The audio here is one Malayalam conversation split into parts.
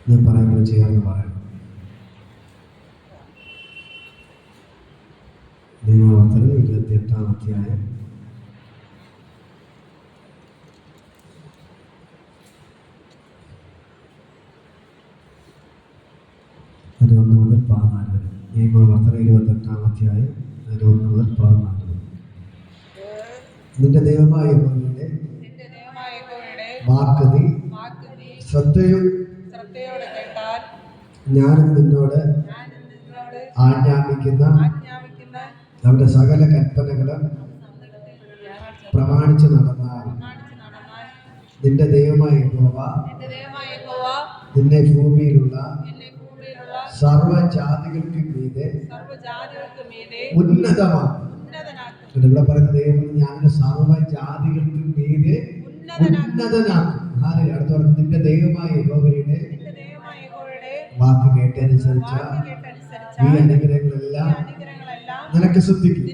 ഞാൻ പറയുന്നത് ചെയ്യാമെന്ന് പറയണം. നിയമാവർത്തനം 28-ാം അധ്യായം 1 മുതൽ 14 വരെ. നിയമാവർത്തനം 28-ാം അധ്യായം 1 മുതൽ 14 വരെ. നിന്റെ ദൈവമായ യഹോവയുടെ വാക്ക് നീ ശ്രദ്ധയോടെ കേട്ടാൽ ഞാൻ നിന്നോട് ആജ്ഞാപിക്കുന്ന അവന്റെ സകല കൽപ്പനകളും പ്രമാണിച്ചു നടന്നാൽ നിന്റെ ദൈവമായ യഹോവ നിന്നെ ഭൂമിയിലുള്ള സർവ്വജാതികൾക്കും മീതെ ഉന്നതമാക്കും. ഇവിടെ പറയുന്ന ദൈവം ഞാൻ സർവ്വജാതികൾക്കും മീതെ ഉന്നതനാക്കും. അടുത്ത പറഞ്ഞു നിന്റെ ദൈവമായ യഹോവയുടെ വാക്ക് കേട്ടനുസരിച്ച ഈ അനുഗ്രഹങ്ങളെല്ലാം നിനക്ക് ശ്രദ്ധിക്കും.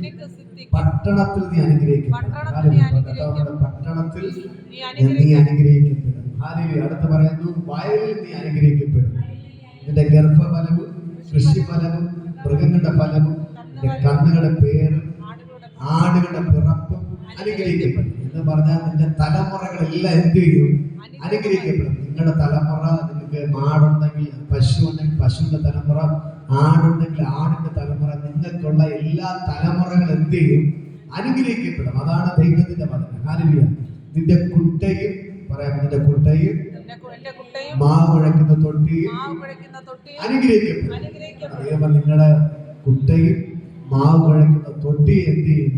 പട്ടണത്തിൽ നീ അനുഗ്രഹിക്കും. പട്ടണത്തിൽ നീ അനുഗ്രഹിക്കപ്പെടും. അടുത്ത് പറയുന്നു വയലിൽ നീ അനുഗ്രഹിക്കപ്പെടും. നിന്റെ ഗർഭഫലവും കൃഷിഫലവും മൃഗങ്ങളുടെ ഫലവും നിന്റെ കന്നുകളുടെ പേരും ആടുകളുടെ പിറപ്പും അനുഗ്രഹിക്കപ്പെടും എന്ന് പറഞ്ഞാൽ നിന്റെ തലമുറകളെല്ലാം എന്ത് ചെയ്യും? അനുഗ്രഹിക്കപ്പെടും. നിങ്ങളുടെ തലമുറ, നിങ്ങൾക്ക് മാടുണ്ടെങ്കിൽ പശു ഉണ്ടെങ്കിൽ പശുവിന്റെ തലമുറ, ആടുണ്ടെങ്കിൽ ആടിന്റെ തലമുറ, നിങ്ങൾക്കുള്ള എല്ലാ തലമുറകളും എന്ത് ചെയ്യും? അനുഗ്രഹിക്കപ്പെടും. അതാണ് ദൈവത്തിന്റെ വചനം. ഹല്ലേലൂയ. നിന്റെ കുട്ടയും പറയാം, നിന്റെ കുട്ടയും മാവ് കുഴക്കുന്ന തൊട്ടിയും അനുഗ്രഹിക്കപ്പെടും. ദൈവം നിങ്ങളുടെ കുട്ടയും മാവ് കുഴക്കുന്ന തൊട്ടിയും എന്ത് ചെയ്യും?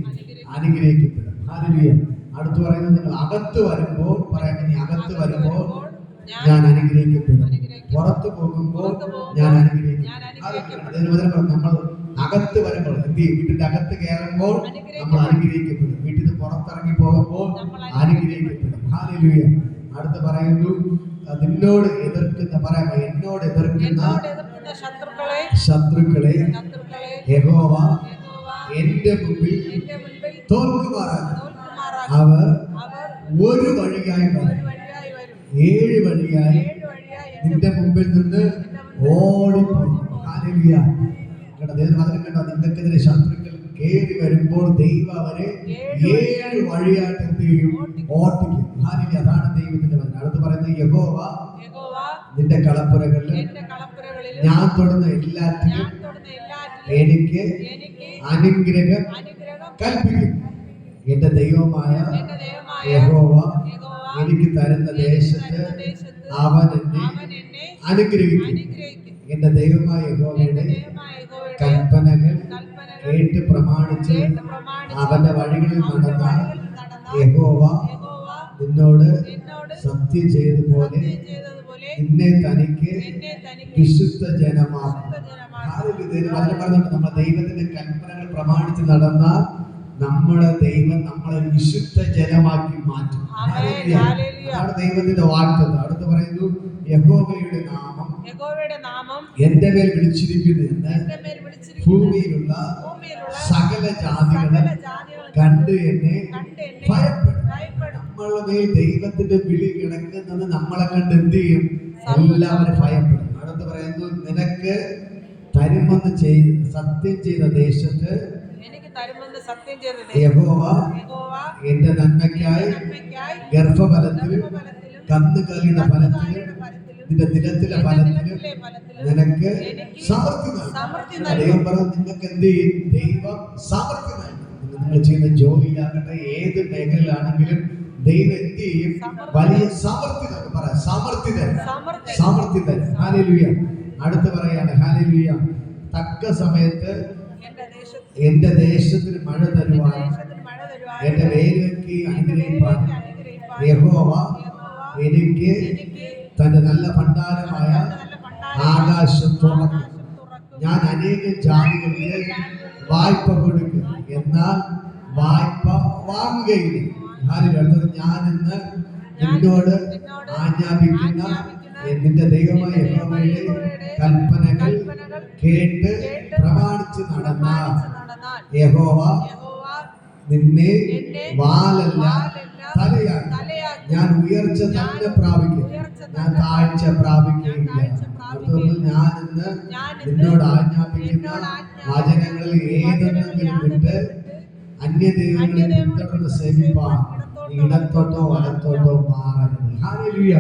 അനുഗ്രഹിക്കപ്പെടും. ഹല്ലേലൂയ. അടുത്ത് പറയുന്നത് നിങ്ങൾ അകത്ത് വരുമ്പോൾ പറയാം, നീ അകത്ത് വരുമ്പോൾ ഞാൻ അനുഗ്രഹിക്കപ്പെടും, പുറത്തു പോകുമ്പോൾ ഞാൻ അനുഗ്രഹിക്കും. നമ്മൾ അകത്ത് വരുമ്പോൾ എന്ത് ചെയ്യും? വീട്ടിന്റെ അകത്ത് കയറുമ്പോൾ നമ്മൾ അനുഗ്രഹിക്കപ്പെടും, വീട്ടിൽ നിന്ന് പുറത്തിറങ്ങി പോകുമ്പോൾ അനുഗ്രഹിക്കപ്പെടും. ഹല്ലേലൂയ. അടുത്ത് പറയുന്നു നിന്നോട് എതിർക്കുന്ന പറയാം, എന്നോട് എതിർക്കുന്ന ശത്രുക്കളെ യഹോവ എന്റെ മുമ്പിൽ തോൽക്കുമാറാക്കും. അവർ ഒരു വഴിയായി വരും, 7 വഴിയായി നിന്റെ മുമ്പിൽ നിന്ന് ഓടിപ്പോകും. ഹല്ലേലൂയ. നിങ്ങൾക്കെതിരെ ശത്രുക്കൾ കേറി വരുമ്പോൾ ദൈവം അവരെ 7 വഴിയായിട്ട് എന്ത് ചെയ്യും? ഓട്ടിക്കും. ഹല്ലേലൂയ. അതാണ് ദൈവത്തിന്റെ വചനം. അടുത്ത് പറയുന്നത് യഹോവ നിന്റെ കളപ്പുരകളിൽ ഞാൻ തൊടുന്ന എല്ലാറ്റിനും എനിക്ക് അനുഗ്രഹം കൽപ്പിക്കും. എന്റെ ദൈവമായ യഹോവ എനിക്ക് തരുന്ന ദേശത്ത് അവൻ എന്നെ അനുഗ്രഹിക്കും. എന്റെ ദൈവമായ യഹോവയുടെ കൽപ്പനകൾ കേട്ട് പ്രമാണിച്ച് അവന്റെ വഴികളിൽ നടന്നാൽ യഹോവ നിന്നോട് സത്യം ചെയ്തതുപോലെ നിന്നെ തനിക്ക് വിശുദ്ധ ജനമാക്കും. നമ്മുടെ ദൈവത്തിന്റെ കൽപ്പനകൾ പ്രമാണിച്ച് നടന്നാൽ നമ്മുടെ ദൈവം നമ്മളെ വിശുദ്ധ ജനമാക്കി മാറ്റും. അതാണ് ദൈവത്തിന്റെ വാഗ്ദത്തം. അടുത്ത് പറയുന്നു യഹോവയുടെ നാമം എന്റെ മേൽ വിളിച്ചിരിക്കുന്നു എന്ന് ഭൂമിയിലുള്ള സകല ജാതികളും കണ്ട് എന്നെ ഭയപ്പെടും. നമ്മളുടെ മേൽ ദൈവത്തിന്റെ വിളി കിടക്കുന്നത് നമ്മളെ കണ്ട് എന്ത് ചെയ്യും? എല്ലാവരും ഭയപ്പെടും. അടുത്ത് പറയുന്നു നിനക്ക് തരുമെന്ന് സത്യം ചെയ്ത ദേശത്ത് യഹോവ എന്റെ നന്മയ്ക്കായി ഗർഭഫലത്തിലും കന്നുകാലിയുടെ ഫലത്തിലും നിന്റെ നിലത്തിലെ ഫലത്തിലും നിനക്ക് സമൃദ്ധി നൽകും. ദൈവം പറഞ്ഞു നിങ്ങൾക്ക് എന്ത് ചെയ്യും? ദൈവം സമൃദ്ധി നൽകും. നിങ്ങൾ ചെയ്യുന്ന ജോലിയിലാകട്ടെ, ഏത് മേഖലയിലാണെങ്കിലും ദൈവം എന്ത് ചെയ്യും? വലിയ സമൃദ്ധി നൽകും. പറയാം, സമൃദ്ധി തരും, സമൃദ്ധി തരും. ഹല്ലേലൂയ. അടുത്ത് പറയാണ് ഹല്ലേലൂയ. തക്ക സമയത്ത് എന്റെ ദേശത്തിന് മഴ തരുവാൻ, എന്റെ വേലയ്ക്ക് അനുഗ്രഹിപ്പാൻ യഹോവ എനിക്ക് തന്റെ നല്ല ഭണ്ഡാരമായ ആകാശം തുറക്കും. ഞാൻ അനേകം ജാതികൾക്ക് വായ്പ കൊടുക്കും, എന്നാൽ വായ്പ വാങ്ങുകയില്ല. ഞാൻ ഇന്ന് നിന്നോട് ആജ്ഞാപിക്കുന്ന നിന്റെ ദൈവമായ യഹോവയുടെ കൽപ്പനകൾ കേട്ട് പ്രമാണിച്ച് നടന്നാൽ യഹോവ നിന്നെ വാലല്ല തലയാക്കി ഞാൻ ഉയർച്ച തന്നെ പ്രാപിക്കും. ഞാൻ താഴ്ച പ്രാപിക്കുകയില്ല. അടുത്തൊന്ന് ഞാൻ ഇന്ന് നിന്നോട് ആജ്ഞാപിക്കുന്ന വചനങ്ങളിൽ ഏതെങ്കിലും വിട്ട് അന്യദൈവങ്ങളെ പിന്തുടർന്ന് സേവിപ്പാൻ ഇടത്തോട്ടോ വലത്തോട്ടോ മാറരുത്. ഹല്ലേലൂയ.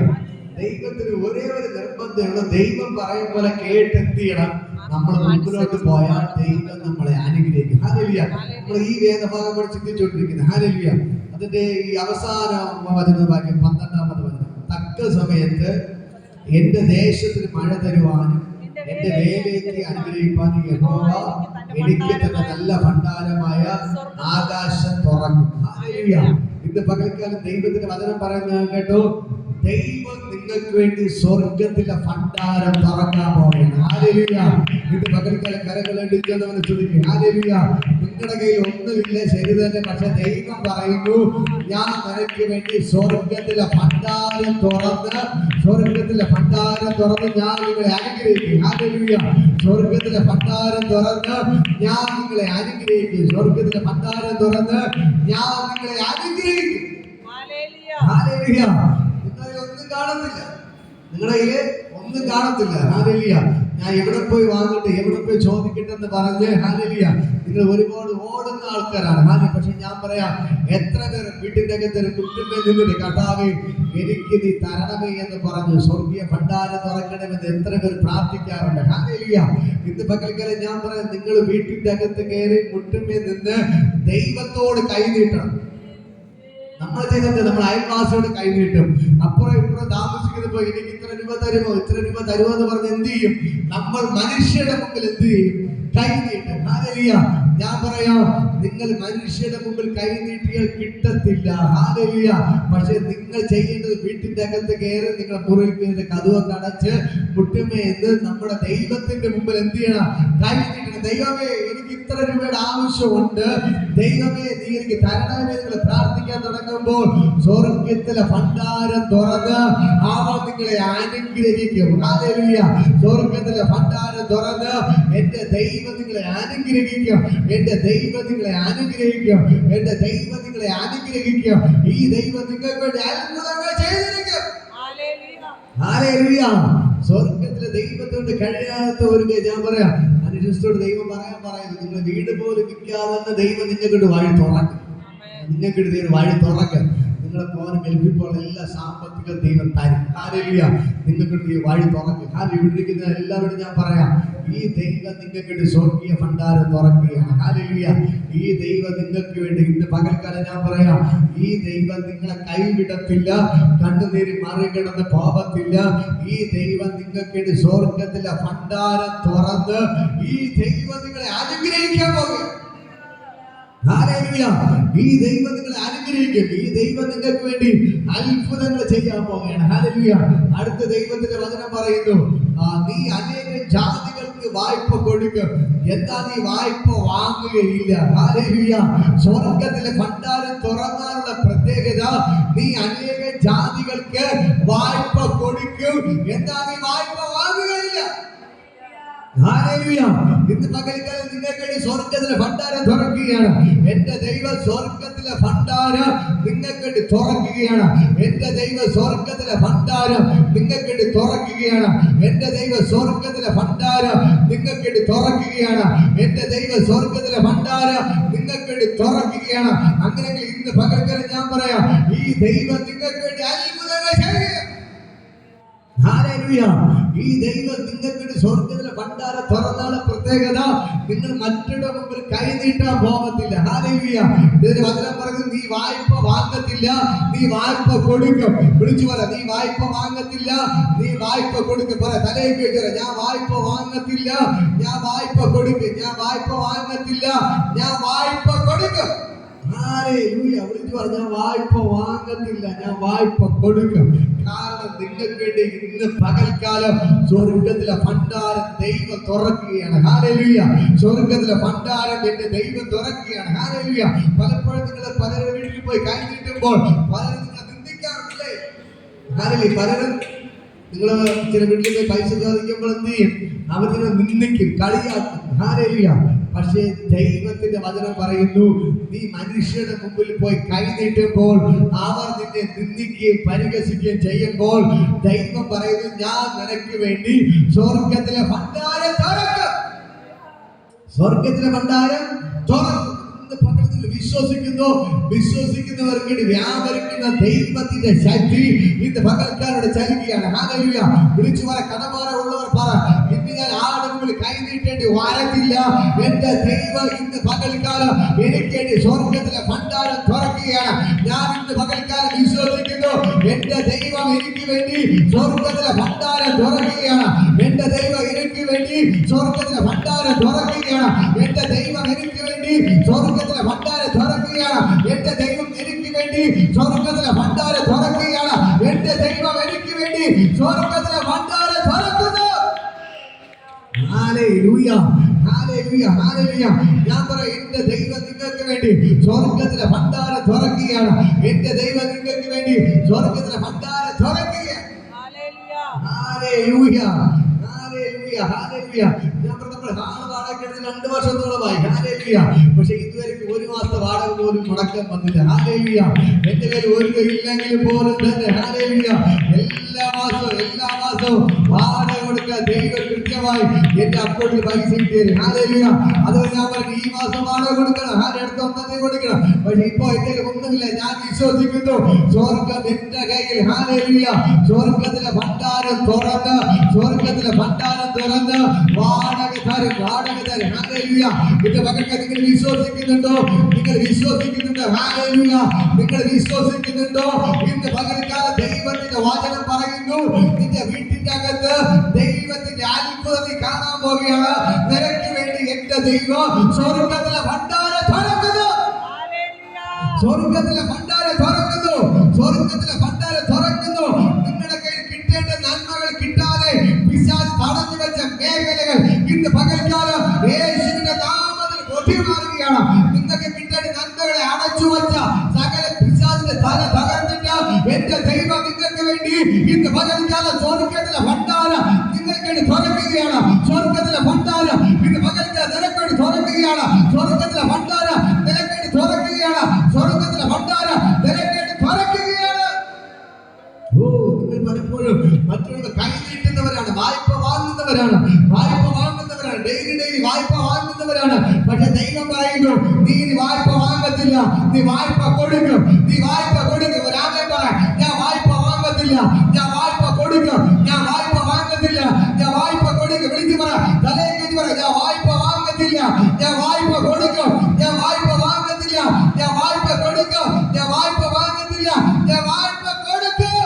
ദൈവത്തിന് ഒരേ ഒരു നിർബന്ധമുള്ള, ദൈവം പറയും പോലെ കേട്ടെന്ത് ചെയ്യണം? നമ്മൾ മുമ്പിലോട്ട് പോയാൽ ദൈവം നമ്മളെ അനുഗ്രഹിക്കും. ഹല്ലേലൂയ. നമ്മൾ ഈ വേദഭാഗം കൂടെ ചിന്തിച്ചുകൊണ്ടിരിക്കുന്നത്. ഹല്ലേലൂയ. അതിന്റെ ഈ അവസാന വാക്യം 12-ാമത്തെ വചനം, തക്ക സമയത്ത് എന്റെ ദേശത്തിന് മഴ തരുവാനും എന്റെ വേലയ്ക്ക് അനുഗ്രഹിപ്പാനും യഹോവ എനിക്ക് തന്നെ നല്ല ഭണ്ഡാരമായ ആകാശം തുറക്കും. ഹല്ലേലൂയ. ഇന്ന് പകൽക്കാലം ദൈവത്തിന്റെ വചനം പറയുന്നത് കേട്ടോ, ദൈവം നിങ്ങൾക്ക് വേണ്ടി സ്വർഗത്തിലെ ഭണ്ഡാരം തുറക്കാൻ പോവുകയാണ്. ഹല്ലേലൂയ. ഇത് പകൽക്കാലം കരകളെടുക്കുന്നവന് ചുരുക്കി. ഹല്ലേലൂയ. നിങ്ങളുടെ കയ്യിൽ ഒന്നുമില്ല, ശരി തന്നെ, പക്ഷെ ദൈവം പറയുന്നു, ഞാൻ നിനക്ക് വേണ്ടി സ്വർഗത്തിലെ ഭണ്ഡാരം തുറന്ന് ഞാൻ നിങ്ങളെ അനുഗ്രഹിക്കും. ഹല്ലേലൂയ. സ്വർഗത്തിലെ ഭണ്ഡാരം തുറന്ന് ഞാൻ നിങ്ങളെ അനുഗ്രഹിക്കും. സ്വർഗത്തിലെ ഭണ്ഡാരം തുറന്ന് ഞാൻ നിങ്ങളെ അനുഗ്രഹിക്കും. ഹല്ലേലൂയ. ഒന്നും കാണത്തില്ല, നിങ്ങളുടെ കയ്യില് ഒന്നും കാണത്തില്ല. ഹല്ലേലൂയ. ഞാൻ എവിടെ പോയി വാങ്ങട്ടെ, എവിടെ പോയി ചോദിക്കട്ടെ എന്ന് പറഞ്ഞ്, ഹല്ലേലൂയ, നിങ്ങൾ ഒരുപാട് ഓടുന്ന ആൾക്കാരാണ്. പക്ഷെ ഞാൻ പറയാം, എത്ര പേർ വീട്ടിന്റെ അകത്ത് കുട്ടിന്മേൽ നിന്നിട്ട് കർത്താവേ എനിക്ക് നീ തരണമേ എന്ന് പറഞ്ഞു സ്വർഗീയ ഭണ്ഡാരം തുറക്കണമെന്ന് എത്ര പേർ പ്രാർത്ഥിക്കാറുണ്ട്. ഹല്ലേലൂയ. ഇന്ന് പകൽക്കാലം ഞാൻ പറയാം, നിങ്ങൾ വീട്ടിന്റെ അകത്ത് കയറി മുട്ടുമേൽ നിന്ന് ദൈവത്തോട് കൈ നീട്ടണം. നമ്മൾ ചെയ്യുന്നത്, നമ്മൾ അയൽവാസിയോട് കൈ നീട്ടും. അപ്പുറം ഇപ്പുറം താമസിക്കുന്നപ്പോ എനിക്ക് ഇത്ര രൂപ തരുമോ എന്ന് പറഞ്ഞ് എന്ത് ചെയ്യും? നമ്മൾ മനുഷ്യരുടെ മുമ്പിൽ എന്ത് ചെയ്യും? കൈ നീട്ടും. ഹല്ലേലൂയ. ഞാൻ പറയാം, നിങ്ങൾ മനുഷ്യരുടെ മുമ്പിൽ കൈ നീട്ടിയാൽ കിട്ടത്തില്ല. ഹല്ലേലൂയ. പക്ഷെ നിങ്ങൾ ചെയ്യേണ്ടത് വീട്ടിന്റെ അകത്ത് കയറി നിങ്ങൾ മുറിവിന്റെ കതവൊക്കെ അടച്ച് മുട്ടുമേന്ന് നമ്മുടെ ദൈവത്തിന്റെ മുമ്പിൽ എന്ത് ചെയ്യണം? കൈ നീട്ടണം. ദൈവമേ, എനിക്ക് ഇത്ര രൂപയുടെ ആവശ്യമുണ്ട്, ദൈവമേ നീ എനിക്ക് തരണമേ. നിങ്ങൾ പ്രാർത്ഥിക്കാൻ തുടങ്ങുമ്പോൾ സ്വർഗത്തിലെ ഭണ്ഡാരം തുറന്ന് അവൻ നിങ്ങളെ അനുഗ്രഹിക്കും. ഹല്ലേലൂയ. സ്വർഗത്തിലെ ഭണ്ഡാരം തുറന്ന് എന്റെ ദൈവം നിങ്ങളെ അനുഗ്രഹിക്കും. എന്റെ ദൈവം നിങ്ങളെ അനുഗ്രഹിക്കും. എന്റെ ദൈവം നിങ്ങളെ അനുഗ്രഹിക്കും. ഈ ദൈവം നിങ്ങൾക്ക് വേണ്ടി അത്ഭുതങ്ങൾ ചെയ്തിരിക്കും. ഹല്ലേലൂയ. സ്വർഗത്തിലെ ദൈവത്തോട് കഴിയാത്ത ഒരു ഞാൻ പറയാം, അനുഷ്ഠിച്ചോട് ദൈവം പറയുന്നു, നിങ്ങൾ വീട് പോലും വിൽക്കാതെ ദൈവം നിങ്ങൾക്ക് വഴി തുറക്കും. നിങ്ങൾക്ക് ദൈവം വഴി തുറക്കും. നിങ്ങളെ പോകാൻ കേൾപ്പിപ്പോൾ എല്ലാ സാമ്പത്തിക ദൈവം തരും. ഹല്ലേലൂയ. നിങ്ങൾക്ക് വഴി തുറക്കും. ഇവിടിരിക്കുന്ന എല്ലാവരോടും ഞാൻ പറയാം, ഈ ദൈവം നിങ്ങൾക്ക് സ്വർഗീയ ഭണ്ഡാരം തുറക്കുകയാണ്. ഹല്ലേലൂയ. ഈ ദൈവം നിങ്ങൾക്ക് വേണ്ടി ഇന്ന് പകൽക്കാലം ഞാൻ പറയാം, ഈ ദൈവം നിങ്ങളെ കൈവിടത്തില്ല, കണ്ണുനീരി മറികടന്ന് പോകത്തില്ല. ഈ ദൈവം നിങ്ങൾക്ക് വേണ്ടി സ്വർഗത്തിലെ ഭണ്ഡാരം തുറന്ന് ഈ ദൈവം നിങ്ങളെ അനുഗ്രഹിക്കാൻ പോകുക. ഹല്ലേലൂയ. ഈ ദൈവം നിങ്ങളെ അനുഗ്രഹിക്കും. ഈ ദൈവം നിങ്ങൾക്ക് വേണ്ടി അത്ഭുതങ്ങൾ ചെയ്യാൻ പോവുകയാണ്. ഹല്ലേലൂയ. അടുത്ത ദൈവത്തിന്റെ വചനം പറയുന്നു, നീ അനേക ജാതികൾക്ക് വായ്പ കൊടുക്കും, എന്താ നീ വായ്പ വാങ്ങുകയില്ല. ഹല്ലേലൂയ. സ്വർഗത്തിലെ ഭണ്ഡാരം തുറന്നാലുള്ള പ്രത്യേകത, നീ അനേക ജാതികൾക്ക് വായ്പ കൊടുക്കും, എന്താ നീ വായ്പ വാങ്ങുകയില്ല. ഹല്ലേലൂയ. ഇന്ന് പകൽക്കാലം നിങ്ങൾക്ക് വേണ്ടി സ്വർഗത്തിലെ ഭണ്ഡാരം തുറക്കുകയാണ്. എന്റെ ദൈവം സ്വർഗത്തിലെ ഭണ്ഡാരം നിങ്ങൾക്ക് വേണ്ടി തുറക്കുകയാണ്. എന്റെ ദൈവം സ്വർഗത്തിലെ ഭണ്ഡാരം നിങ്ങൾക്ക് വേണ്ടി തുറക്കുകയാണ്. എന്റെ ദൈവം സ്വർഗത്തിലെ ഭണ്ഡാരം നിങ്ങൾക്ക് വേണ്ടി തുറക്കുകയാണ്. എന്റെ ദൈവം സ്വർഗത്തിലെ ഭണ്ഡാരം നിങ്ങൾക്ക് വേണ്ടി തുറക്കുകയാണ്. അങ്ങനെയെങ്കിൽ ഇന്ന് പകൽക്കാലം ഞാൻ പറയാം, ഈ ദൈവം നിങ്ങൾക്ക് വേണ്ടി അത്ഭുതങ്ങൾ ചെയ്യുക. ഹല്ലേലൂയ. ഈ ദൈവം നിങ്ങൾക്ക് സ്വർഗത്തിലെ ഭണ്ഡാരം തുറന്നാല പ്രത്യേകത, നിങ്ങൾ മറ്റുള്ള മുമ്പിൽ കൈ നീട്ടാൻ പോകത്തില്ല. ഹല്ലേലൂയ. ഇതിന്റെ വചനം പറയുന്നത്, നീ വായ്പ വാങ്ങത്തില്ല, നീ വായ്പ കൊടുക്കും. വിളിച്ചു പറ, നീ വായ്പ വാങ്ങത്തില്ല, നീ വായ്പ കൊടുക്കും. പറ, തലയ്ക്ക് വെച്ചോ, ഞാൻ വായ്പ വാങ്ങത്തില്ല, ഞാൻ വായ്പ കൊടുക്കും. ഞാൻ വായ്പ വാങ്ങത്തില്ല, ഞാൻ വായ്പ കൊടുക്കും. ഹല്ലേലൂയ. വിളിച്ചു പറ, ഞാൻ വായ്പ വാങ്ങത്തില്ല, ഞാൻ വായ്പ കൊടുക്കും. കാരണം നിങ്ങൾക്ക് വേണ്ടി ഇന്ന് പകൽക്കാലം സ്വർഗത്തിലെ ഭണ്ഡാരം ദൈവം തുറക്കുകയാണ്. ഹല്ലേലൂയ. സ്വർഗത്തിലെ ഭണ്ഡാരം എന്റെ ദൈവം തുറക്കുകയാണ്. ഹല്ലേലൂയ. പലപ്പോഴും നിങ്ങൾ പലരുടെ വീട്ടിൽ പോയി കൈ നീട്ടുമ്പോൾ പലരും നിങ്ങൾ നിന്ദിക്കാറില്ലേ? ഹല്ലേലൂയ. പലരും നിങ്ങൾ ചില വീട്ടിൽ പോയി പൈസ ചോദിക്കുമ്പോൾ എന്ത് ചെയ്യും? അവർ നിന്ദിക്കും, കളിയാക്കും. ഹല്ലേലൂയ. പക്ഷേ ദൈവത്തിന്റെ വചനം പറയുന്നു, നീ മനുഷ്യരുടെ മുമ്പിൽ പോയി കൈ നീട്ടുമ്പോൾ അവർ നിന്നെ നിന്ദിക്കുകയും പരിഹസിക്കുകയും ചെയ്യുമ്പോൾ ദൈവം പറയുന്നു, ഞാൻ നിനക്ക് വേണ്ടി സ്വർഗത്തിലെ ഭണ്ഡാരം തുറക്കും. സ്വർഗത്തിലെ ഭണ്ഡാരം തുറക്കും. വിശ്വസിക്കുന്നവർക്ക് വ്യാപരിക്കുന്ന ദൈവത്തിന്റെ ശക്തി ഇന്ന് പകൽക്കാരോട് ചലിക്കുകയാണ്. ഹല്ലേലൂയ. വിളിച്ചു പറ, കടഭാരമുള്ളവർ പറ, ഇന്ന് ഞാൻ ആരുടെ മുമ്പിൽ കൈ നീട്ടേണ്ടി വരത്തില്ല. എന്റെ ദൈവം ഇന്ന് പകൽക്കാലം എനിക്ക് വേണ്ടി സ്വർഗത്തിലെ ഭണ്ഡാരം തുറക്കുകയാണ്. ഞാൻ ഇന്ന് പകൽക്കാലം വിശ്വസിക്കുന്നു, എന്റെ ദൈവം എനിക്ക് വേണ്ടി സ്വർഗത്തിലെ ഭണ്ഡാരം തുറക്കുകയാണ്. എന്റെ ദൈവം എനിക്ക് വേണ്ടി സ്വർഗത്തിലെ ഭണ്ഡാരം തുറക്കുകയാണ്. എന്റെ ദൈവം എനിക്ക് വേണ്ടി സ്വർഗത്തിലെ ഭണ്ഡാരം തുറക്കുകയാണ്. എന്റെ ദൈവം എനിക്ക് വേണ്ടി സ്വർഗത്തിലെ ഭണ്ഡാരം തുറക്കുകയാണ്. എന്റെ ദൈവം എനിക്ക് വേണ്ടി സ്വർഗത്തിലെ ഭണ്ഡാരം തുറക്കുന്നു. ഹല്ലേലൂയ, ഹല്ലേലൂയ, ഹല്ലേലൂയ. ഞാൻ പറയാം, എന്റെ ദൈവം നിങ്ങൾക്ക് വേണ്ടി സ്വർഗത്തിലെ ഭണ്ഡാരം തുറക്കുകയാണ്. എന്റെ ദൈവം നിങ്ങൾക്ക് വേണ്ടി സ്വർഗത്തിലെ ഭണ്ഡാരം തുറക്കുകയാണ്. ഹല്ലേലൂയ, ഹല്ലേലൂയ, ഹല്ലേലൂയ. ഞാൻ പറഞ്ഞപ്പോൾ ഹാള് വാടക 2 വർഷത്തോളമായി. ഹല്ലേലൂയ. പക്ഷെ ഇതുവരെ 1 മാസത്തെ വാടക പോലും മുടക്കം വന്നില്ല. ഹല്ലേലൂയ. എന്റെ കയ്യിൽ ഒരു ഇല്ലെങ്കിൽ പോലും തന്നെ ഹല്ലേലൂയ എല്ലാ മാസവും വാടക കൊടുക്കാൻ ദൈവം കൃത്യമായി എന്റെ അക്കൗണ്ടിൽ പൈസ ഇട്ടേരും. ഹല്ലേലൂയ. അതുകൊണ്ട് ഞാൻ പറഞ്ഞു, ഈ മാസം വാടക കൊടുക്കണം, അടുത്ത 1 തീയതി കൊടുക്കണം. പക്ഷെ ഇപ്പൊ എന്റെ ഒന്നുമില്ല. ഞാൻ വിശ്വസിക്കുന്നു, സ്വർഗം എന്റെ കയ്യിൽ. ഹല്ലേലൂയ. സ്വർഗത്തിലെ ഭണ്ഡാരം തുറന്ന്, സ്വർഗത്തിലെ ഭണ്ഡാരം തുറന്ന് വാടക തരും. ഹല്ലേലൂയ. എന്റെ മകൾക്ക് നിങ്ങൾ വിശ്വസിക്കുന്നുണ്ടോ? നിങ്ങൾ വിശ്വസിക്കുന്നുണ്ടോ? ഹല്ലേലൂയ. നിങ്ങൾ വിശ്വസിക്കുന്നുണ്ടോ? ഇന്ന് പകൽക്കാലം ദൈവത്തിന്റെ വചനം പറയുന്നു, നിന്റെ വീട്ടിന്റെ അകത്ത് ദൈവത്തിന്റെ അത്ഭുതം നീ കാണാൻ പോവുകയാണ്. നിനക്ക് വേണ്ടി എന്റെ ദൈവം സ്വർഗത്തിലെ ഭണ്ഡാരം തുറക്കുന്നു. സ്വർഗത്തിലെ ഭണ്ഡാരം തുറക്കുന്നു. സ്വർഗത്തിലെ ഭണ്ഡാരം തുറക്കുന്നു. നിങ്ങളുടെ കയ്യിൽ കിട്ടേണ്ട നന്മകൾ കിട്ടാതെ പിശാച് തടഞ്ഞു വെച്ച മേഖലകൾ ഇന്ന് പകൽക്കാലം യേശുവിന്റെ നാമത്തിൽ പൊട്ടിമാറുകയാണ്. നിങ്ങൾക്ക് കിട്ടേണ്ട നന്മകളെ അടച്ചു വെച്ച സകല പിശാചിന്റെ തല തകർന്നിട്ട് എന്റെ ദൈവം നിങ്ങൾക്ക് വേണ്ടി ഇന്ന് പകൽക്കാലം സ്വർഗത്തിലെ ഭണ്ഡാരം നിങ്ങൾക്ക് വേണ്ടി തുറക്കുകയാണ്. സ്വർഗത്തിലെ ഭണ്ഡാരം ഇന്ന് പകൽക്കാലം നിനക്ക് വേണ്ടി തുറക്കുകയാണ്. സ്വർഗത്തിലെ ഭണ്ഡാരം നിനക്ക് വേണ്ടി തുറക്കുകയാണ്. സ്വർഗത്തിലെ ഭണ്ഡാരം നിനക്ക് വേണ്ടി തുറക്കുകയാണ്. നിങ്ങൾ പലപ്പോഴും മറ്റുള്ളവർ കൈ നീട്ടുന്നവരാണ്, വായ്പ വാങ്ങുന്നവരാണ്, ഡെയിലി വായ്പ വാങ്ങുന്നവരാണ്. പക്ഷെ ദൈവം പറയുന്നു, നീ വായ്പ വാങ്ങത്തില്ല, നീ വായ്പ കൊടുക്കും. നീ വായ്പ കൊടുക്കും. ഒരാമേ പറ, ഞാൻ വായ്പ വാങ്ങത്തില്ല, ഞാൻ വായ്പ കൊടുക്കും. ഞാൻ വായ്പ വാങ്ങത്തില്ല, ഞാൻ വായ്പ കൊടുക്കും. വിളിച്ചു പറ, തലയിൽ പറ, ഞാൻ വായ്പ വാങ്ങത്തില്ല, ഞാൻ വായ്പ കൊടുക്കും. ഞാൻ വായ്പ വാങ്ങത്തില്ല, ഞാൻ വായ്പ കൊടുക്കും. ഞാൻ വായ്പ വാങ്ങത്തില്ല, ഞാൻ വായ്പ കൊടുക്കും.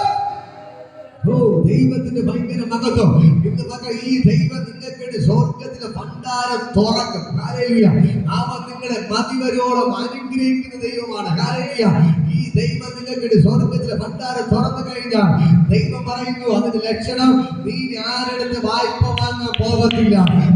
ദൈവത്തിന്റെ ഭയങ്കര മഹത്വം. ഇന്ന് മക്കൾ, ഈ ദൈവം നിങ്ങൾക്ക് വേണ്ടി സ്വർഗത്തിലെ ഭണ്ഡാരം തുറക്കും. ഹല്ലേലൂയ. അവൻ നിങ്ങളെ മതിവരോളം അനുഗ്രഹിക്കുന്ന ദൈവമാണ്. ഹല്ലേലൂയ. ഈ ദൈവം നിങ്ങൾക്ക് വേണ്ടി സ്വർഗത്തിലെ ഭണ്ഡാരം തുറന്നു കഴിഞ്ഞാൽ ദൈവം പറയുന്നു, അതിന്റെ ലക്ഷണം, നീ ആരെടുത്ത് വായ്പ വാങ്ങാൻ പോകത്തില്ല.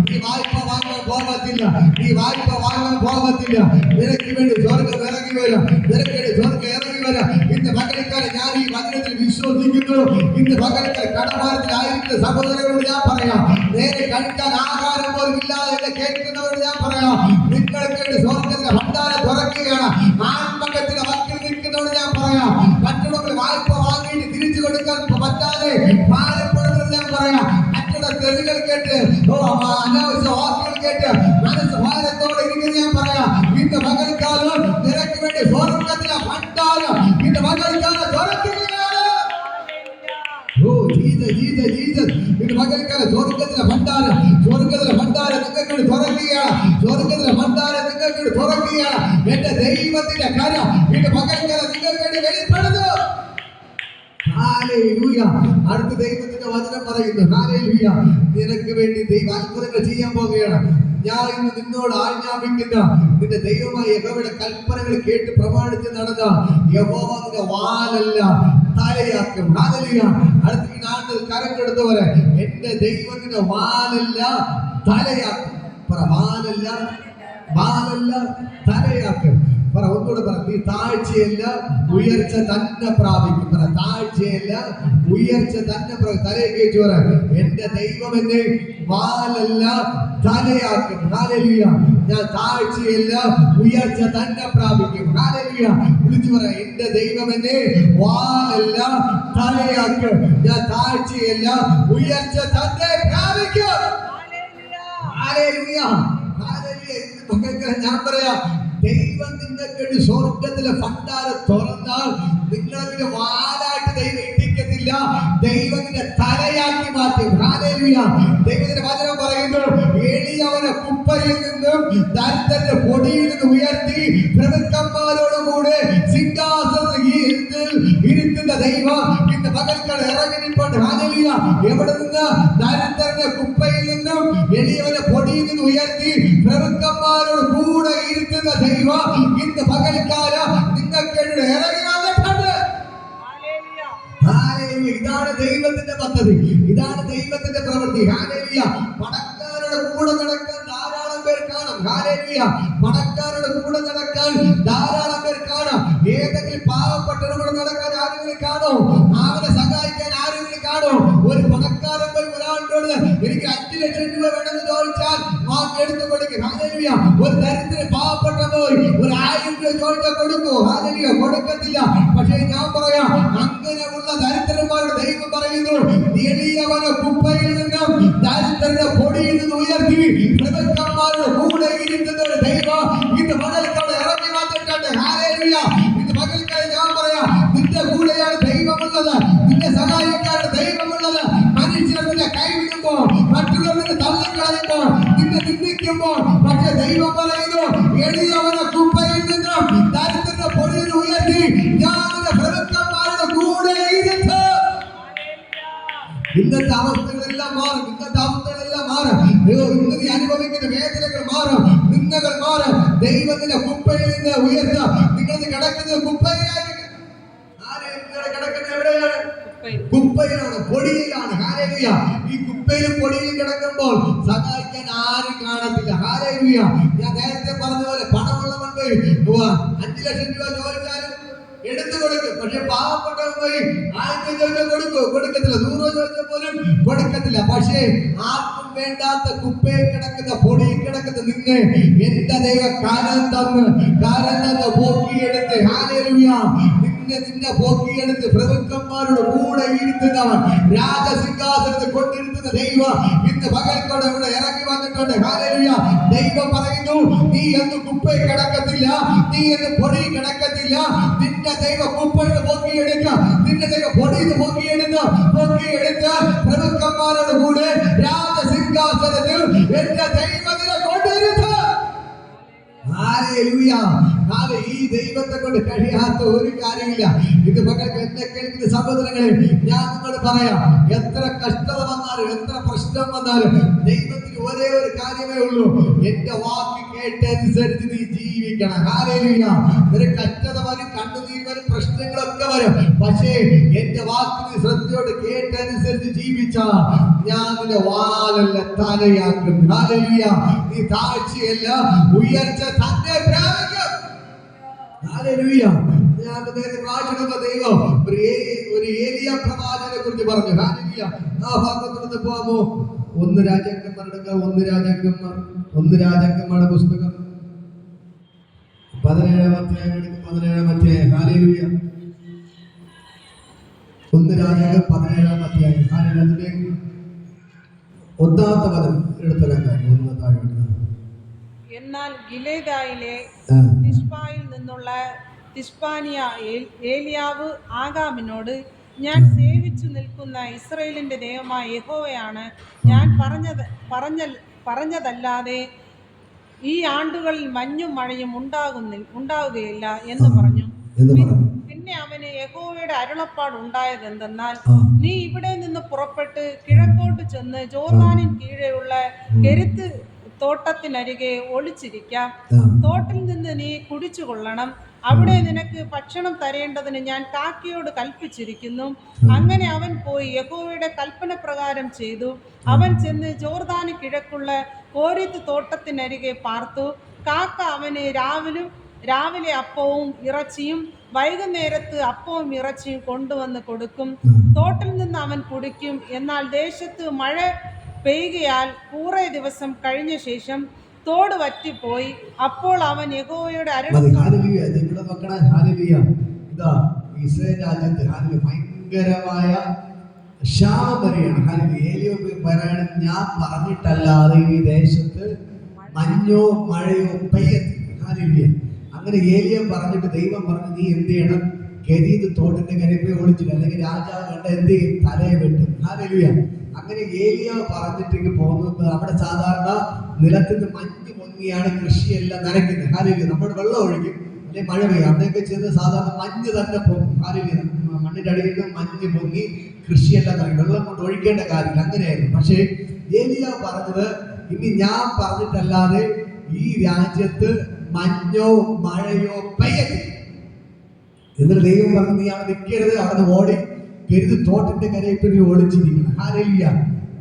നീ വായ്പ വാങ്ങാൻ പോകത്തില്ല. നീ വായ്പ വാങ്ങാൻ പോകത്തില്ല. നിനക്ക് വേണ്ടി സ്വർഗം ഇറങ്ങി വരാം. നിനക്ക് വേണ്ടി സ്വർഗം ഇറങ്ങി വരാം. ഇന്ന് പകൽക്കാലം ഞാൻ ഈ വചനത്തിൽ വിശ്വസിക്കുന്നു. ഇന്ന് പകൽക്കാലം കടഭാരത്തിലായിരിക്കുന്ന സഹോദരങ്ങളോട് ഞാൻ പറയാം, നേരെ കഴിക്കാൻ ആഹാരം പോലും ഇല്ലാതെ എന്നെ കേൾക്കുന്നവരോട് ഞാൻ പറയാം, നിങ്ങൾക്ക് വേണ്ടി സ്വർഗത്തിലെ ഭണ്ഡാരം തുറക്കുകയാണ്. ആത്മകത്തിന്റെ വക്കിൽ നിൽക്കുന്നവരോട് ഞാൻ പറയാം, മറ്റുള്ളവർ വായ്പ വാങ്ങിയിട്ട് തിരിച്ചു കൊടുക്കാൻ പറ്റാതെ ഭാരപ്പെടുന്നവരോട് ഞാൻ പറയാം, മറ്റുള്ള തെറികൾ കേട്ട് അനാവശ്യ വാക്കുകൾ കേട്ട് മനസ്സ് ഭാരത്തോടെ ഇരിക്കുന്ന ഞാൻ പറയാം, ഇന്ന് പകൽക്കാലം നിനക്ക് വേണ്ടി സ്വർഗത്തിലെ ഭണ്ഡാരം ഇന്ന് പകൽക്കാലം തുറക്കുകയാണ്. ഇന്ന് പകൽക്കാലം സ്വർഗത്തിലെ ഭണ്ഡാരം, സ്വർഗത്തിലെ ഭണ്ഡാരം നിങ്ങൾക്ക് വേണ്ടി തുറക്കുകയാണ്. സ്വർഗത്തിലെ ഭണ്ഡാരം നിങ്ങൾക്ക് വേണ്ടി തുറക്കുകയാണ്. എന്റെ ദൈവത്തിന്റെ കരം ഇന്ന് പകൽക്കാലം നിങ്ങൾക്ക് വേണ്ടി വെളിപ്പെടുന്നു. ഹല്ലേലൂയ. അടുത്ത ദൈവത്തിന്റെ വചനം പറയുന്നു, ഹല്ലേലൂയ, നിനക്ക് വേണ്ടി ദൈവം അത്ഭുതങ്ങൾ ചെയ്യാൻ പോവുകയാണ്. ഞാൻ ഇന്ന് നിന്നോട് ആജ്ഞാപിക്കുന്ന നിന്റെ ദൈവമായ യഹോവയുടെ കൽപ്പനകൾ കേട്ട് പ്രമാണിച്ച് നടന്ന യഹോവ നിന്റെ വാലല്ല തലയാക്കും. ഹല്ലേലൂയ. അടുത്ത ഈ നാട്ടിൽ കരം കൊടുത്തവരെ, എന്റെ ദൈവത്തിന്റെ വാലല്ല തലയാക്കും. വാലല്ല തലയാക്കും. പറ, ഒന്നുകൂടെ പറ. നീ താഴ്ചയല്ല ഉയർച്ച തന്നെ പ്രാപിക്കും. പറ, താഴ്ചയല്ല ഉയർച്ച തന്നെ തലയെ കയറ്റി പറ. എന്റെ ദൈവം എന്നെ വാലല്ല തലയാക്കും. ഹല്ലേലൂയ. ഞാൻ താഴ്ചയല്ല ഉയർച്ച തന്നെ പ്രാപിക്കും. ഹല്ലേലൂയ. വിളിച്ചു പറ, എന്റെ ദൈവം എന്നെ വാലല്ല തലയാക്കും. ഞാൻ താഴ്ചയല്ല ഉയർച്ച തന്നെ പ്രാപിക്കും. ഹല്ലേലൂയ. ഹല്ലേലൂയ. ഞാൻ പറയാ, ദൈവം നിങ്ങൾക്ക് സ്വർഗത്തിലെ ഭണ്ഡാരം തുറന്നാൽ നിങ്ങളതിന്റെ വാലായിട്ട് ദൈവം ഇട്ടിക്കത്തില്ല, ദൈവത്തിന്റെ തലയാക്കി മാറ്റും. ഹല്ലേലൂയ. ദൈവത്തിന്റെ വചനം പറയുന്നു, എളിയവനെ കുപ്പയിൽ നിന്നും ദരിദ്രന്റെ പൊടിയിൽ നിന്ന് ഉയർത്തി പ്രഭുക്കന്മാരോടുകൂടെ സിംഹാസനത്തിൽ ഇരുത്തുന്ന ദൈവം ഇന്ന് പകൽക്കാലം ഇറങ്ങിപ്പോണ്ട്. ഹല്ലേലൂയ. എവിടെ നിന്ന്? ദരിദ്രന്റെ കുപ്പയിൽ നിന്നും എളിയവനെ പൊടിയിൽ നിന്ന് ഉയർത്തി പ്രഭുക്കന്മാരോട് കൂടെ ഇരുത്തുന്ന ദൈവം ഇന്ന് പകൽക്കാലം നിങ്ങൾക്ക് ഇറങ്ങി വന്നിട്ടുണ്ട്. ഹല്ലേലൂയ. ഇതാണ് ദൈവത്തിന്റെ പദ്ധതി, ഇതാണ് ദൈവത്തിന്റെ പ്രവൃത്തി. ഹല്ലേലൂയ. പണക്കാരുടെ കൂടെ നടക്കാൻ ധാരാളം പേർ കാണും. ഹല്ലേലൂയ. പണക്കാരുടെ കൂടെ നടക്കാൻ ധാരാളം പേർ കാണും. ഏതെങ്കിലും പാവപ്പെട്ടവരുടെ കൂടെ നടക്കാൻ ആരെങ്കിലും കാണോ? അവനെ സഹായിക്കാൻ ആരെങ്കിലും കാണോ? ഒരു പണക്കാരൻ പോയി ഒരാളോട് എനിക്ക് 5 ലക്ഷം രൂപ വേണമെന്ന് ചോദിച്ചാൽ എടുത്തു കൊടുക്കും. ഹല്ലേലൂയ. ഒരു ദരിദ്രൻ പാവപ്പെട്ട പോയി ഒരു 1000 രൂപ ചോദിച്ചാൽ കൊടുക്കോ? ഹല്ലേലൂയ. കൊടുക്കത്തില്ല. പക്ഷേ ഞാൻ പറയാം, അങ്ങനെയുള്ള ദരിദ്രന്മാരുടെ ദൈവം പറയുന്നു, എളിയവനെ കുപ്പയിൽ നിന്നും ദരിദ്രന്റെ പൊടിയിൽ നിന്ന് ഉയർത്തി പ്രഭുക്കന്മാരുടെ കൂടെ ഇരുത്തുന്ന ഒരു ദൈവം ഇന്ന് പകൽക്കാലം ഇറങ്ങി വന്നിട്ടുണ്ട്. ഹല്ലേലൂയ. ഇന്ന് പകൽക്കാലം ഞാൻ പറയാം, നിന്റെ കൂടെയാണ് ദൈവമുള്ളത്, നിന്നെ സഹായിക്കാനാണ് ദൈവമുള്ളത്. മനുഷ്യർ നിന്നെ കൈവിടുമ്പോൾ, മറ്റുള്ളവർ നിന്നെ തള്ളിക്കളയുമ്പോൾ, നിന്നെ നിന്ദിക്കുമ്പോൾ, പക്ഷേ ദൈവം പറയുന്നു, എളിയവനെ കുപ്പയിൽ നിന്നും ദരിദ്രന്റെ പൊടിയിൽ ഉയർത്തി ഞാൻ നിന്റെ പ്രഭുക്കന്മാരുടെ കൂടെ ഇരുത്തും. ഇന്നത്തെ അവസ്ഥകളെല്ലാം മാറും. ഇന്നത്തെ അവസ്ഥകളെല്ലാം മാറും. ഇന്ന് നീ അനുഭവിക്കുന്ന വേദനകൾ മാറും, നിന്ദകൾ മാറും. ദൈവത്തിന്റെ കുപ്പയിൽ നിന്ന് ഉയർത്താം. നിങ്ങൾ കിടക്കുന്നത് കുപ്പയിലായിരിക്കും. കിടക്കുന്നത് എവിടെയാണ്? കുപ്പയിലാണ്, പൊടിയിലാണ്. ഹല്ലേലൂയ. ഈ കുപ്പയിലും പൊടിയിലും കിടക്കുമ്പോൾ സഹായിക്കാൻ ആരും കാണത്തില്ല. ഹല്ലേലൂയ. ഞാൻ നേരത്തെ പറഞ്ഞതുപോലെ പണമുള്ളവൻ പോയി 5 ലക്ഷം രൂപ ചോദിച്ചാലും എടുത്തു കൊടുക്കും. പക്ഷെ പാവപ്പെട്ടവൻ പോയി 1000 ചോദിച്ചാൽ കൊടുക്കത്തില്ല. 100 ചോദിച്ചാൽ പോലും കൊടുക്കത്തില്ല. പക്ഷേ ആർക്കും വേണ്ടാത്ത കുപ്പയിൽ കിടക്കുന്ന പൊടിയിൽ കിടക്കുന്ന നിന്നെ എന്റെ ദൈവം കാലം തന്ന് പോക്കിയെടുത്ത്, ഹല്ലേലൂയ, നിന്നെ പോക്കിയെടുത്ത് പ്രഭുക്കന്മാരുടെ കൂടെ ഇരുത്തുന്നവൻ, രാജസിംഹാസനത്തിൽ കൊണ്ടിരുത്തുന്ന ദൈവം ഇന്ന് പകൽക്കോടെ ഇവിടെ ഇറങ്ങി വന്നിട്ടുണ്ട്. ഹല്ലേലൂയ. ദൈവം പറയുന്നു, നീ എന്ന് കുപ്പയിൽ കിടക്കത്തില്ല, നീ എന്ന് പൊടിയിൽ കിടക്കത്തില്ല. നിന്റെ ദൈവം കുപ്പയിൽ പോക്കിയെടുക്കുക, നിന്റെ ദൈവം പൊടിയിൽ പോക്കിയെടുത്ത് പ്രഭുക്കന്മാരുടെ കൂടെ രാജസിംഹാസനത്തിൽ എന്റെ ദൈവത്തിനെ കൊണ്ടിരുത്തുക. ഹല്ലേലൂയ. ഈ ദൈവത്തെ കൊണ്ട് കഴിയാത്ത ഒരു കാര്യമില്ല. ഇത് മക്കൾക്ക് എന്നെ കേൾക്കുന്ന സഹോദരങ്ങളെ, ഞാൻ നിങ്ങളോട് പറയാം, എത്ര കഷ്ടത വന്നാലും എത്ര പ്രശ്നം വന്നാലും ദൈവത്തിന് ഒരേ ഒരു കാര്യമേ ഉള്ളൂ, എന്റെ വാക്ക് കേട്ടനുസരിച്ച് നീ ജീവിക്കണം. ഹല്ലേലൂയ. ഒരു കഷ്ടത വരും, കണ്ണുനീർ വരും, പ്രശ്നങ്ങളൊക്കെ വരും. പക്ഷേ എന്റെ വാക്ക് നീ ശ്രദ്ധയോട് കേട്ടനുസരിച്ച് ജീവിച്ചാൽ ഞാൻ നിന്റെ വാലല്ല തലയാക്കും. ഹല്ലേലൂയ. നീ താഴ്ചയല്ല ഉയർച്ച തന്നെ പ്രാപിക്കും. ഹല്ലേലൂയ. ഞാൻ ദൈവം ഒരു ഏലിയ പ്രവാചകനെ കുറിച്ച് പറഞ്ഞു. ഹല്ലേലൂയ. ആ ഭാഗത്ത് പോകാമോ? 1 രാജാക്കന്മാരുടെ 1 രാജാക്കന്മാരുടെ പുസ്തകം 17-ാം അധ്യായം. ഹല്ലേലൂയ. 1 രാജാക്കം 17-ാം അധ്യായം. ഹല്ലേലൂയ. 1-ാമത്തെ പദം എടുത്തരാൻ കാര്യം 1 താഴെ. എന്നാൽ ഗിലെയാദിലെ തിശ്ബയിൽ നിന്നുള്ള തിശ്ബാനിയ ഏലിയാവ് ആഗാബിനോട്, ഞാൻ സേവിച്ചു നിൽക്കുന്ന ഇസ്രായേലിന്റെ ദൈവമായ യഹോവയാണ് ഞാൻ പറഞ്ഞതല്ലാതെ ഈ ആണ്ടുകളിൽ മഞ്ഞും മഴയും ഉണ്ടാവുകയില്ല എന്ന് പറഞ്ഞു. പിന്നെ അവന് യഹോവയുടെ അരുളപ്പാട് ഉണ്ടായതെന്തെന്നാൽ, നീ ഇവിടെ നിന്ന് പുറപ്പെട്ട് കിഴക്കോട്ട് ചെന്ന് ജോർദാനിൻ കീഴെയുള്ള കെരുത്ത് തോട്ടത്തിനരികെ ഒളിച്ചിരിക്കാം. തോട്ടിൽ നിന്ന് നീ കുടിച്ചു കൊള്ളണം. അവിടെ നിനക്ക് ഭക്ഷണം തരേണ്ടതിന് ഞാൻ കാക്കയോട് കൽപ്പിച്ചിരിക്കുന്നു. അങ്ങനെ അവൻ പോയി യഹോവയുടെ കൽപ്പന പ്രകാരം ചെയ്തു. അവൻ ചെന്ന് ജോർദാന് കിഴക്കുള്ള കോരിത്ത് തോട്ടത്തിനരികെ പാർത്തു. കാക്ക അവന് രാവിലും രാവിലെ അപ്പവും ഇറച്ചിയും വൈകുന്നേരത്ത് അപ്പവും ഇറച്ചിയും കൊണ്ടുവന്ന് കൊടുക്കും. തോട്ടിൽ നിന്ന് അവൻ കുടിക്കും. എന്നാൽ ദേശത്ത് മഴ പെയ്യുകയാൽ കുറേ ദിവസം കഴിഞ്ഞ ശേഷം തോട് വറ്റിപ്പോയി. അപ്പോൾ അവൻ യഹോവയുടെ ഇസ്രായേൽ രാജ്യത്ത് ഭയങ്കരമായ ക്ഷാമം വരികയാണ്. ഏലിയ പറയാണ്, ഞാൻ പറഞ്ഞിട്ടല്ലാതെ ഈ ദേശത്ത് മഞ്ഞോ മഴയോ പെയ്യത്തില്ല. അങ്ങനെ ഏലിയ പറഞ്ഞിട്ട് ദൈവം പറഞ്ഞു, നീ എന്ത് ചെയ്യണം, കെരീത് തോട്ടിന്റെ കരപ്പേ ഒളിച്ചില്ല, അല്ലെങ്കിൽ രാജാവ് കണ്ട എന്ത് ചെയ്യും, തലയെ വെട്ടും. അങ്ങനെ ഏലിയ പറഞ്ഞിട്ട് പോകുന്നത്, അവിടെ സാധാരണ നിലത്തിൽ നിന്ന് മഞ്ഞ് പൊങ്ങിയാണ് കൃഷിയെല്ലാം നനയ്ക്കുന്നത്. നമ്മൾ വെള്ളം ഒഴിക്കും, അല്ലെ മഴ പെയ്യും. അവിടെയൊക്കെ ചെയ്ത് സാധാരണ മഞ്ഞ് തന്നെ പോകും. മണ്ണിന്റെ അടിയിൽ നിന്ന് മഞ്ഞ് പൊങ്ങി കൃഷിയെല്ലാം നനയ്ക്കും, വെള്ളം കൊണ്ട് ഒഴിക്കേണ്ട കാര്യമില്ല. അങ്ങനെയായിരുന്നു. പക്ഷേ ഏലിയ പറഞ്ഞത്, ഇനി ഞാൻ പറഞ്ഞിട്ടല്ലാതെ ഈ രാജ്യത്ത് മഞ്ഞോ മഴയോ പെയ്യത്തില്ല. എന്നിട്ട് ദൈവം പറഞ്ഞു, നീ അവിടെ നിൽക്കരുത്, അവിടെ ഓടി കരുത് തോട്ടിന്റെ കരയിൽ ഒളിച്ചിരിക്കണം.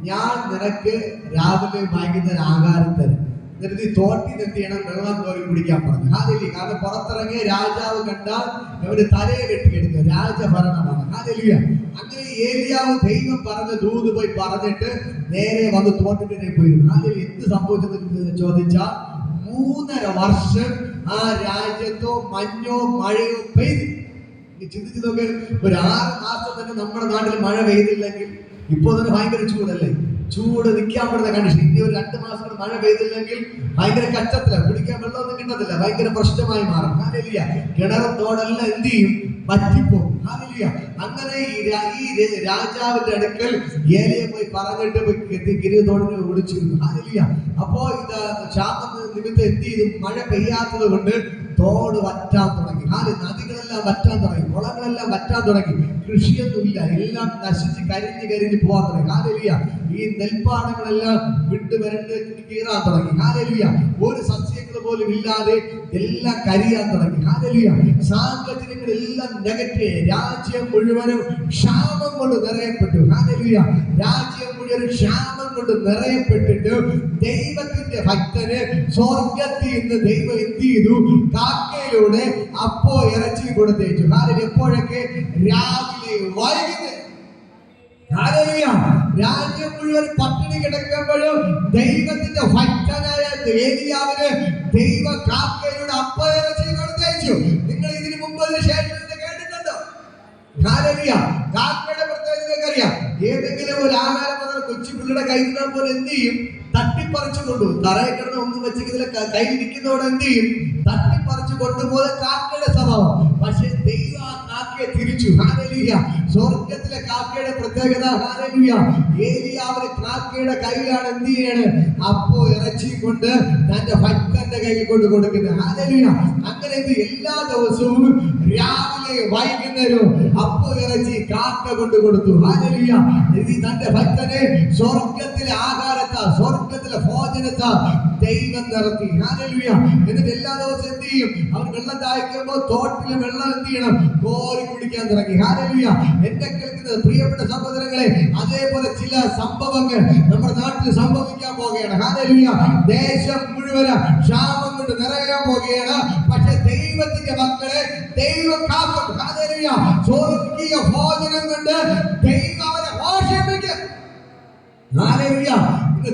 ഞാൻ നിനക്ക് രാവിലെ വൈകുന്നേരം ആഹാരം തരും. എന്നിട്ട് നീ തോട്ടിൽ എന്ത് ചെയ്യണം, വെള്ളം കോരി കുടിക്കാൻ പറഞ്ഞു. കാരണം പുറത്തിറങ്ങിയ രാജാവ് കണ്ടാൽ അവര് തലയെ വെട്ടിയെടുക്കുക, രാജഭരണമാണ്. അങ്ങനെ ഏലിയാവ് ദൈവം പറഞ്ഞ ദൂത് പോയി പറഞ്ഞിട്ട് നേരെ വന്ന് തോട്ടിന്റെ പോയിരുന്നു. എന്ത് സംഭവിച്ചെന്ന് ചോദിച്ചാൽ 3.5 വർഷം ആ രാജ്യത്തോ മഞ്ഞോ മഴയോ പെയ്തു. ചിന്തിച്ചു നോക്കി, ഒരു 6 മാസം തന്നെ നമ്മുടെ നാട്ടിൽ മഴ പെയ്തില്ലെങ്കിൽ ഇപ്പോൾ തന്നെ ഭയങ്കര ചൂടല്ലേ, ചൂട് നിൽക്കാൻ പറ്റുന്ന കണ്ടീഷൻ. ഇനി ഒരു 2 മാസം മഴ പെയ്തില്ലെങ്കിൽ ഭയങ്കര കഷ്ടത്തില്ല, കുടിക്കാൻ വെള്ളമൊന്നും കിട്ടത്തില്ല, ഭയങ്കര പ്രശ്നമായി മാറും. കിണറും തോടെല്ലാം എന്ത് ചെയ്യും, പറ്റിപ്പോകും. അങ്ങനെ ഈ രാജാവിന്റെ അടുക്കൽ ഏലിയ പോയി പറഞ്ഞിട്ട് ഗിരിതോടിനെ വിളിച്ചിരുന്നു. അപ്പോ ഇത് ക്ഷാമ നിമിത്തം എന്ത് ചെയ്തു, മഴ പെയ്യാത്തത് കൊണ്ട് തോട് വറ്റാൻ തുടങ്ങി. നദികളെല്ലാം വറ്റാൻ തുടങ്ങി, കുളങ്ങളെല്ലാം വറ്റാൻ തുടങ്ങി. കൃഷിയൊന്നുമില്ല, എല്ലാം നശിച്ച് കരിഞ്ഞ് പോകാൻ തുടങ്ങി. ഈ നെൽപ്പാടങ്ങളെല്ലാം വിട്ടുവരണ്ട് കീറാൻ തുടങ്ങി. ഒരു സസ്യങ്ങൾ പോലും ഇല്ലാതെ എല്ലാം കരിയാൻ തുടങ്ങി. സാഹചര്യങ്ങളെല്ലാം നെഗറ്റീവ്. രാജ്യം മുഴുവനും ക്ഷാമം കൊണ്ട് നിറയപ്പെട്ടു. രാജ്യം മുഴുവൻ ക്ഷാമം കൊണ്ട് നിറയപ്പെട്ടിട്ട് ദൈവത്തിന്റെ ഭക്തന് സ്വർഗത്തിൽ നിന്ന് ദൈവം എന്ത് ചെയ്തു, കാക്കയിലൂടെ അപ്പോ ഇറച്ചി കൊടുത്തേച്ചു. എപ്പോഴൊക്കെ, രാവിലെ വൈകുന്നേരം. രാജ്യം മുഴുവൻ പട്ടിണി കിടക്കുമ്പോഴും ദൈവത്തിന്റെ ഭക്തനായ ഏലിയാവിന് ദൈവ കാക്കയിലൂടെ അപ്പോ ഇറച്ചി കൊടുത്തേച്ചു. നിങ്ങൾ ഇതിനു മുമ്പ് ശേഷം കേട്ടിട്ടുണ്ടോ? കാക്കയുടെ പ്രത്യേകത അറിയാം. ഏതെങ്കിലും ഒരു ആഹാരം കൊച്ചു പിള്ളയുടെ കയ്യിൽ പോലെ എന്ത് ചെയ്യും, തട്ടിപ്പറിച്ചു കൊണ്ടുപോകും. തറയിൽ കിടന്ന് ഒന്നും വെച്ചെങ്കിൽ കയ്യിലിരിക്കുന്നതോടെ എന്ത് ചെയ്യും, തട്ടിപ്പറിച്ചു കൊണ്ടുപോകുന്ന കാക്കയുടെ സ്വഭാവം. പക്ഷെ ദൈവം ആ കാക്കയെ തിരിച്ചു. സ്വർഗത്തിലെ കാക്കയുടെ പ്രത്യേകത, ഏലിയാവിന് കാക്കയുടെ കയ്യിലാണ് എന്ത് ചെയ്യാണ്, അപ്പോ ഇറച്ചി കൊണ്ട് തന്റെ ഭക്തന്റെ കയ്യിൽ കൊണ്ട് കൊടുക്കുന്നത്. അങ്ങനെ എല്ലാ ദിവസവും രാവിലെ വൈകുന്നേരവും അപ്പോ ഇറച്ചി കാക്ക കൊണ്ട് കൊടുത്തു. തന്റെ ഭക്തനെ സ്വർഗത്തിലെ ആഹാരത്താ, സ്വർഗത്തിലെ ഭോജനത്താ ദൈവം നിറത്തി. എന്നിട്ട് എല്ലാ ദിവസവും എന്ത് ചെയ്യും, അവർ വെള്ളം ദാഹിക്കുമ്പോൾ തോട്ടിലെ വെള്ളം എന്ത് ചെയ്യണം, കോരി കുടിക്കാൻ തുടങ്ങി. എന്നെ കേൾക്കുന്നത് പ്രിയപ്പെട്ട സഹോദരങ്ങളെ, അതേപോലെ ചില സംഭവങ്ങൾ നമ്മുടെ നാട്ടിൽ സംഭവിക്കാൻ പോകുകയാണ്. ദേശം മുഴുവൻ ക്ഷാമം കൊണ്ട് നിറയാൻ പോകുകയാണ്. പക്ഷെ ദൈവത്തിന്റെ മക്കളെ ദൈവം കാക്കും. സ്വർഗീയ ഭോജനം കൊണ്ട് ദൈവം അവരെ പോഷിപ്പിക്കും.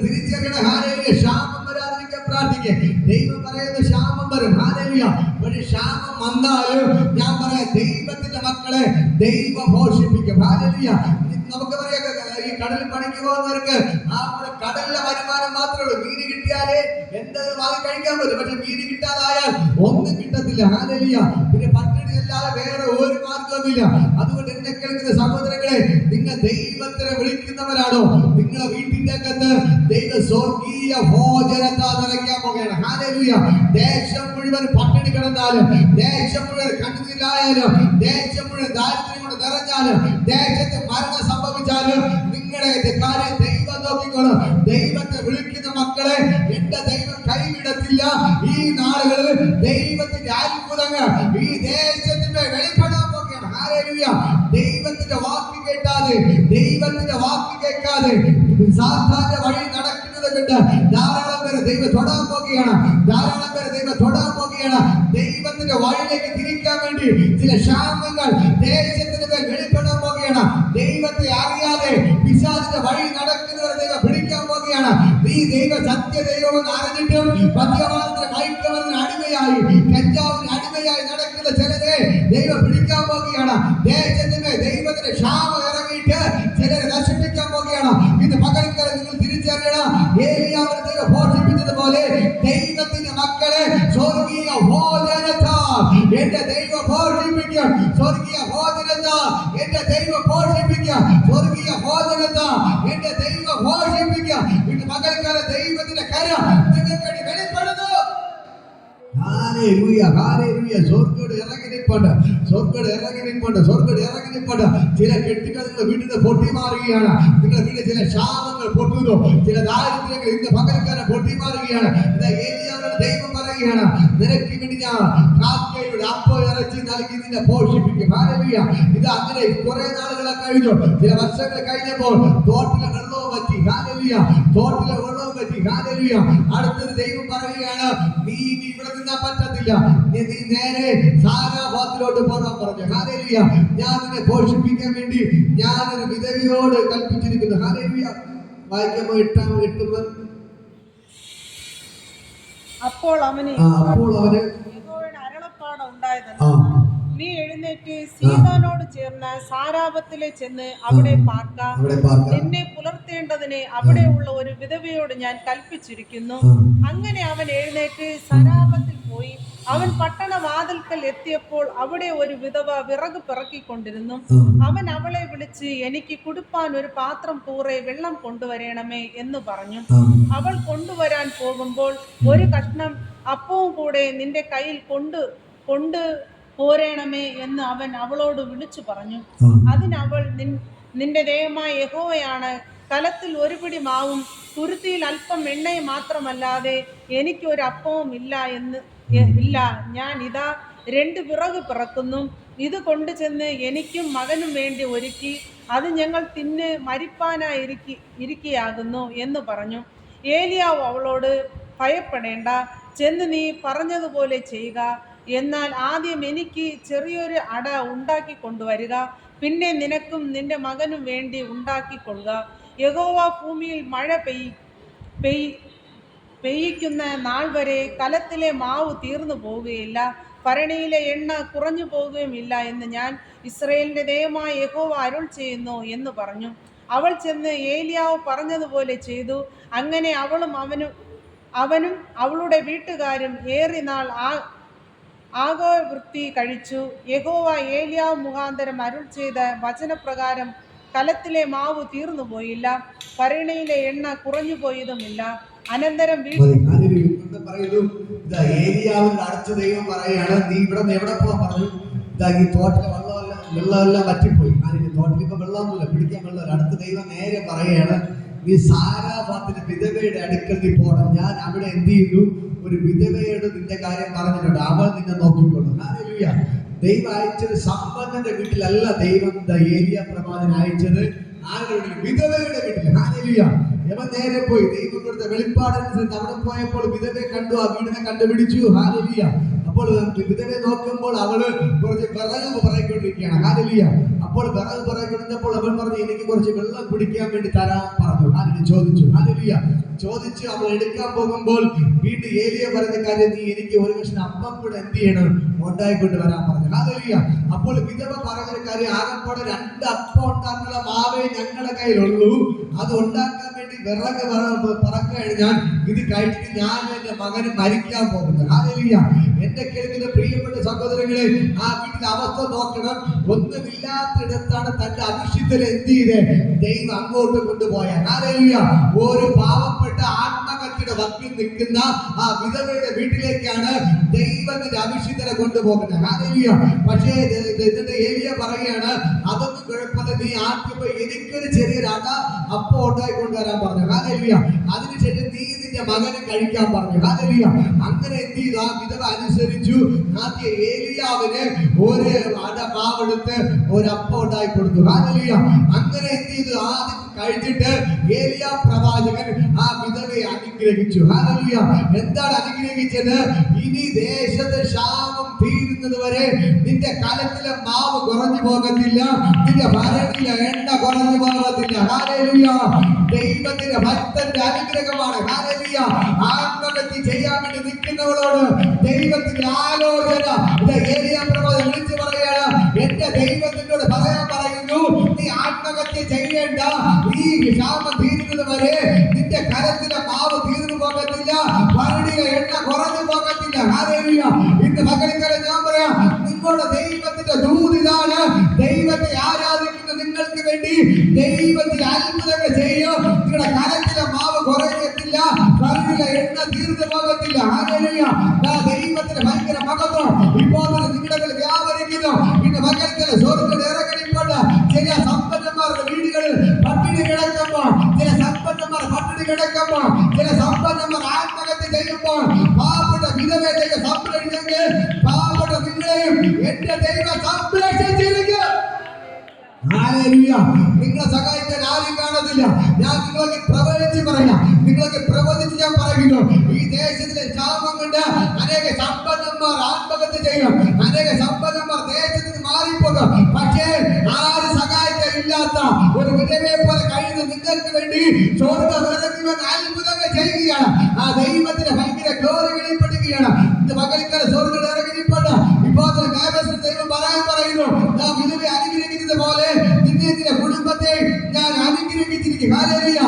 തിരിച്ചറിയണം. ക്ഷാമം വരാതിരിക്കാൻ പ്രാർത്ഥിക്കുക. ദൈവം പറയുന്ന ക്ഷാമം വരും. പക്ഷെ ക്ഷാമം വന്നാലും ഞാൻ പറയാം, ദൈവത്തിന്റെ മക്കളെ ദൈവ പോഷിപ്പിക്കും. നമുക്ക് പറയാം, ഈ കടലിൽ പണിക്ക് പോകുന്നവർക്ക് ആ കടലിലെ വരുമാനം മാത്രമേ ഉള്ളൂ. മീന് കിട്ടിയാലേ എന്തെങ്കിലും വാങ്ങി കഴിക്കാൻ പറ്റും. പക്ഷെ മീന് കിട്ടാതായാൽ ഒന്നും കിട്ടത്തില്ല. പിന്നെ പട്ടിണി അല്ലാതെ വേറെ ഒരു മാർഗവുമില്ല. അതുകൊണ്ട് എന്നെ കേൾക്കുന്ന സഹോദരങ്ങളെ, നിങ്ങൾ ദൈവത്തിനെ വിളിക്കുന്നവരാണോ? നിങ്ങളെ വീട്ടിന്റെ അകത്ത് ദൈവ സ്വർഗീയ ഭോജനത്താ നിറയ്ക്കാൻ പോകുകയാണ്. ദേശം മുഴുവൻ പട്ടിണി കിടന്നാലും, ദേശം മുഴുവൻ കണ്ണുനീരായാലും, ദേശം മുഴുവൻ ദാരിദ്ര്യം കൊണ്ട് നിറഞ്ഞാലും, ദേശത്ത് മരണം സംഭവിച്ചാലും നിങ്ങളുടെ കാര്യം ദൈവം നോക്കിക്കോളും. ദൈവത്തെ വിളിക്കുന്ന മക്കളെ എന്റെ ദൈവം കൈവിടത്തില്ല. ഈ നാളുകളിൽ ദൈവത്തിന്റെ അത്ഭുതങ്ങൾ ഈ ദേശത്തിന്റെ വെളിപ്പെടാൻ പോകുകയാണ്. ദൈവത്തിന്റെ വാക്ക് കേട്ടാതെ, ദൈവത്തിന്റെ വാക്ക് കേൾക്കാതെ സാധാരണ വഴി നടക്കുന്നത് എടുത്തുകൊണ്ട് ധാരാളം പേരെ ദൈവം തൊടാൻ പോകുകയാണ്. ധാരാളം പേരെ ദൈവം തൊടാൻ പോകുകയാണ്. ദൈവത്തിന്റെ വഴിയിലേക്ക് തിരിക്കാൻ വേണ്ടി ചില ക്ഷാമങ്ങൾ ദേശത്തിന് മേൽ വെളിപ്പെടാൻ പോകുകയാണ്. ദൈവത്തെ അറിയാതെ പിശാചിന്റെ വഴി നടക്കുന്നവരെ ദൈവം പിടിക്കാൻ പോകുകയാണ്. നീ ദൈവ സത്യ ദൈവമെന്ന് അറിഞ്ഞിട്ടും മദ്യപാനത്തിന് മയക്കുമരുന്നിന് അടിമയായി കഞ്ചാവിന് അടിമയായി നടക്കുന്ന ചിലരെ ദൈവം പിടിക്കാൻ പോകുകയാണ്. ദേശത്തിന് ദൈവത്തിന്റെ ക്ഷാമം ഇറങ്ങിയിട്ട് ചിലരെ നശിപ്പിക്കാൻ പോകുകയാണ്. ഇത് പകൽക്കാലം നിങ്ങൾ തിരിച്ചറിയണം. ഏലിയാവിനെ ദൈവം പോഷിപ്പിച്ചതുപോലെ ദൈവത്തിന്റെ മക്കളെ സ്വർഗീയ ഭോജനത്താൽ എന്റെ ദൈവം പോഷിപ്പിക്കും. സ്വർഗീയ ഭോജനത്താൽ എന്റെ ദൈവം പോഷിപ്പിക്കും. സ്വർഗീയ ഭോജനത്താൽ എന്റെ ദൈവം പോഷിപ്പിക്കും. ഇത് പകൽക്കാലം ദൈവത്തിന്റെ കരം നിങ്ങൾക്ക് വേണ്ടി വെളിപ്പെടുന്നു. Hallelujah, hallelujah. സ്വർഗ്ഗം ഇറങ്ങി നിൽപ്പുണ്ട്. സ്വർഗ്ഗം ഇറങ്ങി നിൽപ്പുണ്ട്. സ്വർഗ്ഗം ഇറങ്ങി നിൽപ്പുണ്ട്. ചില കെട്ടുകൾ നിങ്ങളുടെ വീട്ടിൽ നിന്ന് പൊട്ടി മാറുകയാണ്. നിങ്ങളുടെ വീട്ടിൽ ചില ക്ഷാമങ്ങൾ പൊട്ടുന്നു. ചില ദാരിദ്ര്യങ്ങൾ ഇന്ന് പകൽക്കാലം പൊട്ടി മാറുകയാണ്. ഇത് ഏലിയാവിനോട് ദൈവം പറയുകയാണ്, നിനക്ക് വേണ്ടി ഞാൻ കാക്കയുടെ അപ്പം ഇറച്ചി നൽകി നിന്നെ പോഷിപ്പിക്കും. ഹല്ലേലൂയ. ഇത് അങ്ങനെ കുറെ നാളുകളെ കഴിഞ്ഞു. ചില വർഷങ്ങൾ കഴിഞ്ഞപ്പോൾ തോട്ടിലെ വെള്ളവും പറ്റി. ഹല്ലേലൂയ. തോട്ടിലെ വെള്ളവും പറ്റി. ഹല്ലേലൂയ. അടുത്തൊരു ദൈവം പറയുകയാണ്, നീ ഇവിടെ നിന്നാ പറ്റത്തില്ല, നീ നേരെ സാരാഭാത്തിലോട്ട് പോകാൻ പറഞ്ഞു. ഹല്ലേലൂയ. ഞാൻ നിന്നെ പോഷിപ്പിക്കാൻ വേണ്ടി ഞാനൊരു വിധവയോട് കൽപ്പിച്ചിരിക്കുന്നു. ഹല്ലേലൂയ. വായിക്കുമ്പോൾ 8 അപ്പോൾ അവന് യഹോവയുടെ അരുളപ്പാട് ഉണ്ടായതെന്നാൽ, നീ എഴുന്നേറ്റ് സീദോനോട് ചേർന്ന് സാരാപത്തിലെ ചെന്ന് അവിടെ പാർക്കാം. നിന്നെ പുലർത്തേണ്ടതിന് അവിടെയുള്ള ഒരു വിധവയോട് ഞാൻ കൽപ്പിച്ചിരിക്കുന്നു. അങ്ങനെ അവൻ എഴുന്നേറ്റ് സാരാപത്തിൽ പോയി. അവൻ പട്ടണവാതിൽക്കൽ എത്തിയപ്പോൾ അവിടെ ഒരു വിധവ വിറക് പിറക്കിക്കൊണ്ടിരുന്നു. അവൻ അവളെ വിളിച്ച്, എനിക്ക് കുടിപ്പാൻ ഒരു പാത്രം കൂറെ വെള്ളം കൊണ്ടുവരണമേ എന്ന് പറഞ്ഞു. അവൾ കൊണ്ടുവരാൻ പോകുമ്പോൾ, ഒരു കഷ്ണം അപ്പവും കൂടെ നിന്റെ കയ്യിൽ കൊണ്ട് പോരണമേ എന്ന് അവൻ അവളോട് വിളിച്ചു പറഞ്ഞു. അതിനവൾ, നിന്റെ ദൈവമായ യഹോവയാണ് കലത്തിൽ ഒരു പിടി മാവും തുരുത്തിയിൽ അല്പം എണ്ണയും മാത്രമല്ലാതെ എനിക്ക് ഒരു അപ്പവും ഇല്ല. ഞാൻ ഇതാ 2 വിറക് പിറക്കുന്നു. ഇത് കൊണ്ടു ചെന്ന് എനിക്കും മകനും വേണ്ടി ഒരുക്കി അത് ഞങ്ങൾ തിന്ന് മരിപ്പാനായിരിക്കുകയാകുന്നു എന്ന് പറഞ്ഞു. ഏലിയാവ് അവളോട്, ഭയപ്പെടേണ്ട, ചെന്ന് നീ പറഞ്ഞതുപോലെ ചെയ്യുക. എന്നാൽ ആദ്യം എനിക്ക് ചെറിയൊരു അട ഉണ്ടാക്കി കൊണ്ടുവരിക, പിന്നെ നിനക്കും നിന്റെ മകനും വേണ്ടി ഉണ്ടാക്കിക്കൊള്ളുക. യഹോവ ഭൂമിയിൽ മഴ പെയ്യിക്കുന്ന നാൾ വരെ കലത്തിലെ മാവ് തീർന്നു പോവുകയില്ല, ഭരണിയിലെ എണ്ണ കുറഞ്ഞു പോകുകയുമില്ല എന്ന് ഞാൻ ഇസ്രായേലിന്റെ ദൈവമായ യഹോവ അരുൾ ചെയ്യുന്നു എന്ന് പറഞ്ഞു. അവൾ ചെന്ന് ഏലിയാവ് പറഞ്ഞതുപോലെ ചെയ്തു. അങ്ങനെ അവനും അവളുടെ വീട്ടുകാരും ഏറി നാൾ ആഗോവൃത്തി കഴിച്ചു. യഹോവ ഏലിയാവ് മുഖാന്തരം അരുൾ ചെയ്ത വചനപ്രകാരം കലത്തിലെ മാവ് തീർന്നു പോയില്ല, ഭരണിയിലെ എണ്ണ കുറഞ്ഞു പോയതുമില്ല. അനന്തരം അടുത്ത ദൈവം പറയാണ്, നീ ഇവിടെ എവിടെ പോകാൻ പറഞ്ഞു? ഈ തോട്ടിലെ വെള്ളമെല്ലാം വറ്റിപ്പോയി. തോട്ടിലിപ്പോ വെള്ളമൊന്നുമില്ല, പിടിക്കാൻ വെള്ളം. അടുത്ത ദൈവം നേരെ പറയാണ്, നീ സാരാഭാത്തിന്റെ വിധവയുടെ അടുക്കൽ നീ പോകണം. ഞാൻ അവിടെ എന്ത് ചെയ്യുന്നു? ഒരു വിധവയോട് നിന്റെ കാര്യം പറഞ്ഞിട്ടുണ്ട്, അവൾ നിന്നെ നോക്കിക്കൊള്ളു. ഹല്ലേലൂയ. ദൈവം അയച്ചത് സമ്പന്നന്റെ വീട്ടിലല്ല. ദൈവം ഏലിയ പ്രവാചകൻ അയച്ചത് ആരുടെ? വിധവയുടെ വീട്ടിൽ. ഹല്ലേലൂയ. അവൻ നേരെ പോയി ദൈവം കൊടുത്ത വെളിപ്പാടനുസരിച്ച് അവിടെ പോയപ്പോൾ വിധവയെ കണ്ടു, ആ വീടിനെ കണ്ടുപിടിച്ചു. ഹല്ലേലൂയ. അപ്പോൾ വിധവയെ നോക്കുമ്പോൾ അവള് കുറച്ച് വിറക് പറയിക്കൊണ്ടിരിക്കുകയാണ്. ഹല്ലേലൂയ. അപ്പോൾ വിറക് പറയിക്കൊണ്ടിരുന്നപ്പോൾ അവൻ പറഞ്ഞു, എനിക്ക് കുറച്ച് വെള്ളം കുടിക്കാൻ വേണ്ടി തരാൻ പറഞ്ഞു. ഹല്ലേലൂയ. ചോദിച്ചു. ഹല്ലേലൂയ. ചോദിച്ചു. അവൾ എടുക്കാൻ പോകുമ്പോൾ വീണ്ടും ഏലിയ പറഞ്ഞ കാര്യം, നീ എനിക്ക് ഒരു കഷ്ണം അപ്പം കൂടെ എന്ത് ചെയ്യണം? ഉണ്ടായിക്കൊണ്ട് വരാൻ പറഞ്ഞു. ഹല്ലേലൂയ. അപ്പോൾ വിധവ പറഞ്ഞ കാര്യം, ആകെപ്പാടെ 2 അപ്പം ഉണ്ടാക്കാനുള്ള മാവേ ഞങ്ങളുടെ കയ്യിലുള്ളൂ, അത് ഉണ്ടാക്കാൻ വേണ്ടി വിറക് പറക്കഴിഞ്ഞാൽ ഇത് കഴിച്ചിട്ട് ഞാൻ എന്റെ മകന് മരിക്കാൻ പോകുന്നത്. ഹല്ലേലൂയ. എന്റെ കേൾക്കുന്ന പ്രിയപ്പെട്ട സഹോദരങ്ങളെ, ആ വീട്ടിലെ അവസ്ഥ നോക്കണം. ഒന്നുമില്ലാത്തിടത്താണ് തന്റെ അഭിഷിക്തനെ എന്ത് ചെയ്ത് ദൈവം അങ്ങോട്ട് കൊണ്ടുപോയ. ഹല്ലേലൂയ. ഒരു പാവപ്പെട്ട ആത്മഹത്യയുടെ വക്കിൽ നിൽക്കുന്ന ആ വിധവയുടെ വീട്ടിലേക്കാണ് ദൈവത്തിന്റെ അഭിഷിക്തനെ കൊണ്ടുപോകുന്നത്. ഹല്ലേലൂയ. പക്ഷേ എന്നിട്ട് ഏലിയ പറയുകയാണ്, അതൊന്നും കുഴപ്പമില്ല, നീ ആദ്യം പോയി എനിക്കൊരു ചെറിയൊരു അട അപ്പം ഉണ്ടായി കൊണ്ടുവരാൻ പറഞ്ഞു. ഹല്ലേലൂയ. അതിനുശേഷം നീ നിന്റെ മകനെ കഴിക്കാൻ പറഞ്ഞു. ഹല്ലേലൂയ. അങ്ങനെ എന്ത് ചെയ്തു? ആ വിധവ അനുസരിച്ചു. ആദ്യം ഏലിയാവിന് ഒരു അട മാവെടുത്ത് ഒരു അപ്പം ഉണ്ടായി കൊടുത്തു. ഹല്ലേലൂയ. അങ്ങനെ എന്ത് ചെയ്തു? ആദ്യം കഴിച്ചിട്ട് ഏലിയ പ്രവാചകൻ ആ വിധവയെ അനുഗ്രഹിച്ചു. ഹല്ലേലൂയ. എന്താണ് അനുഗ്രഹിച്ചത്? ഇനി ദേശത്ത് ക്ഷാമം തീരുന്നത് വരെ നിന്റെ കലത്തിലെ മാവ് കുറഞ്ഞു പോകത്തില്ല, നിന്റെ ഭരണിയിലെ എണ്ണ കുറഞ്ഞു പോകത്തില്ല. ഹല്ലേലൂയ. ദൈവത്തിന്റെ ഭക്തന്റെ അനുഗ്രഹമാണ്. ഹല്ലേലൂയ. ആത്മഹത്യ ചെയ്യാൻ വേണ്ടി നിൽക്കുന്നവളോട് ദൈവത്തിന്റെ ആലോചന ഏലിയാ പ്രവാചകൻ വിളിച്ചു പറയാണ്, എന്റെ ദൈവത്തിനോട് പറയാൻ പറയുന്നു, നീ ആത്മഹത്യ ചെയ്യേണ്ട. ഈ ക്ഷാമം തീരുന്നത് വരെ നിന്റെ കരത്തിലെ മാവ് തീർന്നു പോകത്തില്ല, ഭരണിയിലെ എണ്ണ കുറഞ്ഞു പോകത്തില്ല. ഹല്ലേലൂയ. ഇന്ന് പകലിക്കല ഞാൻ പറയാം, നിങ്ങളുടെ ദൈവത്തിന്റെ ദൂതിതാണ്. ദൈവത്തെ ആരാധിക്കുന്ന നിങ്ങൾക്ക് വേണ്ടി ദൈവത്തിന്റെ അത്ഭുതങ്ങൾ ചെയ്യും. നിങ്ങളുടെ കരത്തിലെ മാവ് കുറയത്തില്ല, ഭരണിയിലെ എണ്ണ തീർന്നു പോകത്തില്ല. ഹല്ലേലൂയ. ദൈവത്തിന് ഭയങ്കര മഹത്വം ഇപ്പോൾ നിങ്ങളുടെ മേൽ വ്യാപരിക്കുന്നു. ഇന്ന് പകലിക്കല സ്വർഗ്ഗത്തിൽ ഇറങ്ങിക്കൊണ്ട് ചില സമ്പന്നന്മാരുടെ വീടുകളിൽ പട്ടിണി കിടക്കുമ്പോൾ, ചില സമ്പന്നന്മാർ പട്ടിണി കിടക്കുമ്പോൾ, ചില സമ്പന്നന്മാർ ആത്മഹത്യ ചെയ്യുമ്പോൾ, പാവപ്പെട്ട വിധവയെ സംരക്ഷിച്ചെങ്കിൽ പാവപ്പെട്ട നിങ്ങളെയും എന്റെ ദൈവം സംരക്ഷിച്ചിരിക്കും. ഹല്ലേലൂയ. നിങ്ങളെ സഹായിക്കാൻ ആരും കാണത്തില്ല. ഞാൻ നിങ്ങൾക്ക് പ്രവചിച്ച് പറയാം, നിങ്ങൾക്ക് പ്രവചിച്ച് ഞാൻ പറയുന്നു, ഈ ദേശത്തിലെ ക്ഷാമം കൊണ്ട് അനേക സമ്പന്നന്മാർ ആത്മഹത്യ ചെയ്യും, അനേക സമ്പന്നന്മാർ ദേശത്ത് നിന്ന് മാറിപ്പോകും. പക്ഷേ ആരും സഹായിക്കാൻ ഇല്ലാത്ത ഒരു വിധവയെ പോലെ കഴിയുന്ന നിങ്ങൾക്ക് വേണ്ടി സ്വർഗ്ഗം ഇറങ്ങി വന്ന് അത്ഭുതങ്ങൾ ചെയ്യുകയാണ്. ആ ദൈവത്തിന്റെ ഭയങ്കര ഗ്ലോറി വെളിപ്പെടുകയാണ്. ഇത് പകലിക്കല സ്വർഗ്ഗം ഇറങ്ങിപ്പോണ്ട് ഇപ്പോൾ ദൈവം പറയാൻ പറയുന്നു, ഞാൻ വിധവയെ അനുഗ്രഹിക്കുന്നത് പോലെ നിന്റെ കുടുംബത്തെ ഞാൻ അനുഗ്രഹിച്ചിരിക്കും. ഹല്ലേലൂയ.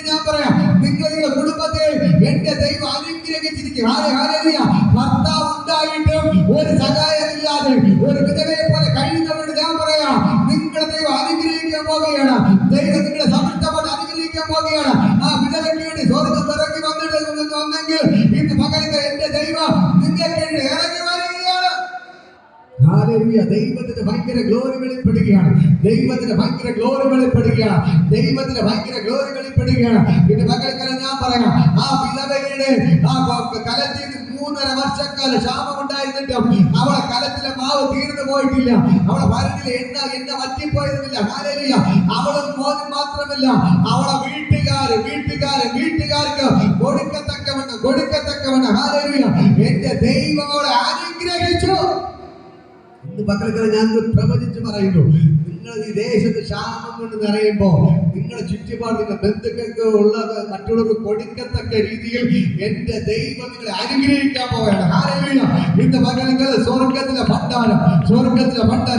ഞാൻ പറയാം, നിങ്ങളുടെ കുടുംബത്തെ എന്റെ ദൈവം അനുഗ്രഹിച്ചിരിക്കും. ഹല്ലേലൂയ. ഭർത്താവ് ഉണ്ടായിട്ടും ഒരു സഹായമില്ലാതെ ഒരു വിധവയെ പോലെ കഴിയുന്നവരോട് ഞാൻ പറയാം, നിങ്ങളുടെ ദൈവം അനുഗ്രഹിക്കാൻ പോവുകയാണ്. ദൈവം നിങ്ങളെ സമൃദ്ധമായി അനുഗ്രഹിക്കാൻ പോവുകയാണ്. ആ വിധവയ്ക്ക് വേണ്ടി സ്വർഗ്ഗം ഇറങ്ങി വന്നെങ്കിൽ ഇന്ന് പകലിൽ എന്റെ ദൈവം നിങ്ങൾക്ക് വേണ്ടി ഇറങ്ങി വരികയാണ്. ഹല്ലേലൂയ. ദൈവത്തിന്റെ ഭയങ്കര ഗ്ലോറി വെളിപ്പെടുകയാണ്. ദൈവത്തിന്റെ ഭയങ്കര ഗ്ലോറി വെളിപ്പെടുകയാണ്. ദൈവത്തിന്റെ ഭയങ്കര ഗ്ലോറി വെളിപ്പെടുകയാണ്. പിന്നെ പകൽക്കാലം ഞാൻ പറയാം, ആ വിധവയുടെ ആ കലത്തിൽ 3.5 വർഷക്കാലം ക്ഷാമം ഉണ്ടായിരുന്നിട്ടും അവളെ കലത്തിലെ മാവ് തീർന്നു പോയിട്ടില്ല, അവളെ ഭരണിയിലെ എണ്ണ വറ്റിപ്പോയതുമില്ല. ഹല്ലേലൂയ. അവളും മോനും മാത്രമല്ല, അവളെ വീട്ടുകാർക്ക് കൊടുക്കത്തക്കവണ്ണം ഹല്ലേലൂയ എന്റെ ദൈവം അവളെ അനുഗ്രഹിച്ചു. ഇന്ന് പകൽക്കാലം ഞാൻ പ്രവചിച്ച് പറയുന്നു, നിങ്ങൾ ഈ ദേശത്ത് ക്ഷാമം കൊണ്ട് നിറയുമ്പോൾ നിങ്ങളുടെ ചുറ്റുപാട് നിങ്ങളുടെ ബന്ധുക്കൾക്ക് ഉള്ളത് മറ്റുള്ളവർക്ക് കൊടുക്കത്തക്ക രീതിയിൽ എന്റെ ദൈവം നിങ്ങളെ അനുഗ്രഹിക്കാൻ പോവുകയാണ്. ഹല്ലേലൂയ. ഇന്ന് പകൽക്കാലം സ്വർഗ്ഗത്തിലെ ഭണ്ഡാരം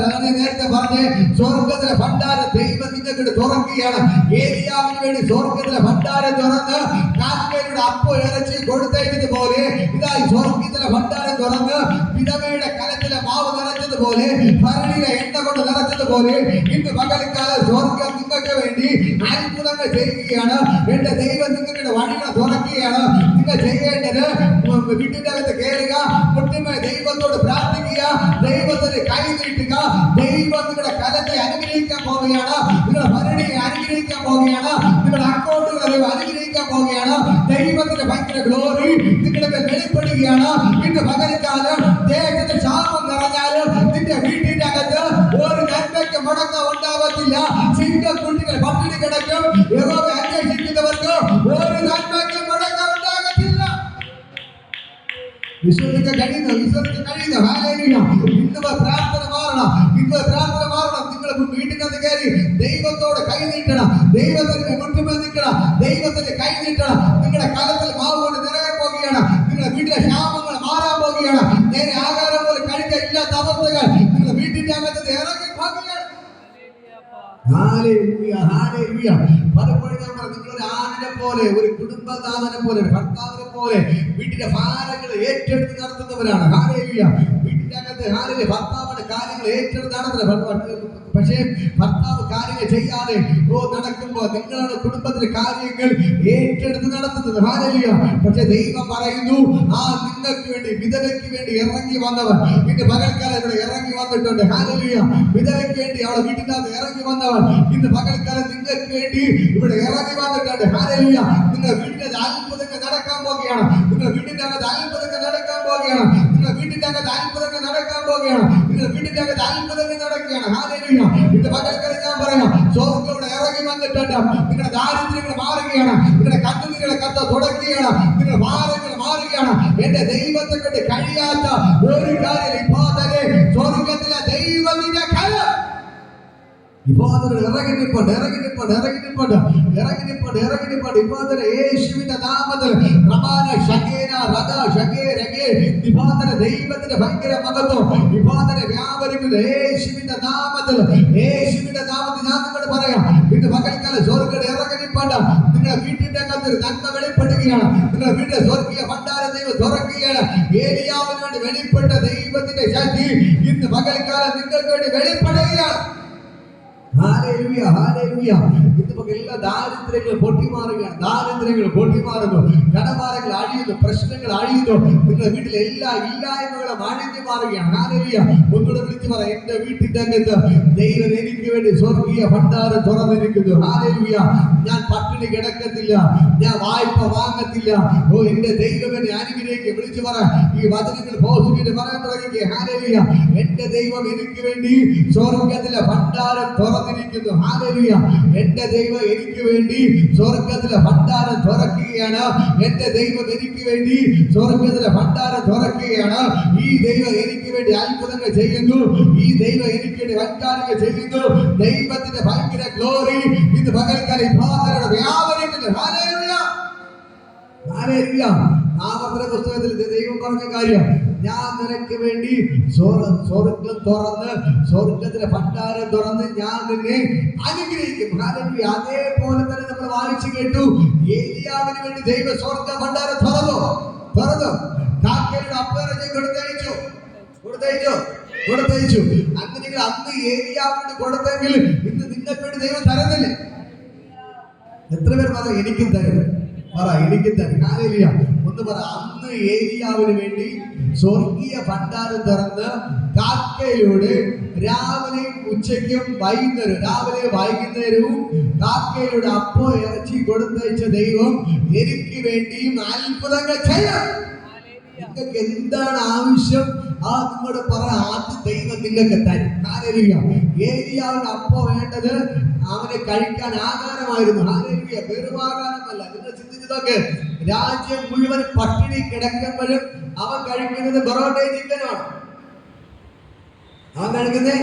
അതാണ് നേരത്തെ പറഞ്ഞേ, സ്വർഗ്ഗത്തിലെ ഭണ്ഡാരം ദൈവം നിങ്ങൾക്ക് തുറക്കുകയാണ്. ഏലിയാവിന് വേണ്ടി സ്വർഗ്ഗത്തിലെ ഭണ്ഡാരം തുറന്ന് കാൽക്കരുടെ അപ്പം ഇറച്ചി കൊടുത്തയച്ചതുപോലെ ഇതാ സ്വർഗ്ഗത്തിലെ ഭണ്ഡാരം തുറന്ന് വിധവയുടെ കലത്തിലെ മാവ് നിറച്ചതുപോലെ, ഭരണിയിലെ എണ്ണ കൊണ്ട് നിറച്ചതുപോലെ ഇന്ന് പകൽക്കാലം സ്വർഗ്ഗം നിങ്ങൾക്ക് വേണ്ടി അത്ഭുതങ്ങൾ ചെയ്യുകയാണ്. എന്റെ ദൈവം നിങ്ങളുടെ വഴികൾ തുറക്കുകയാണ്. നിങ്ങൾ ചെയ്യേണ്ടത് വീട്ടിന്റെ അകത്ത് കയറുക, കൃത്യമായി ദൈവത്തോട് പ്രാർത്ഥിക്കുക, ദൈവത്തിന് കൈ നീട്ടുക. ദൈവം നിങ്ങളുടെ കലത്തെ അനുഗ്രഹിക്കാൻ പോവുകയാണ്, നിങ്ങളുടെ ഭരണിയെ അനുഗ്രഹിക്കാൻ പോവുകയാണ്, നിങ്ങളുടെ അക്കൗണ്ടുകളെ അനുഗ്രഹിക്കാൻ പോവുകയാണ്. ദൈവത്തിന്റെ ഭയങ്കര ഗ്ലോറി നിങ്ങളുടെ വെളിപ്പെടുകയാണ്. ഇന്ന് പകൽക്കാലം ദേശത്തെ ക്ഷാമം നിറഞ്ഞാലും നിന്റെ വീട്ടിന്റെ അകത്ത് ഒരു നന്മയ്ക്ക് മുടക്കം ഉണ്ടാവത്തില്ല. സിംഹക്കുട്ടികൾ പട്ടിണി കിടക്കും. യഹോവയെ അന്വേഷിക്കുന്നവർക്ക് ഒരു നന്മയ്ക്ക് മുടക്കം ഉണ്ടാകത്തില്ല. വിശ്വസിക്കാൻ കഴിയുന്നു. ഹല്ലേലൂയ. ഇന്ന് പ്രാർത്ഥന മാറണം. നിങ്ങൾ വീട്ടിനകത്ത് കയറി ദൈവത്തോട് കൈ നീട്ടണം, ദൈവത്തിന്റെ മുട്ടുമേൽ നിൽക്കണം, ദൈവത്തിന്റെ കൈ നീട്ടണം. നിങ്ങളുടെ കലത്തിൽ മാവ് കൊണ്ട് നിറയാൻ പോവുകയാണ്. നിങ്ങളുടെ വീട്ടിലെ ക്ഷാമങ്ങൾ മാറാൻ പോവുകയാണ്. നേരെ ആഹാരം പോലും കഴിക്കാൻ ഇല്ലാത്ത അവസ്ഥകൾ നിങ്ങളുടെ വീട്ടിന്റെ അകത്ത് ഇറങ്ങി പോവുകയാണ്. ഹല്ലേലൂയ. പലപ്പോഴും ഞാൻ പറഞ്ഞു, നിങ്ങളൊരു ആണിനെ പോലെ, ഒരു കുടുംബനാഥനെ പോലെ, ഒരു ഭർത്താവിനെ പോലെ വീട്ടിലെ ഭാരങ്ങൾ ഏറ്റെടുത്ത് നടത്തുന്നവരാണ്. ഹല്ലേലൂയ. വീട്ടിന്റെ അകത്ത് ഭർത്താവിന്റെ കാര്യങ്ങൾ ഏറ്റെടുത്ത് നടത്തുന്നത്. പക്ഷേ ഭർത്താവ് കാര്യങ്ങൾ ചെയ്യാതെ നടക്കുമ്പോൾ നിങ്ങളാണ് കുടുംബത്തിലെ കാര്യങ്ങൾ ഏറ്റെടുത്ത് നടത്തുന്നത്. ഹല്ലേലൂയ. പക്ഷെ ദൈവം പറയുന്നു, ആ നിങ്ങൾക്ക് വേണ്ടി വിധവയ്ക്ക് വേണ്ടി ഇറങ്ങി വന്നവർ ഇന്ന് പകൽക്കാലം ഇവിടെ ഇറങ്ങി വന്നിട്ടുണ്ട്. ഹല്ലേലൂയ. വിധവയ്ക്ക് വേണ്ടി അവളെ വീട്ടിനകത്ത് ഇറങ്ങി വന്നവർ ഇന്ന് പകൽക്കാലം നിങ്ങൾക്ക് വേണ്ടി ഇവിടെ ഇറങ്ങി വന്നിട്ടുണ്ട്. ഹല്ലേലൂയ. നിങ്ങളുടെ വീട്ടിന്റെ അത്ഭുതങ്ങൾ നടക്കാൻ പോവുകയാണ്. നിങ്ങളുടെ വീട്ടിന്റെ അകത്ത് അത്ഭുതങ്ങൾ നടക്കാൻ പോവുകയാണ്. നിങ്ങളുടെ വീട്ടിന്റെ അകത്ത് അത്ഭുതങ്ങൾ നടക്കാൻ പോവുകയാണ്. നിങ്ങളുടെ വീട്ടിന്റെ അകത്ത് അത്ഭുതങ്ങൾ നടക്കുകയാണ്. ഹല്ലേലൂയ. ഇന്ന് പകൽക്കാലം ഞാൻ പറയാം, സ്വർഗ്ഗം ഇവിടെ ഇറങ്ങി വന്നിട്ടുണ്ട്. നിങ്ങളുടെ ദാരിദ്ര്യങ്ങൾ മാറുകയാണ്. നിങ്ങളുടെ കണ്ണുനീരുകളെ കർത്താവ് തുടക്കുകയാണ്. നിങ്ങളുടെ ഭാരങ്ങൾ മാറുകയാണ്. എന്റെ ദൈവത്തെ കൊണ്ട് കഴിയാത്ത ഒരു കാര്യം ഇപ്പോൾ തന്നെ സ്വർഗ്ഗത്തിലെ ദൈവത്തിന്റെ കരം യേശുവിന്റെ നാമത്തിൽ ദൈവത്തിന്റെ ഭയങ്കര മഹത്വം വ്യാപരിക്കുന്ന യേശുവിന്റെ നാമത്തിൽ ഞാൻ നിങ്ങളോട് പറയാം. ഇന്ന് പകൽക്കാലം സ്വർഗ്ഗം ഇറങ്ങിപ്പണ്ട നിങ്ങളുടെ വീട്ടിന്റെ അകത്ത് നന്മ വെളിപ്പെടുകയാണ്. നിങ്ങളുടെ വീട്ടിലെ സ്വർഗീയ ഭണ്ഡാര ദൈവം തുറക്കുകയാണ്. ഏലിയാവിന് വേണ്ടി വെളിപ്പെട്ട ദൈവത്തിന്റെ ശക്തി ഇന്ന് പകൽക്കാലം നിങ്ങൾക്ക് വേണ്ടി വെളിപ്പെടുകയാണ്. Hallelujah, hallelujah. ഇന്നിപ്പോ എല്ലാ ദാരിദ്ര്യങ്ങൾ പൊട്ടിമാറുകയാണ്. ദാരിദ്ര്യങ്ങൾ പൊട്ടിമാറുന്നു, കടഭാരങ്ങൾ അഴിയുന്നു, പ്രശ്നങ്ങൾ അഴിയുന്നു. നിങ്ങളുടെ വീട്ടിലെ എല്ലാ ഇല്ലായ്മകളും അഴിഞ്ഞു മാറുകയാണ്. ഹല്ലേലൂയ. ഒന്നുകൂടെ വിളിച്ചു പറ, എന്റെ വീട്ടിന്റെ അകത്ത് ദൈവം എനിക്ക് വേണ്ടി സ്വർഗീയ ഭണ്ഡാരം തുറന്നിരിക്കുന്നു. ഹല്ലേലൂയ. ഞാൻ പട്ടിണി കിടക്കത്തില്ല, ഞാൻ വായ്പ വാങ്ങത്തില്ല. ഓ, എന്റെ ദൈവം എന്നെ അനുഗ്രഹിക്കുക. വിളിച്ചു പറ, ഈ വചനങ്ങൾ പോസിറ്റീവ് പറയാൻ തുടങ്ങിക്കുക. ഹല്ലേലൂയ. എന്റെ ദൈവം എനിക്ക് വേണ്ടി സ്വർഗത്തിലെ ഭണ്ഡാരം തുറന്നിരിക്കുന്നു. ഹല്ലേലൂയ. എന്റെ ദൈവം എനിക്ക് വേണ്ടി സ്വർഗത്തിലെ ഭണ്ഡാരം തുറക്കുകയാണ്. എന്റെ ദൈവം എനിക്ക് വേണ്ടി സ്വർഗത്തിലെ ഭണ്ഡാരം തുറക്കുകയാണ്. ഈ ദൈവം എനിക്ക് വേണ്ടി അത്ഭുതങ്ങൾ ചെയ്യുന്നു. ഈ ദൈവം എനിക്ക് വേണ്ടി വൻകാര്യങ്ങൾ ചെയ്യുന്നു. ദൈവത്തിന്റെ ഭയങ്കര ഗ്ലോറി ഇന്ന് പകൽക്കാലം വ്യാപരിക്കുന്നു. Hallelujah, hallelujah. ആവർത്തന പുസ്തകത്തിൽ ദൈവം പറഞ്ഞ കാര്യം, ഞാൻ നിനക്ക് വേണ്ടി സ്വർഗം തുറന്ന് സ്വർഗത്തിലെ ഭണ്ഡാരം തുറന്ന് ഞാൻ നിന്നെ അനുഗ്രഹിക്കും. ഹല്ലേലൂയ. അതേപോലെ തന്നെ നമ്മൾ വായിച്ചു കേട്ടു, ഏലിയാവിന് വേണ്ടി ദൈവം സ്വർഗ ഭണ്ഡാരം തുറന്നു. കാക്കയുടെ അപ്പേറച്ചി കൊടുത്തയച്ചു. അങ്ങനെയെങ്കിൽ അന്ന് ഏലിയാവിന് കൊടുത്തെങ്കിൽ ഇന്ന് നിങ്ങൾക്ക് വേണ്ടി ദൈവം തരുന്നില്ലേ? എത്ര പേർ പറ, എനിക്കും തരും. എനിക്കും തരും. ഹല്ലേലൂയ. ഒന്ന് പറ, അന്ന് ഏലിയാവിന് വേണ്ടി സ്വർഗീയ ഭണ്ഡാരം തുറന്ന് കാക്കയിലൂടെ രാവിലെയും ഉച്ചയ്ക്കും വൈകുന്നേരവും കാക്കയിലൂടെ അപ്പോ ഇറച്ചി കൊടുത്തയച്ച ദൈവം എനിക്ക് വേണ്ടിയും അത്ഭുതങ്ങൾ ചെയ്യാം. നിങ്ങൾക്ക് എന്താണ് ആവശ്യം ആ നിങ്ങളുടെ പറ, അത് ദൈവം നിങ്ങൾക്ക് തരും. ഹല്ലേലൂയ. ഏലിയാവിന് അപ്പോ വേണ്ടത് അവനെ കഴിക്കാൻ ആഹാരമായിരുന്നു. ഹല്ലേലൂയ. വെറും ആഹാരമല്ല. നിങ്ങൾ ചിന്തിച്ചതൊക്കെ, രാജ്യം മുഴുവൻ പട്ടിണി കിടക്കുമ്പോഴും അവൻ കഴിക്കുന്നത് ബറോട്ടയും ചിക്കനുമാണ്. അവൻ കഴിക്കുന്നത്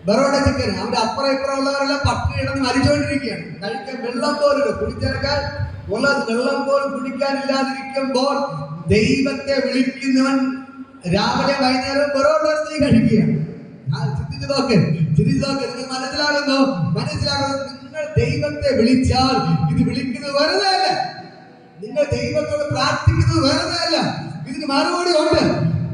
ബറോട്ട ചിക്കൻ. അവന്റെ അപ്പുറം ഇപ്പുറം ഉള്ളവരെല്ലാം പട്ടിണി കിടന്ന് മരിച്ചുകൊണ്ടിരിക്കുകയാണ്. കഴിക്കാൻ വെള്ളം പോലും കുടിച്ചെടുക്കാൻ വെള്ളം പോലും കുടിക്കാനില്ലാതിരിക്കുമ്പോൾ ദൈവത്തെ വിളിക്കുന്നവൻ രാവിലെ വൈകുന്നേരം ബറോട്ട കഴിക്കുകയാണ്. ചിന്തിച്ചു നോക്ക്. നിങ്ങൾ മനസ്സിലാകുന്നു. നിങ്ങൾ ദൈവത്തെ വിളിച്ചാൽ ഇത് വിളിക്കുന്നത് വെറുതെ അല്ല. നിങ്ങൾ ദൈവത്തോട് പ്രാർത്ഥിക്കുന്നത് വെറുതെ അല്ല. ഇതിന് മറുപടി ഉണ്ട്.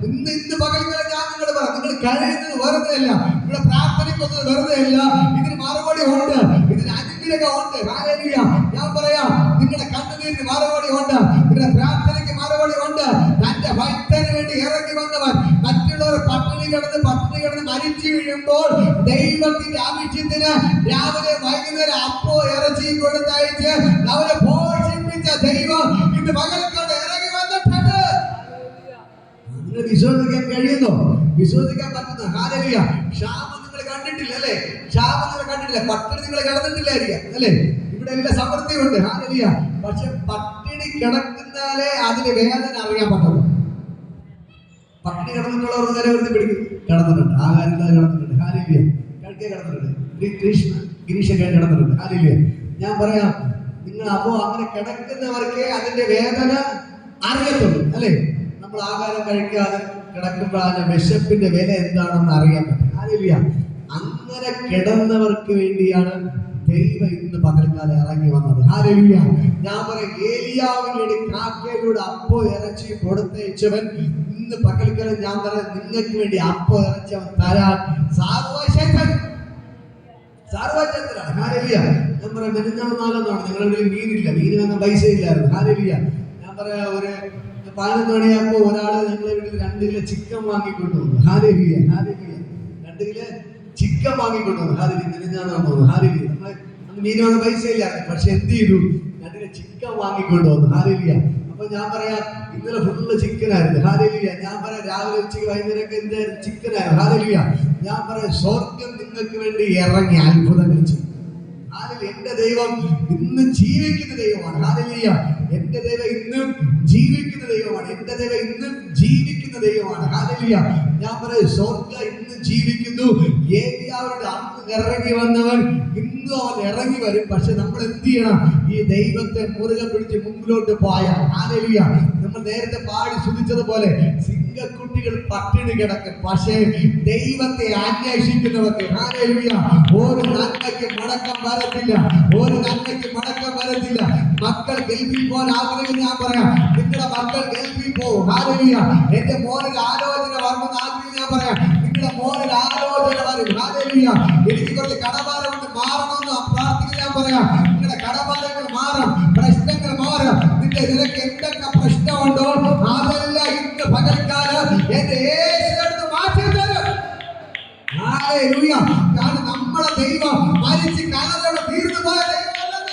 ഇന്ന് പകൽക്കാലം ഞാൻ നിങ്ങളോട് പറയാം, നിങ്ങൾ കഴിയുന്നത് വെറുതെ അല്ല. നിങ്ങളുടെ പ്രാർത്ഥനയ്ക്കൊന്നത് വെറുതെ അല്ല. ഇതിന് മറുപടി ഉണ്ട്. ഇതിന് അനുഗ്രഹം ഉണ്ട്. ഹല്ലേലൂയ. ഞാൻ പറയാം, നിങ്ങളുടെ കണ്ണുനീരിന് മറുപടി ഉണ്ട്. നിങ്ങളുടെ പ്രാർത്ഥനയ്ക്ക് മറുപടി ഉണ്ട്. തന്റെ ഭക്തന് വേണ്ടി ഇറങ്ങി വന്നവൻ മറ്റുള്ളവർ പട്ടിണി കിടന്ന് മരിച്ചു വീഴുമ്പോൾ ദൈവത്തിന്റെ ആവശ്യത്തിന് രാവിലെ വൈകുന്നേരം അപ്പോ ഇറച്ചി കൊടുത്തയച്ച് അവരെ പോഷിപ്പിച്ച ദൈവം ഇന്ന് പകൽക്കാലം ഇറങ്ങി വന്നിട്ടുണ്ട്. നിങ്ങൾ വിശ്വസിക്കാൻ കഴിയുന്നോ? വിശ്വസിക്കാൻ പറ്റുന്നു. ഹല്ലേലൂയ. ക്ഷാമം നിങ്ങൾ കണ്ടിട്ടില്ല അല്ലേ? പട്ടിണി നിങ്ങൾ കിടന്നിട്ടില്ലായിരിക്കാം അല്ലേ? ഇവിടെ എല്ലാം സമൃദ്ധിയുണ്ട്. ഹല്ലേലൂയ. പക്ഷെ പട്ടിണി കിടക്കുന്നാലേ അതിന് വേദന അറിയാൻ പറ്റുള്ളൂ. പട്ടിണി കിടന്നിട്ടുള്ളവർ നേരെ വെറുതെ പിടിക്കും. കിടന്നിട്ടുണ്ട്, ആഹാരമില്ലാതെ കിടന്നിട്ടുണ്ട്. ഹല്ലേലൂയ. കഴിക്കാൻ കിടന്നിട്ടുണ്ട്. ഗിരീഷൊക്കെ കിടന്നിട്ടുണ്ട്. ഹല്ലേലൂയ. ഞാൻ പറയാം, നിങ്ങൾ അപ്പോ അങ്ങനെ കിടക്കുന്നവർക്കേ അതിന്റെ വേദന അറിയത്തുള്ളൂ അല്ലേ? നമ്മൾ ആഹാരം കഴിക്കാതെ കിടക്കുമ്പോൾ അതിന്റെ വിശപ്പിന്റെ വില എന്താണെന്ന് അറിയാൻ പറ്റും. ഹല്ലേലൂയ. അങ്ങനെ കിടന്നവർക്ക് വേണ്ടിയാണ് ദൈവം ഇന്ന് പകൽക്കാലം ഇറങ്ങി വന്നത്. ഹല്ലേലൂയ. ഞാൻ പറയാം, ഏലിയാവിന് വേണ്ടി കാക്കയിലൂടെ അപ്പോ ഇറച്ചി കൊടുത്തയച്ചവൻ ഇന്ന് പകൽക്കാലം ഞാൻ പറയാം, നിങ്ങൾക്ക് വേണ്ടി അപ്പോ ഇറച്ചി അവൻ തരാൻ സർവശക്തനാണ്. ഹല്ലേലൂയ. ഞാൻ പറയാം, മെനഞ്ഞാന്നാലെന്നാണ് നിങ്ങളുടെ മീനില്ല, മീൻ വന്ന പൈസ ഇല്ലായിരുന്നു. ഹല്ലേലൂയ. ഞാൻ പറയാം, ഒരു 11 മണിയാകുമ്പോൾ ഒരാള് ഞങ്ങളെ വീട്ടിൽ 2 കിലോ ചിക്കൻ വാങ്ങിക്കൊണ്ടുവന്നു. ഹല്ലേലൂയ. 2 കിലോ ചിക്കൻ വാങ്ങിക്കൊണ്ടുവന്നു. ഹല്ലേലൂയ. നമ്മള് മീൻ വന്ന പൈസ ഇല്ലായിരുന്നു. പക്ഷെ എന്ത് ചെയ്തു? 2 കിലോ ചിക്കൻ വാങ്ങിക്കൊണ്ടുവന്നു. ഹല്ലേലൂയ. അപ്പൊ ഞാൻ പറയാം, ഇന്നലെ ഫുള്ള് ചിക്കനായിരുന്നു. ഹല്ലേലൂയ. ഞാൻ പറയാം, രാവിലെ ഉച്ചയ്ക്ക് വൈകുന്നേരമൊക്കെ എന്തായിരുന്നു? ചിക്കനായിരുന്നു. ഹല്ലേലൂയ. ഞാൻ പറയാം, സ്വർഗം നിങ്ങൾക്ക് വേണ്ടി ഇറങ്ങി അത്ഭുതങ്ങൾ ചെയ്യും. ഹല്ലേലൂയ. എന്റെ ദൈവം ഇന്ന് ജീവിക്കുന്ന ദൈവമാണ്. ഹല്ലേലൂയ. എന്റെ ദൈവം ഇന്നും ജീവിക്കുന്ന ദൈവമാണ്. എന്റെ ദൈവം ഇന്നും ജീവിക്കുന്ന ദൈവമാണ്. ഹല്ലേലൂയ. ഞാൻ പറയും, സ്വർഗ്ഗം ഇന്നും ജീവിക്കുന്നു. ഏലിയാവിന്റെ അന്ന് ഇറങ്ങി വന്നവൻ ഇന്നും അവൻ ഇറങ്ങി വരും. പക്ഷെ നമ്മൾ എന്ത് ചെയ്യണം? ഈ ദൈവത്തെ മുറുകെ പിടിച്ച് മുമ്പിലോട്ട് പോയാൽ, ഹല്ലേലൂയ, നമ്മൾ നേരത്തെ പാടി സ്തുതിച്ചതുപോലെ സിംഹക്കുട്ടികൾ പട്ടിണി കിടക്കും. പക്ഷേ ദൈവത്തെ അന്വേഷിക്കുന്നവർക്ക്, ഹല്ലേലൂയ, ഒരു നന്മയ്ക്ക് മടക്കം വരത്തില്ല. ഒരു നന്മയ്ക്ക് മടക്കം വരത്തില്ല. മക്കൾ ഗൾഫിൽ പോകാൻ ആഗ്രഹിക്കുന്ന ഞാൻ പറയാം, നിങ്ങളുടെ മക്കൾ ഗൾഫിൽ പോകും. ഹല്ലേലൂയ. എന്റെ മോനൊരു ആലോചന വരണമെന്ന് ആഗ്രഹിക്കുന്ന ഞാൻ പറയാം, നിങ്ങളുടെ മോനൊരു ആലോചന വരും. ഹല്ലേലൂയ. എനിക്ക് കുറച്ച് കടഭാരമുണ്ട്, മാറണമെന്ന് പ്രാർത്ഥിക്കുന്ന ഞാൻ പറയാം, നിങ്ങളുടെ കടഭാരങ്ങൾ മാറും, പ്രശ്നങ്ങൾ മാറും. നിനക്ക് എന്തൊക്കെ പ്രശ്നമുണ്ടോ അതെല്ലാം ഇന്ന് പകൽക്കാലം എന്റെ യേശുവെടുത്ത് മാറ്റി തരും. ഹല്ലേലൂയ. കാരണം നമ്മുടെ ദൈവം മരിച്ച് കലറോടെ തീർന്നു പോയ ദൈവമല്ല.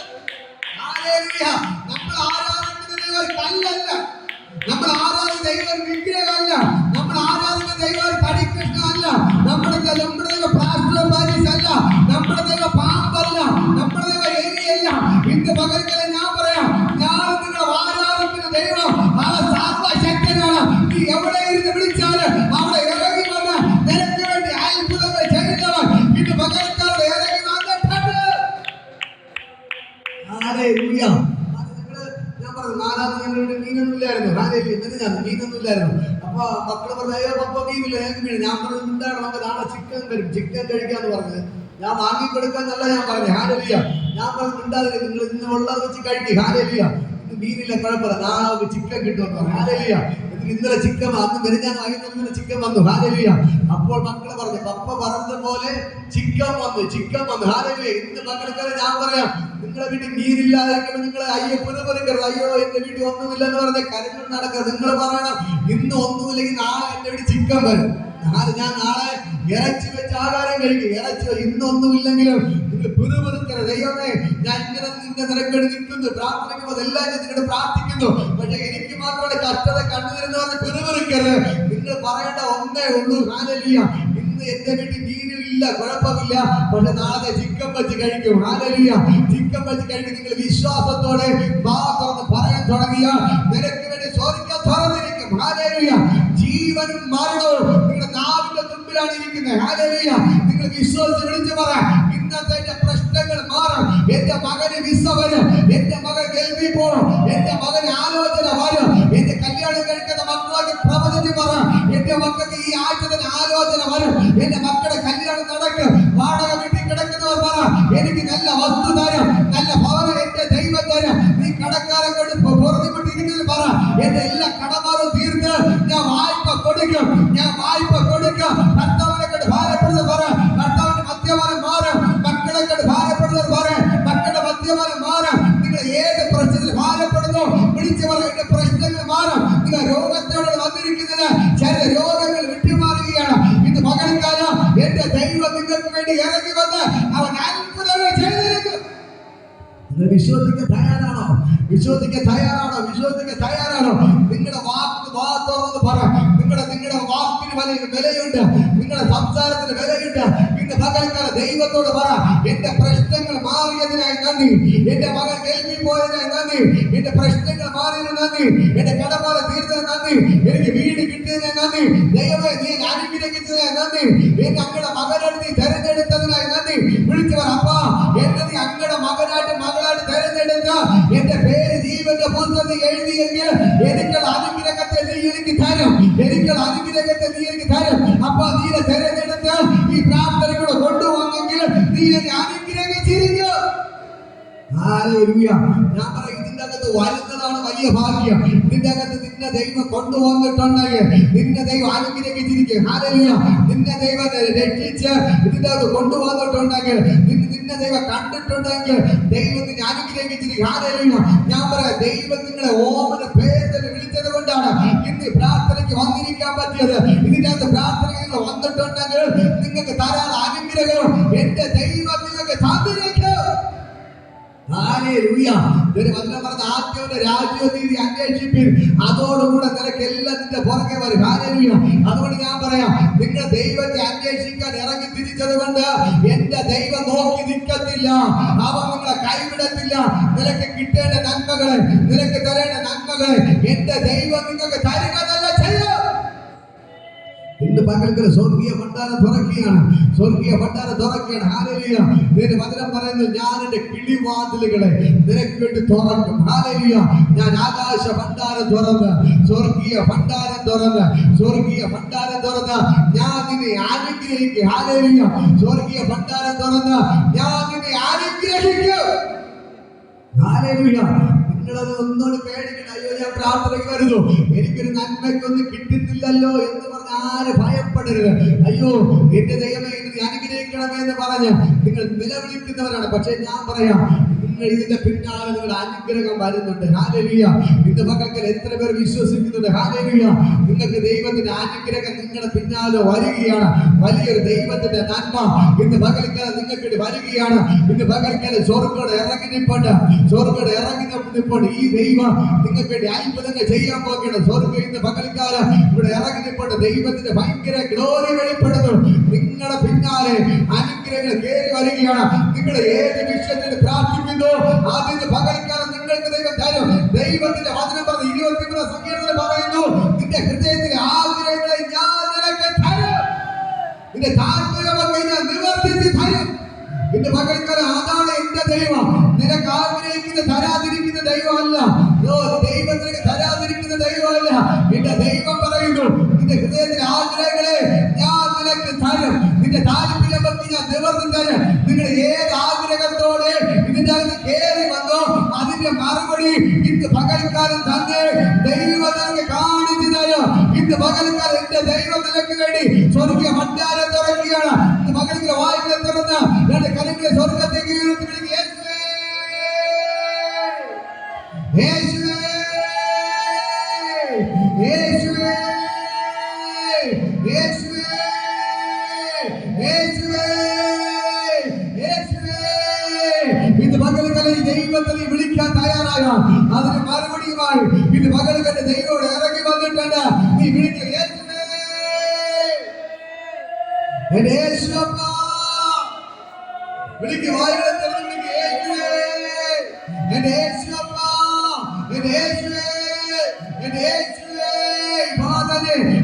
ഹല്ലേലൂയ. നമ്മൾ ആരാധിക്കുന്ന ദൈവം ഒരു കല്ലല്ല. നമ്മൾ ആരാധിക്കുന്ന ദൈവം ഒരു വിഗ്രഹമല്ല. നമ്മൾ ആരാധിക്കുന്ന ദൈവം ഒരു തടിക്കഷ്ണമല്ല. നമ്മുടെ ദൈവം പ്ലാസ്റ്റർ പാരീസ് അല്ല. നമ്മുടെ ദൈവം പാമ്പല്ല. നമ്മുടെ ദൈവം എലിയല്ല. ഇന്ന് പകൽക്കാലം ഞാൻ പറയാം, ഞാൻ നിങ്ങൾ ആരാധിക്കുന്ന ദൈവം ആ സർവശക്തനാണ്. നീ എവിടെ ഇരുന്ന് വിളിച്ചാല് അവിടെ ഇറങ്ങി വന്ന് നിനക്ക് വേണ്ടി അത്ഭുതങ്ങൾ ചെയ്യുന്നവൻ ഇന്ന് പകൽക്കാലം ഇറങ്ങി വന്നിട്ടുണ്ട്. ഹല്ലേലൂയ. ഞാൻ പറഞ്ഞു, നാലാമത് മീനൊന്നും ഇല്ലായിരുന്നു. മീനൊന്നും ഇല്ലായിരുന്നു. അപ്പൊ മക്കള് പറഞ്ഞു, അയ്യോ പപ്പ മീനില്ല, ഞങ്ങൾക്ക് മീൻ. ഞാൻ പറഞ്ഞു, എന്താണ് നമുക്ക് നാളെ ചിക്കൻ വരും, ചിക്കൻ കഴിക്കാന്ന് പറഞ്ഞത്. ഞാൻ വാങ്ങിക്കൊടുക്കാന്നല്ല ഞാൻ പറഞ്ഞു. ഹല്ലേലൂയ. ഞാൻ പറഞ്ഞു, ഉണ്ടാവില്ല, നിങ്ങൾ ഇന്ന് ഉള്ളത് വെച്ച് കഴിക്കും. ഹല്ലേലൂയ. ഇന്ന് മീനില്ല, കുഴപ്പമില്ല, നാളെ നമുക്ക് ചിക്കൻ കിട്ടുമെന്ന് പറഞ്ഞു. ഹല്ലേലൂയ. ഇന്നലെ ചിക്കൻ അന്ന് മെരിഞ്ഞാൻ വൈകുന്നേരം ചിക്കൻ വന്നു. ഹല്ലേലൂയ. അപ്പോൾ മക്കള് പറഞ്ഞു, പപ്പ പറഞ്ഞതുപോലെ ചിക്കൻ വന്നു. ഹല്ലേലൂയ. ഇന്ന് മക്കൾക്കാരെ ഞാൻ പറയാം, നിങ്ങളെ വീട്ടിൽ മീനില്ലാതിരിക്കുമ്പോൾ നിങ്ങൾ അയ്യോ പുനഃപറിക്കരുത്, അയ്യോ എന്റെ വീട്ടിൽ ഒന്നുമില്ലെന്ന് പറഞ്ഞ കരഞ്ഞു നടക്കരുത്. നിങ്ങൾ പറയണം, ഇന്ന് ഒന്നുമില്ലെങ്കിൽ നാളെ എന്റെ വീട്ടിൽ ചിക്കൻ വരും. ഞാൻ നാളെ ഇറച്ചി വെച്ച് ആഹാരം കഴിക്കും. ഇറച്ചി ഇന്നൊന്നുമില്ലെങ്കിലും നിങ്ങൾ പുനഃപറിക്കരുത്. ദൈവമേ, ഞാൻ ഇങ്ങനെ നിന്റെ നിരക്കടി നിൽക്കുന്നു, പ്രാർത്ഥിക്കുമ്പോൾ എല്ലാം ഞാൻ നിങ്ങളുടെ പ്രാർത്ഥിക്കുന്നു. പക്ഷെ എനിക്ക് മാത്രമേ കഷ്ടത കണ്ടുതരുന്നവരെ പുനഃപറിക്കരുത്. നിങ്ങൾ പറയേണ്ട ഒന്നേ ഉള്ളൂ. ഹല്ലേലൂയ. ഇന്ന് എന്റെ വീട്ടിൽ മീനില്ല, കുഴപ്പമില്ല, പക്ഷെ നാളെ ചിക്കൻ വെച്ച് കഴിക്കും. ഹല്ലേലൂയ. ചിക്കൻ വെച്ച് കഴിക്കും. നിങ്ങൾ വിശ്വാസത്തോടെ വാ തുറന്ന് പറയാൻ തുടങ്ങിയാൽ നിനക്ക് വേണ്ടി ചോദിക്കാൻ തുറന്നിരിക്കും. ഹല്ലേലൂയ. ജീവനും മരണവും നിങ്ങളുടെ നാവിന്റെ മുമ്പിലാണ് ഇരിക്കുന്നത്. ഹല്ലേലൂയ. നിങ്ങൾ വിശ്വസിച്ച് വിളിച്ചു പറ, ഇന്നത്തെ എന്റെ പ്രശ്നങ്ങൾ മാറും. എന്റെ മകന് വിസ വരും. എന്റെ മകൻ ഗൾഫിൽ പോകണം. എന്റെ മകന് ആലോചന വരും. എന്റെ കല്യാണം കഴിക്കുന്ന മക്കളൊക്കെ പ്രവചിച്ച് പറ, എന്റെ മക്കൾക്ക് ഈ ആഴ്ച തന്നെ ആലോചന വരും. എന്റെ മക്കളുടെ കല്യാണം നടക്കും. വാടക വീട്ടിൽ കിടക്കുന്നവർ പറ, എനിക്ക് നല്ല വസ്തു തരും, നല്ല ഭവനം എന്റെ ദൈവം തരും. നീ കടക്കാരൻ കൊണ്ട് പുറത്തുകൊണ്ടിരിക്കുന്നത് പറ, എന്റെ എല്ലാ കടമാറും തീർത്ത് ഞാൻ വായ്പ കൊടുക്കും. കർത്താവിനെ കൊണ്ട് ഭാരപ്പെടുന്നത് പറ, കർത്താവിന്റെ മദ്യപാനം മാറും. മക്കളെ കൊണ്ട് ഭാരപ്പെടുന്നത് പറ, മക്കളുടെ മദ്യപാനം മാറും. നിങ്ങൾ ഏത് പ്രശ്നത്തിൽ ഭാരപ്പെടുന്നു വിളിച്ചു പറ, എന്റെ പ്രശ്നങ്ങൾ മാറും. നിങ്ങൾ രോഗത്തോടെ വന്നിരിക്കുന്നത് ചില രോഗങ്ങൾ വിട്ടുമാറുകയാണ്. ഇന്ന് പകൽക്കാലം എന്റെ ദൈവം നിങ്ങൾക്ക് വേണ്ടി ഇറങ്ങി വന്ന് അവൻ അത്ഭുതങ്ങൾ ചെയ്തിരിക്കും. നിങ്ങൾ വിശ്വസിക്കാൻ തയ്യാറാണോ? നിങ്ങളുടെ വാക്ക് തുറന്ന് പറ. നിങ്ങളുടെ വാക്കിന് വിലയുണ്ട്. നിങ്ങളുടെ സംസാരത്തിന് വിലയുണ്ട്. ഇന്ന് പകൽക്കാലം ദൈവത്തോട് പറ, എന്റെ പ്രശ്നങ്ങൾ മാറിയതിനായി നന്ദി. എന്റെ മകൻ ഗൾഫിൽ പോയതിനായി നന്ദി. എന്റെ പ്രശ്നങ്ങൾ മാറിയതിന് നന്ദി. എന്റെ കടപ്പാട് തീർത്തതിന് നന്ദി. എനിക്ക് വീട് കിട്ടിയതിനായി നന്ദി. ദൈവമേ, നീ അനുഗ്രഹിച്ചതിനായി നന്ദി. എന്റെ അങ്ങയുടെ മകനായിട്ട് നീ തെരഞ്ഞെടുത്തതിനായി നന്ദി. വിളിച്ചു പറ, അപ്പാ, എന്നെ നീ അങ്ങയുടെ മകനായിട്ട് മകളായിട്ട് തെരഞ്ഞെടുത്ത എന്റെ പേര് ജീവന്റെ പുസ്തകത്തിൽ എഴുതിയെങ്കിൽ എനിക്കുള്ള അനുഗ്രഹത്തെ നീ എനിക്ക് തരും. അപ്പൊ നീ തെരഞ്ഞെടുത്ത് ഈ പ്രാർത്ഥനയോടെ കൊണ്ടുവന്നെങ്കിൽ നീ എന്നെ അനുഗ്രഹിച്ചിരിക്കും. ഹല്ലേലൂയ. ഞാൻ പറയും, ഇതിന്റെ അകത്ത് വരുന്നതാണ് വലിയ ഭാഗ്യം. ഇതിന്റെ അകത്ത് നിന്നെ ദൈവം കൊണ്ടുവന്നിട്ടുണ്ടെങ്കിൽ നിന്നെ ദൈവം അനുഗ്രഹിച്ചിരിക്കും. ഹല്ലേലൂയ. നിന്നെ ദൈവം രക്ഷിച്ച് ഇതിന്റെ അകത്ത് കൊണ്ടുവന്നിട്ടുണ്ടെങ്കിൽ, നിന്നെ ദൈവം കണ്ടിട്ടുണ്ടെങ്കിൽ ദൈവം നിന്നെ അനുഗ്രഹിച്ചിരിക്കും. ഹല്ലേലൂയ. ഞാൻ പറയാം, ദൈവം നിങ്ങളെ ഓമന പേരിൽ വിളിച്ചത് കൊണ്ടാണ് ഇന്ന് പ്രാർത്ഥനയ്ക്ക് വന്നിരിക്കാൻ പറ്റിയത്. ഇതിന്റെ അകത്ത് പ്രാർത്ഥനയ്ക്ക് നിങ്ങൾ വന്നിട്ടുണ്ടെങ്കിൽ നിങ്ങൾക്ക് ധാരാളം അനുഗ്രഹം എന്റെ ദൈവം നിങ്ങൾക്ക് തന്നിരിക്കും. ഹല്ലേലൂയ. വചനം പറഞ്ഞ ആദ്യം രാജ്യവും നീതി അന്വേഷിപ്പിൻ, അതോടുകൂടെ നിനക്ക് എല്ലാത്തിന്റെ പുറകെ വരും. ഹല്ലേലൂയ. അതുകൊണ്ട് ഞാൻ പറയാം, നിങ്ങൾ ദൈവത്തെ അന്വേഷിക്കാൻ ഇറങ്ങി തിരിച്ചത് കൊണ്ട് എന്റെ ദൈവം നോക്കി നിൽക്കത്തില്ല. അവൻ നിങ്ങളെ കൈവിടത്തില്ല. നിനക്ക് കിട്ടേണ്ട നന്മകളെ, നിനക്ക് തരേണ്ട നന്മകളെ എന്റെ ദൈവം നിങ്ങൾക്ക് തരുക തന്നെ ചെയ്യും. ഇന്ന് പകൽക്കൽ സ്വർഗീയ ഭണ്ഡാരം തുറക്കുകയാണ്, സ്വർഗീയ ഭണ്ഡാരം തുറക്കുകയാണ്. ഹല്ലേലൂയ. നിന്റെ വചനം പറയുന്നു, ഞാൻ എന്റെ കിളിവാതിലുകളെ നിനക്ക് വേണ്ടി തുറക്കും. ഹല്ലേലൂയ. ഞാൻ ആകാശ ഭണ്ഡാരം തുറന്ന്, സ്വർഗീയ ഭണ്ഡാരം തുറന്ന്, സ്വർഗീയ ഭണ്ഡാരം തുറന്ന് ഞാൻ നിന്നെ അനുഗ്രഹിക്കും. ഹല്ലേലൂയ. സ്വർഗീയ ഭണ്ഡാരം തുറന്ന് ഞാൻ നിന്നെ അനുഗ്രഹിക്കും. ഹല്ലേലൂയ. നിങ്ങളത് ഒന്നോട് പേടിക്കണ്ട. അയ്യോ, ഞാൻ പ്രാർത്ഥനയ്ക്ക് വരുന്നു, എനിക്കൊരു നന്മയ്ക്കൊന്നും കിട്ടുന്നില്ലല്ലോ എന്ന് പറഞ്ഞ് ആര് ഭയപ്പെടരുത്. അയ്യോ, എന്റെ ദൈവമേ എനിക്ക് അനുഗ്രഹിക്കണമേ എന്ന് പറഞ്ഞ് നിങ്ങൾ നിലവിളിക്കുന്നവരാണ്. പക്ഷെ ഞാൻ പറയാം, നിങ്ങൾ ഇതിന്റെ പിന്നാലെ നിങ്ങളുടെ അനുഗ്രഹം വരുന്നുണ്ട്. ഹല്ലേലൂയ. ഇന്ന് പകൽക്കൽ എത്ര പേർ വിശ്വസിക്കുന്നുണ്ട്? ഹല്ലേലൂയ. നിങ്ങൾക്ക് ദൈവത്തിന്റെ അനുഗ്രഹം നിങ്ങളുടെ പിന്നാലെ വരികയാണ്. വലിയൊരു ദൈവത്തിന്റെ നന്മ ഇന്ന് പകൽക്കാലം നിങ്ങൾക്ക് വരികയാണ്. ഇന്ന് പകൽക്കാലം സ്വർഗ്ഗം ഇറങ്ങി നിൽപ്പുണ്ട്, സ്വർഗ്ഗം ഇറങ്ങി നിൽപ്പുണ്ട്. ഈ ദൈവം നിങ്ങൾക്ക് വേണ്ടി അത്ഭുതങ്ങൾ ചെയ്യാൻ പോകുകയാണ്. സ്വർഗ്ഗം ഇന്ന് പകൽക്കാലം ഇവിടെ ഇറങ്ങി നിൽപ്പുണ്ട്. ദൈവത്തിന്റെ ഭയങ്കര ഗ്ലോറി വെളിപ്പെടുന്നു. നിങ്ങളുടെ പിന്നാലെ അനുഗ്രഹങ്ങൾ കയറി വരികയാണ്. നിങ്ങൾ ഏത് വിഷയത്തിൽ പ്രാർത്ഥിക്കുന്നു അതിന് പകൽക്കാലം നിങ്ങൾക്ക് ദൈവം തരും. ദൈവത്തിന്റെ വചനം പറഞ്ഞ് 23 സങ്കീർത്തനം പറയുന്നു, നിന്റെ ഹൃദയത്തിലെ ആഗ്രഹങ്ങളെ ഞാൻ നിനക്ക് തരും, നിന്റെ താല്പര്യമൊക്കെ ഞാൻ നിവർത്തിച്ച് തരും. ഇന്ന് പകൽക്കാലം അതാണ് എന്റെ ദൈവം. നിനക്ക് ആഗ്രഹിക്കുന്ന തരാതിരിക്കുന്ന ദൈവമല്ല. ദൈവം നിനക്ക് തരാതിരിക്കുന്ന ദൈവമല്ല. എന്റെ ദൈവം പറയുന്നു, നിന്റെ ഹൃദയത്തിലെ ആഗ്രഹങ്ങളെ ഞാൻ നിനക്ക് തരും, നിന്റെ താല്പര്യമൊക്കെ ഞാൻ നിവർത്തി തരും. നിങ്ങൾ ഏത് ആഗ്രഹത്തോടെ ഇതിന്റെ അകത്ത് കയറി വന്നോ അതിന്റെ മറുപടി ഇന്ന് പകൽക്കാലം തന്നെ ദൈവം നിനക്ക് കാണിച്ചു തരും. ഇന്ന് പകൽക്കാലം എന്റെ ദൈവം നിനക്ക് വേണ്ടി സ്വർഗീയ ഭണ്ഡാരം തുറക്കുകയാണ്. ഇന്ന് പകൽക്കാലം വായികളെ തുറന്ന് രണ്ട് കരങ്ങളെ സ്വർഗത്തേക്ക് ഉയർത്തി യേശുവേ, യേശുവേ, യേശുവേ, യേശുവേ, യേശുവേ, യേശുവേ. ഇന്ന് പകൽക്കാലം ഈ ദൈവത്തെ നീ വിളിക്കാൻ തയ്യാറാകാം. അതിന് മറുപടിയുമായി ഇന്ന് പകൽക്കാലം ദൈവത്തോട് ഇറങ്ങി വന്നിട്ടുണ്ട്. നീ വിളിക്കുക, യേശുവേ, എന്റെ യേശുവപ്പാ. വിളിക്കുക, വായുകളെ തുറന്ന് വിളിക്കുക, യേശുവേ, എന്റെ യേശുവപ്പാ, എന്റെ യേശുവേ, എന്റെ യേശുവേ.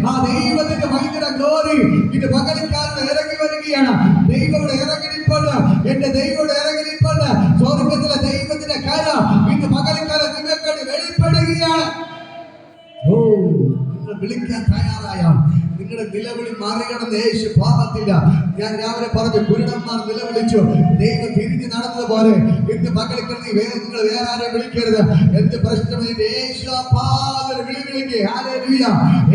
ആ ദൈവത്തിന്റെ ഭയങ്കര ഗ്ലോറി ഇന്ന് പകൽക്കാലത്ത് ഇറങ്ങി വരികയാണ്. ദൈവം ഇറങ്ങി നിൽപ്പുണ്ട്. എന്റെ ദൈവം ഇറങ്ങി നിൽപ്പുണ്ട്. സ്വർഗത്തിലെ ദൈവത്തിന്റെ കരം ഇന്ന് പകൽക്കാലം നിങ്ങൾക്ക് വെളിപ്പെടുകയാണ്. ഓ, നിങ്ങൾ വിളിക്കാൻ തയ്യാറായ നിങ്ങളുടെ നിലവിളി മറികടന്ന് യേശു പാപത്തില്ല. ഞാൻ രാവിലെ പറഞ്ഞു, കുരുടന്മാർ നിലവിളിച്ചു, ദൈവം തിരിഞ്ഞു നടന്നതുപോലെ ഇന്ന് പകൽക്കാലം നിങ്ങൾ വേറെ ആരെ വിളിക്കരുത്. എന്ത് പ്രശ്നം യേശു വിളി വിളിക്കുക. ഹല്ലേലൂയ.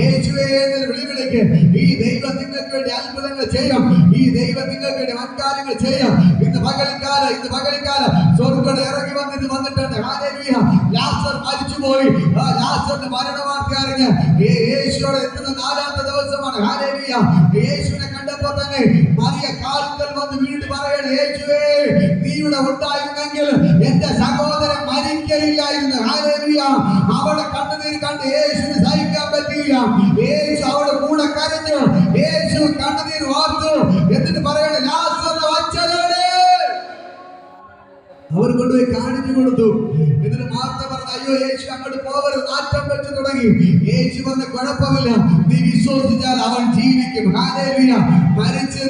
യേശുവേ എന്ന് വിളി വിളിക്കുക. ഈ ദൈവം നിങ്ങൾക്ക് വേണ്ടി അത്ഭുതങ്ങൾ ചെയ്യും. ഈ ദൈവം നിങ്ങൾക്ക് വേണ്ടി വൻകാര്യങ്ങൾ ചെയ്യും. ഇന്ന് പകൽക്കാലം സ്വർഗ്ഗം ഇറങ്ങി വന്നിട്ടുണ്ട്. ഹല്ലേലൂയ. ലാസർ മരിച്ചുപോയി. ആ ലാസറിന്റെ മരണവാർത്ത അറിഞ്ഞ് യേശുവോട് എത്തുന്ന 4ാമത്തെ ദിവസമാണ്. ഹല്ലേലൂയ. യേശുവിനെ കണ്ടപ്പോൾ തന്നെ മറിയ കാൽക്കൽ വന്ന് വീണ്ടും പറയണം, യേശുവേ, നീ ഇവിടെ ഉണ്ടായിരുന്നെങ്കിൽ എന്റെ സഹോദരൻ മരിക്കയില്ലായിരുന്നു. ഹല്ലേലൂയ. അവളെ കണ്ണുനീർ കണ്ട് യേശുവിന് സഹിക്കാൻ പറ്റിയില്ല. യേശു അവളുടെ കൂടെ കരഞ്ഞു. യേശു കണ്ണുനീർ വാർത്തു. എന്നിട്ട് പറയണം, ലാസറിനെ വച്ചതോടെ അവർ കൊണ്ടുപോയി കാണിച്ചു കൊടുത്തു. എന്നിട്ട് മാർത്ത പറഞ്ഞു, അയ്യോ യേശു അങ്ങോട്ട് പോകരുത്, നാറ്റം വെച്ച് തുടങ്ങി. യേശു പറഞ്ഞ, കുഴപ്പമില്ല, നീ വിശ്വസിച്ചാൽ അവൻ ജീവിക്കും. ഹല്ലേലൂയ. മരിച്ച്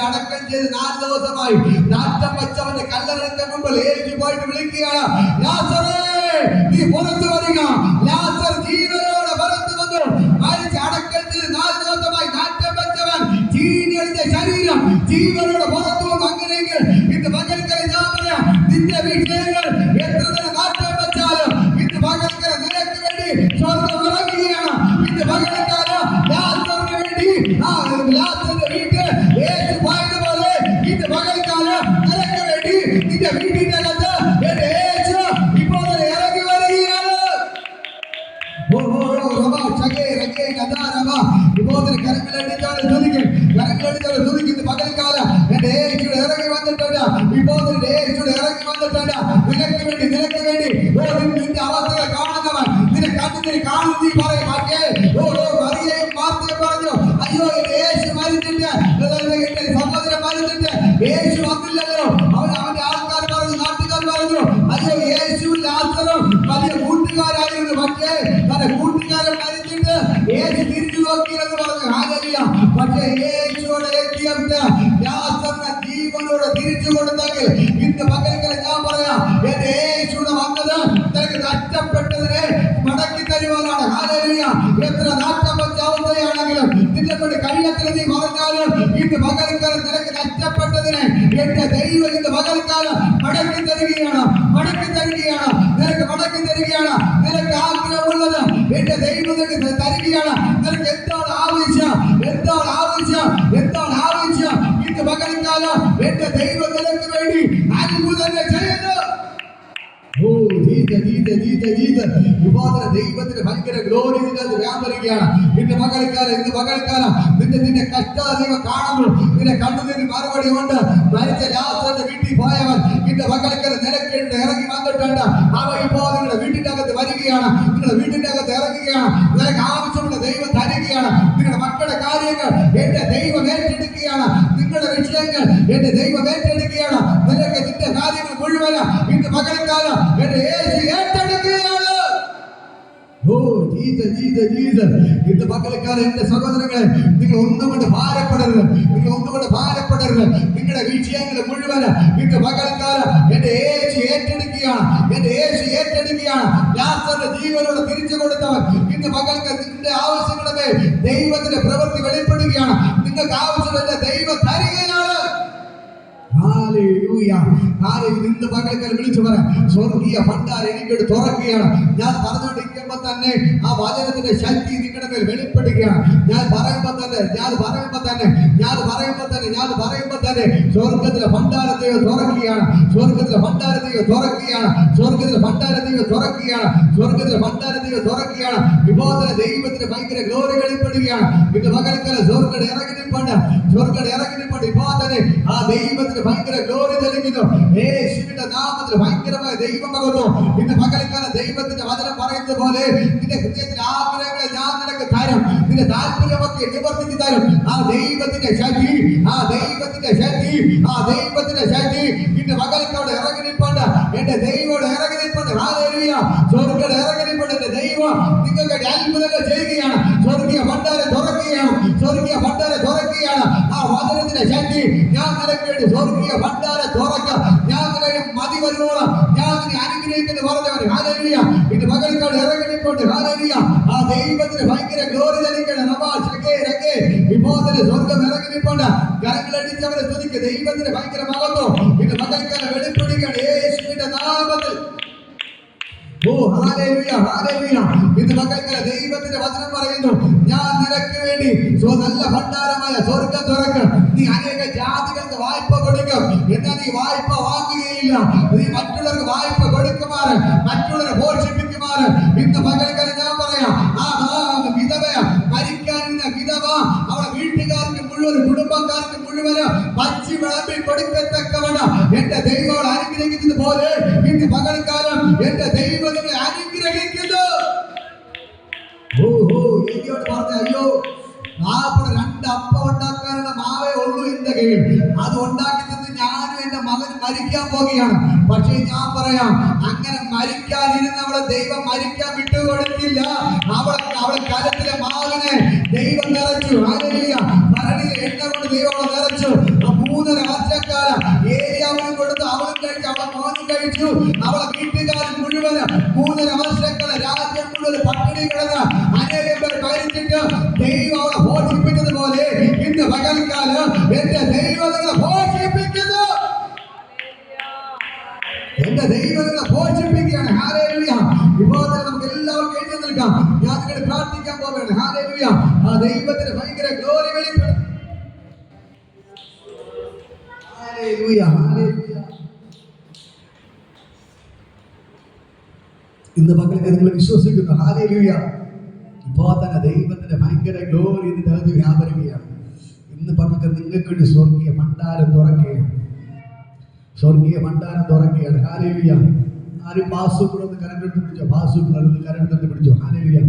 അടക്കം ചെയ്ത് 4 ദിവസമായി. നാറ്റം വെച്ചവന്റെ കല്ലറയ്ക്ക് മുമ്പിൽ യേശു പോയിട്ട് വിളിക്കുകയാണ്, ലാസറേ, നീ പുറത്തു വരിക. ലാസർ ജീവനോടെ പുറത്തു വന്നു. മരിച്ച് അടക്കം ചെയ്ത് 4 ദിവസമായി നാറ്റം വെച്ചവൻ ചീഞ്ഞെടുത്ത ശരീരം ജീവനോടെ പുറത്തു വന്നു. അങ്ങനെയെങ്കിൽ ഇന്ന് പകൽക്കാലം ഞാൻ പറയാം, നിന്റെ വിഷയങ്ങൾ എത്ര നാട്ടം വെച്ചാലും ഇന്ന് പകൽക്കാലം നിനക്ക് വേണ്ടി സ്വർഗ്ഗം ഇറങ്ങുകയാണ്. ഇന്ന് പകൽക്കാലം ലാസറിന് വേണ്ടി ലാസറിന്റെ വീട്ടിൽ യേശു പോയതുപോലെ ഇന്ന് പകൽക്കാലം നിനക്ക് വേണ്ടി നിന്റെ വീട്ടിന്റെ അകത്ത് എന്റെ യേശു ഇപ്പോൾ നോക്കിയെന്ന് പറഞ്ഞു. ഹല്ലേലൂയ. പക്ഷേ യേശുവോട് എത്തിയപ്പോൾ ലാസറിനെ ജീവനോടെ തിരിച്ചു കൊടുത്തെങ്കിൽ ഇന്ന് പകൽക്കാലം ഞാൻ പറയാം, എന്റെ യേശുവിടെ വന്നത് നിനക്ക് നഷ്ടപ്പെട്ടതിനെ മടക്കി തരുവാനാണ്. ഹല്ലേലൂയ. എത്ര നാട്ടം വെച്ച അവസ്ഥയാണെങ്കിലും നിന്നെ കൊണ്ട് കഴിയത്തില്ല നീ പറഞ്ഞാലും ഇന്ന് പകൽക്കാലം നിനക്ക് നഷ്ടപ്പെട്ടതിനെ എന്റെ ദൈവം ഇന്ന് പകൽക്കാലം മടക്കി തരികയാണ്, മടക്കി തരികയാണ്, നിനക്ക് മടക്കി തരികയാണ്. നിനക്ക് ആഗ്രഹമുള്ളത് എന്റെ ദൈവം നിനക്ക് തരികയാണ്. നിനക്ക് എന്താണ് ആവശ്യം, എന്താണ് ആവശ്യം, എന്താണ് ആവശ്യം? ഇന്ന് പകൽക്കാലം എന്റെ ദൈവം നിനക്ക് വേണ്ടി അത്ഭുതങ്ങൾ ചെയ്യുന്നു. ഓ ദൈവത്തിന് ഭയങ്കര ഗ്ലോറി ഇതിനകത്ത് വ്യാപരിക്കുകയാണ്. ഇന്ന് പകൽക്കാലം നിന്റെ കഷ്ടദൈവം കാണുന്നു. നിന്റെ കണ്ണുനീര് മറുപടി കൊണ്ട് മരിച്ച ലാസറിന്റെ വീട്ടിൽ പോയവൻ ഇന്ന് പകൽക്കാലം നിനക്ക് ഇറങ്ങി വന്നിട്ടുണ്ട്. അവ ഇപ്പോൾ നിങ്ങളുടെ വീട്ടിന്റെ അകത്ത് വരികയാണ്, നിങ്ങളുടെ വീട്ടിന്റെ അകത്ത് ഇറങ്ങുകയാണ്. നിനക്ക് ആവശ്യമുള്ള ദൈവം തരികയാണ്. നിങ്ങളുടെ മക്കളുടെ കാര്യങ്ങൾ എന്റെ ദൈവം ഏറ്റെടുക്കുകയാണ്. നിങ്ങളുടെ വിഷയങ്ങൾ എന്റെ ദൈവം ഏറ്റെടുക്കുകയാണ്. നിനക്ക് നിന്റെ കാര്യങ്ങൾ മുഴുവൻ ഇന്ന് പകൽക്കാലം എന്റെ യേശു ഏറ്റെടുക്കുകയാണ്. Oh Jesus. ഇന്ന് പകൽക്കാലം എന്റെ സഹോദരങ്ങളെ, നിങ്ങൾ ഒന്നും കൊണ്ട് ഭാരപ്പെടരുത്, നിങ്ങൾ ഒന്നും കൊണ്ട് ഭാരപ്പെടരുത്. നിങ്ങളുടെ വിഷയങ്ങൾ മുഴുവൻ ഇന്ന് പകൽക്കാലം എന്റെ യേശു ഏറ്റെടുക്കുകയാണ്, എന്റെ യേശു ഏറ്റെടുക്കുകയാണ്. ലാസറിന്റെ ജീവനോട് തിരിച്ചു കൊടുത്തവൻ ഇന്ന് പകൽക്കാലം നിന്റെ ആവശ്യങ്ങളുടെ ദൈവത്തിന്റെ പ്രവൃത്തി വെളിപ്പെടുകയാണ്. നിങ്ങൾക്ക് ആവശ്യമുള്ള ദൈവം തരികയാണ്. ഹല്ലേലൂയ. ഇന്ന് പകൽക്കാലം വിളിച്ചു പറയാം, സ്വർഗീയ ഭണ്ഡാരം എനിക്കൊരു തുറക്കുകയാണ്. ഞാൻ പറഞ്ഞുകൊണ്ടിരിക്കുമ്പോൾ തന്നെ ആ വചനത്തിന്റെ ശക്തി നിങ്ങളുടെ മേൽ വെളിപ്പെടുകയാണ്. ഞാൻ പറയുമ്പോൾ തന്നെ സ്വർഗത്തിലെ ഭണ്ഡാരത്തെ തുറക്കുകയാണ്, സ്വർഗത്തിലെ ഭണ്ഡാരത്തെ തുറക്കുകയാണ്, സ്വർഗത്തിലെ ഭണ്ഡാരത്തെ തുറക്കുകയാണ്, സ്വർഗത്തിലെ ഭണ്ഡാരത്തെ തുറക്കുകയാണ്. വിഭോധന ദൈവത്തിന് ഭയങ്കര ഗ്ലോറി വെളിപ്പെടുകയാണ്. ഇന്ന് പകൽക്കാലം സ്വർഗം ഇറങ്ങി നിൽപ്പുണ്ട്, സ്വർഗം ഇറങ്ങി നിൽപ്പുണ്ട്. വിഭോധന ആ ദൈവത്തിന് ഭയങ്കര ഗ്ലോറി നൽകുന്നു. യേശുവിന്റെ നാമത്തിൽ ഭയങ്കരമായ ദൈവമകുന്നു. ഇന്ന് പകൽക്കാലം ദൈവത്തിന്റെ വചനം പറയുന്നത് പോലെ നിന്റെ ഹൃദയത്തിലെ ആഗ്രഹങ്ങളെ ഞാൻ നിനക്ക് തരും, നിന്റെ താല്പര്യമൊക്കെ നിവർത്തിച്ചു തരും. ആ ദൈവത്തിന്റെ ശക്തി, ആ ദൈവത്തിന്റെ ശക്തി, ആ ദൈവത്തിന്റെ ശക്തി ഇന്ന് പകൽക്കാലം ഇറങ്ങി നിൽപ്പുണ്ട്. എന്റെ ദൈവം ഇറങ്ങി നിൽപ്പുണ്ട്. ഹല്ലേലൂയ. സ്വർഗ്ഗം ഇറങ്ങി നിൽപ്പുണ്ട്. എന്റെ ദൈവം നിങ്ങൾക്ക് അത്ഭുതങ്ങൾ ചെയ്യുകയാണ്. സ്വർഗീയ ഭണ്ഡാരം തുറക്കുകയാണ്, സ്വർഗീയ ഭണ്ഡാരം തുറക്കുകയാണ്. ആ വചനത്തിന്റെ ശക്തി ഞാൻ നിനക്ക് വേണ്ടി സ്വർഗീയ ഭണ്ഡാരം തുറക്കാം. ഞാൻ നിനക്ക് മതി വരുവോളം ഞാൻ നിന്നെ അനുഗ്രഹിക്കുന്നു പറഞ്ഞവർ. ഹല്ലേലൂയ. ഇന്ന് പകൽക്കാലം ഇറങ്ങി നിൽപ്പുണ്ട്. ഹല്ലേലൂയ. ആ ദൈവത്തിന് ഭയങ്കര ഗ്ലോറി നൽകണം. വിഭോധന സ്വർഗം ഇറങ്ങി നിൽപ്പുണ്ട്. കരങ്ങളടിച്ചവരെ സ്തുതിക്ക്. ദൈവത്തിന് ഭയങ്കര മഹത്വം ഇന്ന് പകൽക്കാലം വെളിപ്പെടുകയാണ് യേശുവിന്റെ നാമത്തിൽ. ഓ ഹല്ലേലൂയ, ഹല്ലേലൂയ. ഇന്ന് പകൽക്കാലം ദൈവത്തിന്റെ വചനം പറയുന്നു, ഞാൻ നിനക്ക് വേണ്ടി നല്ല ഭണ്ഡാരമായ സ്വർഗം തുറക്കും. നീ അനേക ജാതികൾക്ക് വായ്പ കൊടുക്കും, എന്നാൽ നീ വായ്പ വാങ്ങുകയില്ല. നീ മറ്റുള്ളവർക്ക് വായ്പ കൊടുക്കുമാറ്, മറ്റുള്ളവരെ പോഷിപ്പിക്കുമാറ്. ഇന്ന് പകൽക്കാലം ഞാൻ പറയാം, ആ വിധവ മരിക്കാനിരുന്ന വിധവ അവളെ വീട്ടുകാർക്ക് മുഴുവൻ, കുടുംബക്കാർക്ക് മുഴുവൻ പച്ചി വിളമ്പി കൊടുക്കത്തക്കവണ്ണം എന്റെ ദൈവം അനുഗ്രഹിക്കുന്നത് പോലെ ഇന്ന് പകൽക്കാലം എന്റെ ദൈവം അനുഗ്രഹിക്കുന്നു. ഓഹോ, എനിയോട് പറഞ്ഞ അയ്യോ നാപ്പടെ 2 അപ്പം ഉണ്ടാക്കാനുള്ള മാവേ ഉള്ളൂ എന്റെ കയ്യിൽ, അത് ഉണ്ടാക്കി തന്ന് ഞാനും എന്റെ മകൻ മരിക്കാൻ പോവുകയാണ്. പക്ഷേ ഞാൻ പറയാം, അങ്ങനെ മരിക്കാനിരുന്നവളെ ദൈവം മരിക്കാൻ വിട്ടുകൊടുത്തില്ല. അവളെ കലത്തിലെ മാവിനെ ദൈവം നിറച്ചു. ഹല്ലേലൂയ. ഭരണിയിൽ എണ്ണ കൊണ്ട് ദൈവം നിറച്ചു. 3.5 വർഷക്കാലം ഏരിയാവിനും കൊടുത്ത് അവളും കഴിച്ചു, അവളെ മോനും കഴിച്ചു. അവളെ വീട്ടുകാരൻ മുഴുവൻ 3.5 വർഷക്കാലം രാജ്യം മുഴുവൻ പട്ടിണി കിടന്ന് അനേകം പേർ മരിച്ചിട്ട് ദൈവം അവളെ പോഷിപ്പിച്ചതുപോലെ ഇന്ന് പകൽക്കാലം എന്റെ ദൈവം നിങ്ങളെ പോഷിപ്പിക്കുന്നു. എന്റെ ദൈവം നിങ്ങളെ പോഷിപ്പിക്കുകയാണ്. ഹല്ലേലൂയ. ഇപ്പോൾ നമുക്ക് എല്ലാവർക്കും എഴുതി നിൽക്കാം. ഞാൻ നിങ്ങളെ പ്രാർത്ഥിക്കാൻ പോവുകയാണ്. ഹല്ലേലൂയ. ആ ദൈവത്തിന് ഭയങ്കര ഗ്ലോറി വെളിപ്പെടും. ഹല്ലേലൂയ, ഹല്ലേലൂയ. ഇന്ന് പകൽക്കാലം നിങ്ങൾ വിശ്വസിക്കുന്നു. ഹല്ലേലൂയ. ഇപ്പോൾ തന്നെ ദൈവത്തിന്റെ ഭയങ്കര ഗ്ലോറി ഇതിന്റെ അകത്ത് വ്യാപരിക്കുകയാണ്. ഇന്ന് പകൽക്കാലം നിങ്ങൾക്ക് വേണ്ടി സ്വർഗീയ ഭണ്ഡാരം തുറക്കുകയാണ്, സ്വർഗീയ ഭണ്ഡാരം തുറക്കുകയാണ്. ഹല്ലേലൂയ. ആരും പാസ്സുകൂടെ കരണ്ടെടുത്ത് പിടിച്ചോ, പാസ്സുകൂടെ കരണ്ടെടുത്ത് പിടിച്ചോ. ഹല്ലേലൂയ.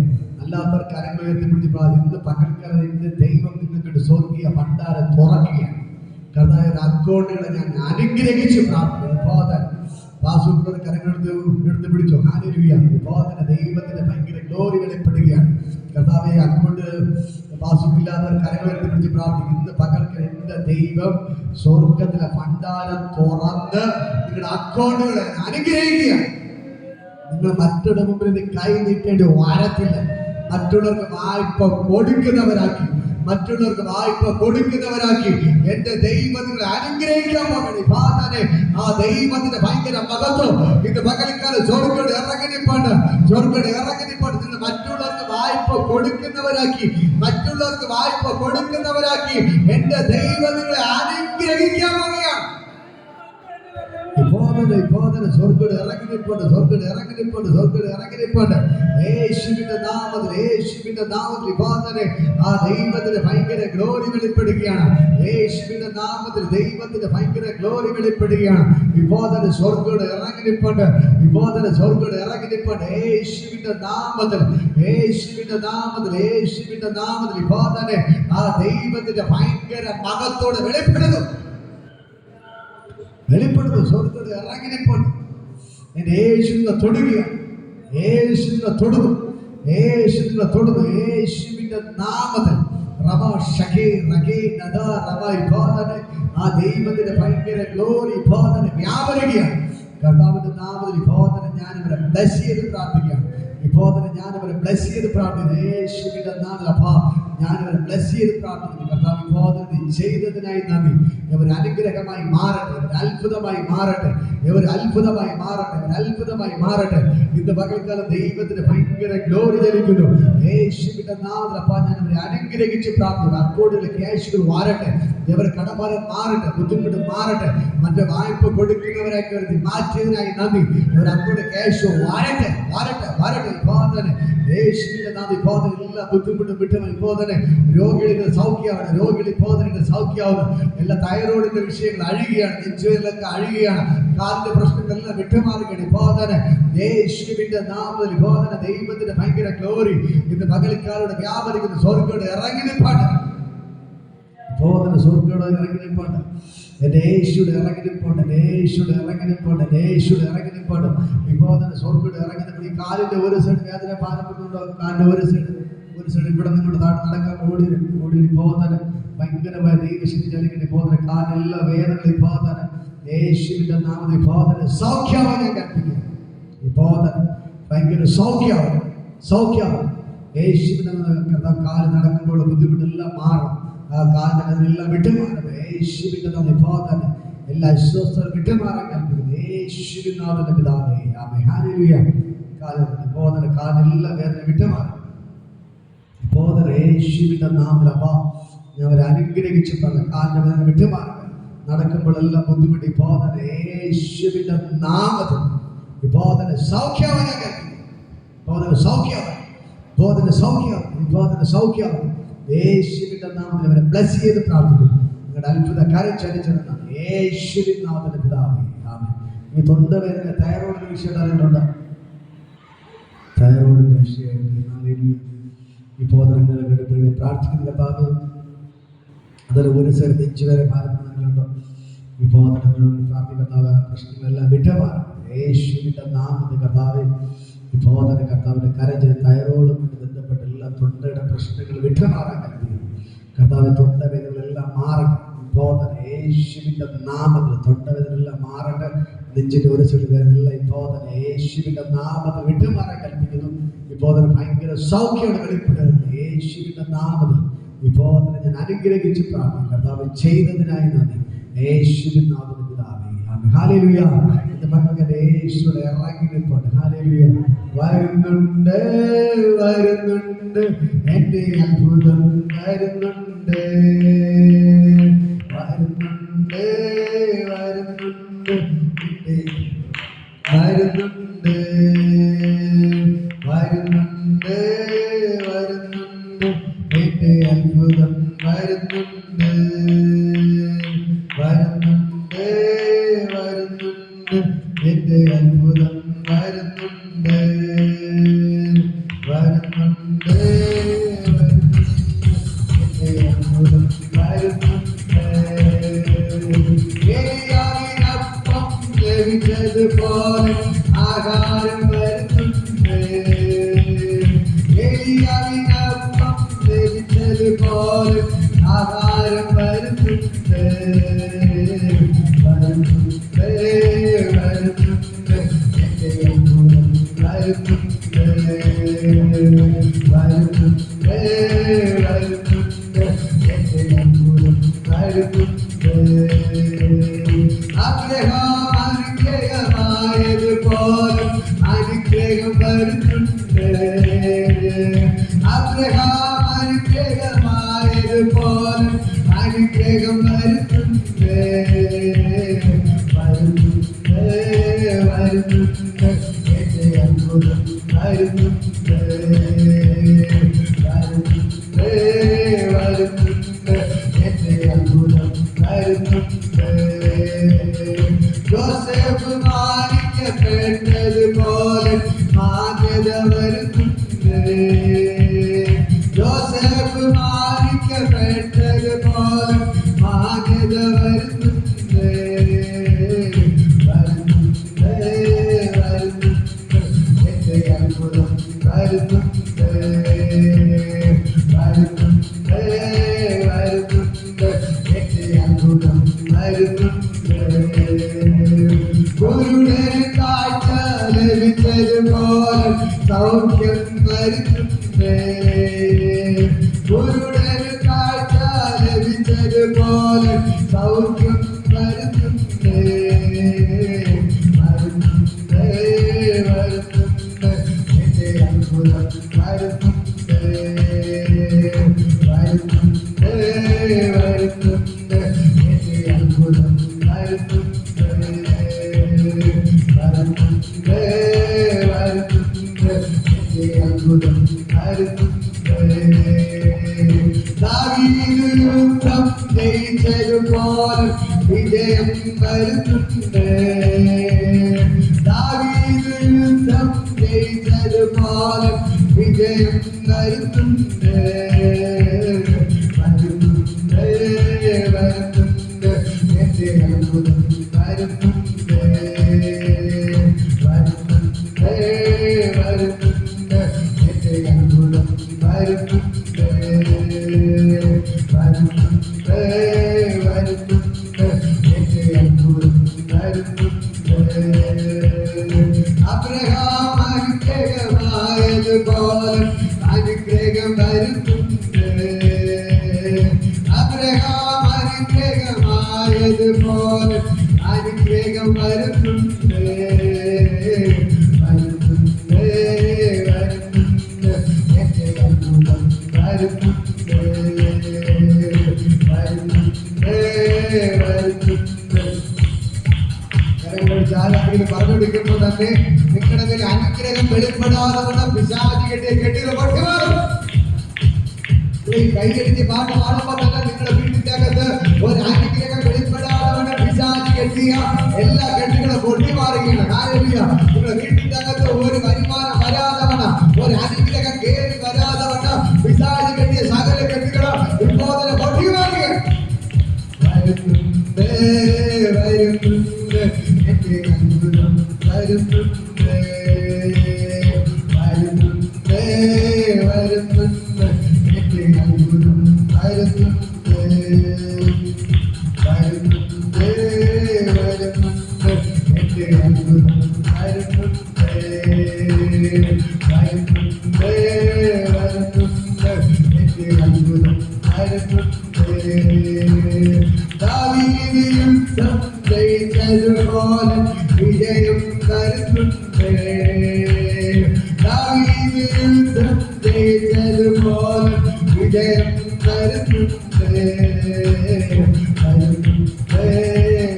അല്ലാത്തവർ കരങ്ങൾ ഉയർത്തി പിടിച്ച് ഇന്ന് പകൽക്കാലം ഇന്ന് ദൈവം നിങ്ങൾക്ക് സ്വർഗീയ ഭണ്ഡാരം തുറക്കുകയാണ്. കർത്താവേ, അക്കൗണ്ടുകളെ ഞാൻ അനുഗ്രഹിച്ചു പ്രാർത്ഥിക്കുന്നു. പാസ്സുകൂടെ കരങ്ങളെടുത്ത് പിടിച്ചോ. ഹല്ലേലൂയ. ഇപ്പോൾ തന്നെ ദൈവത്തിന്റെ ഭയങ്കര ഗ്ലോറി വെളിപ്പെടുകയാണ്. കർത്താവേ, അക്കൗണ്ട് വാസുമില്ലാത്തവർ കരകളെടുത്ത് പിടിച്ച് പ്രാർത്ഥിക്കും. ഇന്ന് പകൽക്ക് എന്റെ ദൈവം സ്വർഗത്തിലെ ഭണ്ഡാരം തുറന്ന് നിങ്ങളുടെ അക്കൗണ്ടുകളെ അനുഗ്രഹിക്കുക. നിങ്ങൾ മറ്റുള്ള മുമ്പിൽ കൈ നീട്ടേണ്ടി വരത്തില്ല. മറ്റുള്ളവർക്ക് വായ്പ കൊടുക്കുന്നവരാക്കി, മറ്റുള്ളവർക്ക് വായ്പ കൊടുക്കുന്നവരാക്കി എന്റെ ദൈവത്തിനെ അനുഗ്രഹിക്കാൻ പോകണേ. ഫാദറെ, ആ ദൈവത്തിന്റെ ഭയങ്കര മഹത്വം ഇത് പകൽക്കാലം സ്വർഗ്ഗം ഇറങ്ങിപ്പാണ്ട്, സ്വർഗ്ഗം ഇറങ്ങിപ്പാണ്ട്. നിങ്ങൾ മറ്റുള്ളവർക്ക് വായ്പ കൊടുക്കുന്നവരാക്കി, മറ്റുള്ളവർക്ക് വായ്പ കൊടുക്കുന്നവരാക്കി എന്റെ ദൈവത്തിനെ അനുഗ്രഹിക്കാൻ പോകുകയാണ്. സ്വർഗ്ഗം ഇറങ്ങിപ്പോണ്ട്, സ്വർഗ്ഗം ഇറങ്ങിപ്പോണ്ട്, സ്വർഗ്ഗം ഇറങ്ങിപ്പോണ്ട്. യേശുവിന്റെ നാമത്തിൽ, യേശുവിന്റെ നാമത്തിൽ ഫാദറെ, ആ ദൈവത്തിന്റെ ഭയങ്കര ഗ്ലോറി വെളിപ്പെടുകയാണ്. യേശുവിന്റെ നാമത്തിൽ ദൈവത്തിന്റെ ഭയങ്കര ഗ്ലോറി വെളിപ്പെടുകയാണ്. വിവാദന സ്വർഗ്ഗം ഇറങ്ങിപ്പോണ്ട്, വിവാദന സ്വർഗ്ഗം ഇറങ്ങിപ്പോണ്ട്. യേശുവിന്റെ നാമത്തിൽ, യേശുവിന്റെ നാമത്തിൽ, യേശുവിന്റെ നാമത്തിൽ വിവാദനെ ആ ദൈവത്തിന്റെ ഭയങ്കര മഹത്തോടെ വെളിപ്പെടുന്നു, വെളിപ്പെടുന്നു. സ്വർഗ്ഗത്തിൽ ഇറങ്ങിപ്പോണ്ട്. എന്റെ യേശുവിനെ തൊടുക, യേശുവിനെ തൊടുന്നു, യേശുവിനെ തൊടുന്നു. യേശുവിന്റെ നാമത്തിൽ ആ ദൈവത്തിന്റെ ഭയങ്കര ഗ്ലോറി ബോധന വ്യാപരിക്കുകയാണ്. കർത്താവിന്റെ നാമത്തിൽ ബോധന ഞാനിവരെ ബ്ലസ് ചെയ്ത് പ്രാർത്ഥിക്കുകയാണ്. ബോധന ഞാനിവരെ ബ്ലസ് ചെയ്ത് പ്രാർത്ഥിക്കുന്നു. യേശുവിന്റെ നാമത്തിൽ അപ്പാ ഞാനിവരെ ബ്ലസ് ചെയ്ത് പ്രാർത്ഥിക്കുന്നു. കർത്താവ് ബോധന ചെയ്തതിനായി നന്ദി. ഇവർ അനുഗ്രഹമായി മാറട്ടെ, ഇവർ അത്ഭുതമായി മാറട്ടെ, ഇവർ അത്ഭുതമായി മാറട്ടെ, ഇവർ അത്ഭുതമായി മാറട്ടെ. ഇന്ന് പകൽക്കാലം ദൈവത്തിന് ഭയങ്കര ഗ്ലോറി ധരിക്കുന്നു. യേശുവിന്റെ നാമത്തിൽ അപ്പാ ഞാൻ ഇവരെ അനുഗ്രഹിച്ച് പ്രാർത്ഥിക്കുന്നു. അക്കൗണ്ടിലെ ക്യാഷുകൾ വാരട്ടെ, ഇവർ കടഭാരം മാറട്ടെ, ബുദ്ധിമുട്ട് മാറട്ടെ. മറ്റേ വായ്പ കൊടുക്കുന്നവരായി കരുതി മാറ്റിയതിനായി നന്ദി. ഇവർ അക്കൗണ്ടിലെ ക്യാഷ് വാരട്ടെ, വാരട്ടെ, വാരട്ടെ. ബോധന യേശുവിന്റെ നാമത്തിൽ ബോധന എല്ലാ ബുദ്ധിമുട്ടും വിട്ടുമായി. ബോധന രോഗികളുടെ സൗഖ്യമാണ്, രോഗികളി ബോധനയുടെ സൗഖ്യമാവുന്നു. എല്ലാ തൈറോയിഡിന്റെ വിഷയങ്ങൾ അഴുകുകയാണ്, നെഞ്ചുവേദനയൊക്കെ അഴുകുകയാണ്, കാലിന്റെ പ്രശ്നങ്ങളെല്ലാം വിട്ടുമാറുകയാണ്. ബോധന യേശുവിന്റെ നാമത്തിൽ ബോധന ദൈവത്തിന്റെ ഭയങ്കര ഗ്ലോറി ഇന്ന് പകൽക്കാരോട് വ്യാപരിക്കുന്ന സ്വർഗ്ഗം ഇറങ്ങി നിൽപ്പാട്ട്. ബോധന സ്വർഗ്ഗം ഇറങ്ങി നിൽപ്പാട്ട്. എന്റെ യേശുടെ ഇറങ്ങി നിൽപ്പുണ്ട്, യേശുടെ ഇറങ്ങി നിൽപ്പുണ്ട്, യേശുടെ ഇറങ്ങി നിൽപ്പുണ്ട്. വിബോധന സ്വർഗ്ഗം ഇറങ്ങി നിൽപ്പുണ്ട്. ഈ കാലിന്റെ ഒരു സൈഡ് വേദന ഭാരപ്പെടുന്നുണ്ടോ? കാലിന്റെ ഒരു സൈഡ് ഇവിടെ നിങ്ങളുടെ നടക്കാൻ ഓടി ബോധന ഭയങ്കരമായ ദൈവശക്തി ചലിക്കുന്ന ബോധന കാലെല്ലാം വേദനകൾ ബോധന യേശുവിന്റെ നാമത്തിൽ ബോധന സൗഖ്യമായി ഞാൻ കൽപ്പിക്കുന്നു. ഈ ബോധന ഭയങ്കര സൗഖ്യമാണ്, സൗഖ്യമാണ്. യേശുവിന്റെ കാല് നടക്കുമ്പോൾ ബുദ്ധിമുട്ടെല്ലാം മാറും. ആ കാലിനെല്ലാം വിട്ടുമാറും. യേശുവിന്റെ നാമത്തിൽ ബോധന എല്ലാ അസ്വസ്ഥതകളും വിട്ടുമാറാൻ കൽപ്പിക്കുന്നു. യേശുവിന്റെ നാമത്തിൽ പിതാവേ ആമേൻ. ഹല്ലേലൂയ. കാലിന്റെ ബോധന കാലെല്ലാം വേദന വിട്ടുമാറും. ബോധന യേശുവിന്റെ നാമത്തിൽ അപ്പാ ഞാൻ അവരെ അനുഗ്രഹിച്ച് പറഞ്ഞ കാലിന്റെ വേദന വിട്ടുമാറുക. നടക്കുമ്പോഴെല്ലാം ബുദ്ധിമുട്ടി ബോധന യേശുവിന്റെ നാമത്തിൽ ഈ ബോധന സൗഖ്യമാണ് ഞാൻ കൽപ്പിക്കുന്നു. ബോധന സൗഖ്യമാണ്, ബോധന സൗഖ്യമാണ്, ബോധന സൗഖ്യമാണ്. യേശുവിന്റെ നാമത്തിൽ അവരെ ബ്ലസ് ചെയ്ത് പ്രാർത്ഥിക്കുന്നു. നിങ്ങളുടെ അത്ഭുത കാര്യം ചലിച്ചെന്നാണ് യേശുവിൻ നാമത്തിന്റെ പിതാവേ ആമേൻ. ഈ തൊണ്ടവേദന തൈറോയിഡിന്റെ വിഷയം അറിയുന്നുണ്ടോ? തൈറോയിഡിന്റെ വിഷയം ഈ ബോധനങ്ങളെ പ്രാർത്ഥിക്കുന്ന കർത്താവ് അതിൽ ഒരു സൈഡ് നെഞ്ചു വരെ ഭാരപ്പെടുന്നുണ്ടോ? ഈ ബോധനങ്ങളോട് പ്രാർത്ഥിക്കുന്ന പ്രശ്നങ്ങളെല്ലാം വിട്ടുമാറും. യേശുവിന്റെ നാമത്തിൽ കർത്താവ് ഈ ബോധന കർത്താവിന്റെ കരഞ്ഞ തൈറോയിഡുമായിട്ട് ബന്ധപ്പെട്ട എല്ലാ തൊണ്ടയുടെ പ്രശ്നങ്ങൾ വിട്ടുമാറാൻ കൽപ്പിക്കുന്നു. കർത്താവ് തൊണ്ടവേദനകളെല്ലാം മാറട്ടെ. ബോധന യേശുവിന്റെ നാമത്തിൽ തൊണ്ടവേദനയെല്ലാം മാറട്ടെ. നെഞ്ചിന്റെ ഒരു സൈഡ് വേദനയെല്ലാം ഈ ബോധന യേശുവിന്റെ നാമത്തിൽ വിട്ടുമാറാൻ കൽപ്പിക്കുന്നു. ഈ ബോധന ഭയങ്കര സൗഖ്യമാണ് വെളിപ്പെടുന്നത്. യേശുവിന്റെ നാമത്തിൽ ഈ ബോധന ഞാൻ അനുഗ്രഹിച്ച് പ്രാർത്ഥിക്കുന്നു. കർത്താവ് ചെയ്തതിനായി നന്ദി. യേശുവിൻ നാമത്തിൽ പിതാവേ ആമേൻ. ഹല്ലേലൂയ. എന്റെ മക്കളുടെ യേശുവിടെ ഇറങ്ങി നിൽപ്പുണ്ട്. ഹല്ലേലൂയ. വരുന്നുണ്ട്, വരുന്നുണ്ട്, എന്റെ അത്ഭുതം വരുന്നുണ്ട്, വരുന്നുണ്ട്, വരുന്നുണ്ട്, വരുന്നുണ്ട്, വരുന്നുണ്ട്, വരുന്നുണ്ട്, എന്റെ അത്ഭുതം വരുന്നുണ്ട്, വരുന്നുണ്ട്, വരുന്നുണ്ട്, എന്റെ അത്ഭുതം വരുന്നുണ്ട്, വരുന്നുണ്ട്, എന്റെ അത്ഭുതം വരുന്നുണ്ട്. ഏലിയാവിനപ്പം ലഭിച്ചതുപോലെ ആഹാരം വരുന്നുണ്ട്, ഏലിയാവിനപ്പം അനുഗ്രഹമായതുപോലെ അനുഗ്രഹം വരുന്നുണ്ട്. അബ്രഹാം അനുഗ്രഹമായതുപോലെ അനുഗ്രഹം വരുന്നുണ്ട്. വരുന്നുണ്ട് വരുന്നുണ്ട് എന്റെ അത്ഭുതം വരുന്നുണ്ട്. വരുന്നുണ്ട് വരുന്നുണ്ട് എന്റെ അത്ഭുതം വരുന്നുണ്ട്. യോസേഫ് മാനിക്കപ്പെട്ടതുപോലെ മാന്യത വരുന്നുണ്ട്. യോസേഫ് മാനിക്കപ്പെട്ടതുപോലെ മാന്യത വരുന്നുണ്ട്. വരുന്നുണ്ട് വരുന്നുണ്ട് എന്റെ അത്ഭുതം വരുന്നുണ്ട്. വരുന്നുണ്ട് വരുന്നുണ്ട് എന്റെ അത്ഭുതം വരുന്നുണ്ട്. ഗുരുടെ കാഴ്ച ലഭിച്ചതുപോലെ സൗഖ്യം വരുന്നുണ്ട്. ഗുരുടെ കാഴ്ച ലഭിച്ചതുപോലെ സൗഖ്യം വരുന്നുണ്ട്. വരുന്നുണ്ട് വരുന്നുണ്ട് എന്റെ അത്ഭുതം വരുന്നുണ്ട്. വരുന്നുണ്ട് വരുന്നുണ്ട് എന്റെ അത്ഭുതം വരുന്നുണ്ട്. വരുന്നുണ്ട് വരുന്നുണ്ട് എന്റെ അത്ഭുതം വരുന്നുണ്ട്. ദാവീദ് യുദ്ധം ജയിച്ചതുപോലെ വിജയം വരുന്നുണ്ട്. ദാവീദ് യുദ്ധം ജയിച്ചതുപോലെ വിജയം വരുന്നുണ്ട്. വരുന്നുണ്ട് വരുന്നുണ്ട് എന്റെ അത്ഭുതം വരുന്നുണ്ട്. വരുന്നുണ്ട് വരുന്നുണ്ട് എന്റെ അത്ഭുതം വരുന്നുണ്ട്. വരുന്നുണ്ട് വരുന്നുണ്ട് എന്റെ അത്ഭുതം വരുന്നുണ്ട്. അബ്രഹാം അനുഗ്രഹമായതുപോലെ അനുഗ്രഹം വരുന്നുണ്ട്. അബ്രഹാം അനുഗ്രഹമായതുപോലെ അനുഗ്രഹം വരുന്നുണ്ട്. വരുന്നുണ്ട് വരുന്നുണ്ട് എന്റെ അത്ഭുതം വരുന്നുണ്ട്. വരുന്നുണ്ട് വരുന്നുണ്ട്. ആരെങ്കിലും പറഞ്ഞുകൊടുക്കുമ്പോൾ തന്നെ നിങ്ങളുടെ മേൽ അനുഗ്രഹം വെളിപ്പെടാതെ വണ്ണം പിശാച് കെട്ടിയത് പൊട്ടിമാറും. കൈകെടുത്തി പാട്ട് പാടുമ്പോൾ തന്നെ നിങ്ങളുടെ വീട്ടിനകത്ത് ഒരു അനുഗ്രഹം വെളിപ്പെടാതെ വണ്ണം പിശാച് കെട്ടിയ എല്ലാ കെട്ടുകളും പൊട്ടിമാറുകയാണ്. നിങ്ങളുടെ വീട്ടിനകത്ത് ഒരു വരുമാനം വരാതെ വണ്ണം ഒരു അനുഗ്രഹം കയറി വരാതെ വണ്ണം പിശാച് കെട്ടിയ സകല കെട്ടുകളും ഇപ്പോൾ തന്നെ പൊട്ടിമാറുകയാണ്. വരുന്നുണ്ട് വരുന്നുണ്ട് എന്റെ അത്ഭുതം വരുന്നുണ്ട്. വരുന്നുണ്ട് വരുന്നുണ്ട് എന്റെ അത്ഭുതം വരുന്നുണ്ട്. വരുന്നുണ്ട് വരുന്നുണ്ട് എന്റെ അത്ഭുതം വരുന്നുണ്ട്. വരുന്നുണ്ട് വരുന്നുണ്ട് എന്റെ അത്ഭുതം വരുന്നുണ്ട്. ദാവീദ് യുദ്ധം ജയിച്ചതുപോലെ വിജയം വരുന്നുണ്ട്. ദാവീദ് യുദ്ധം ജയിച്ചതുപോലെ വിജയം വരുന്നുണ്ട്. വരുന്നുണ്ട്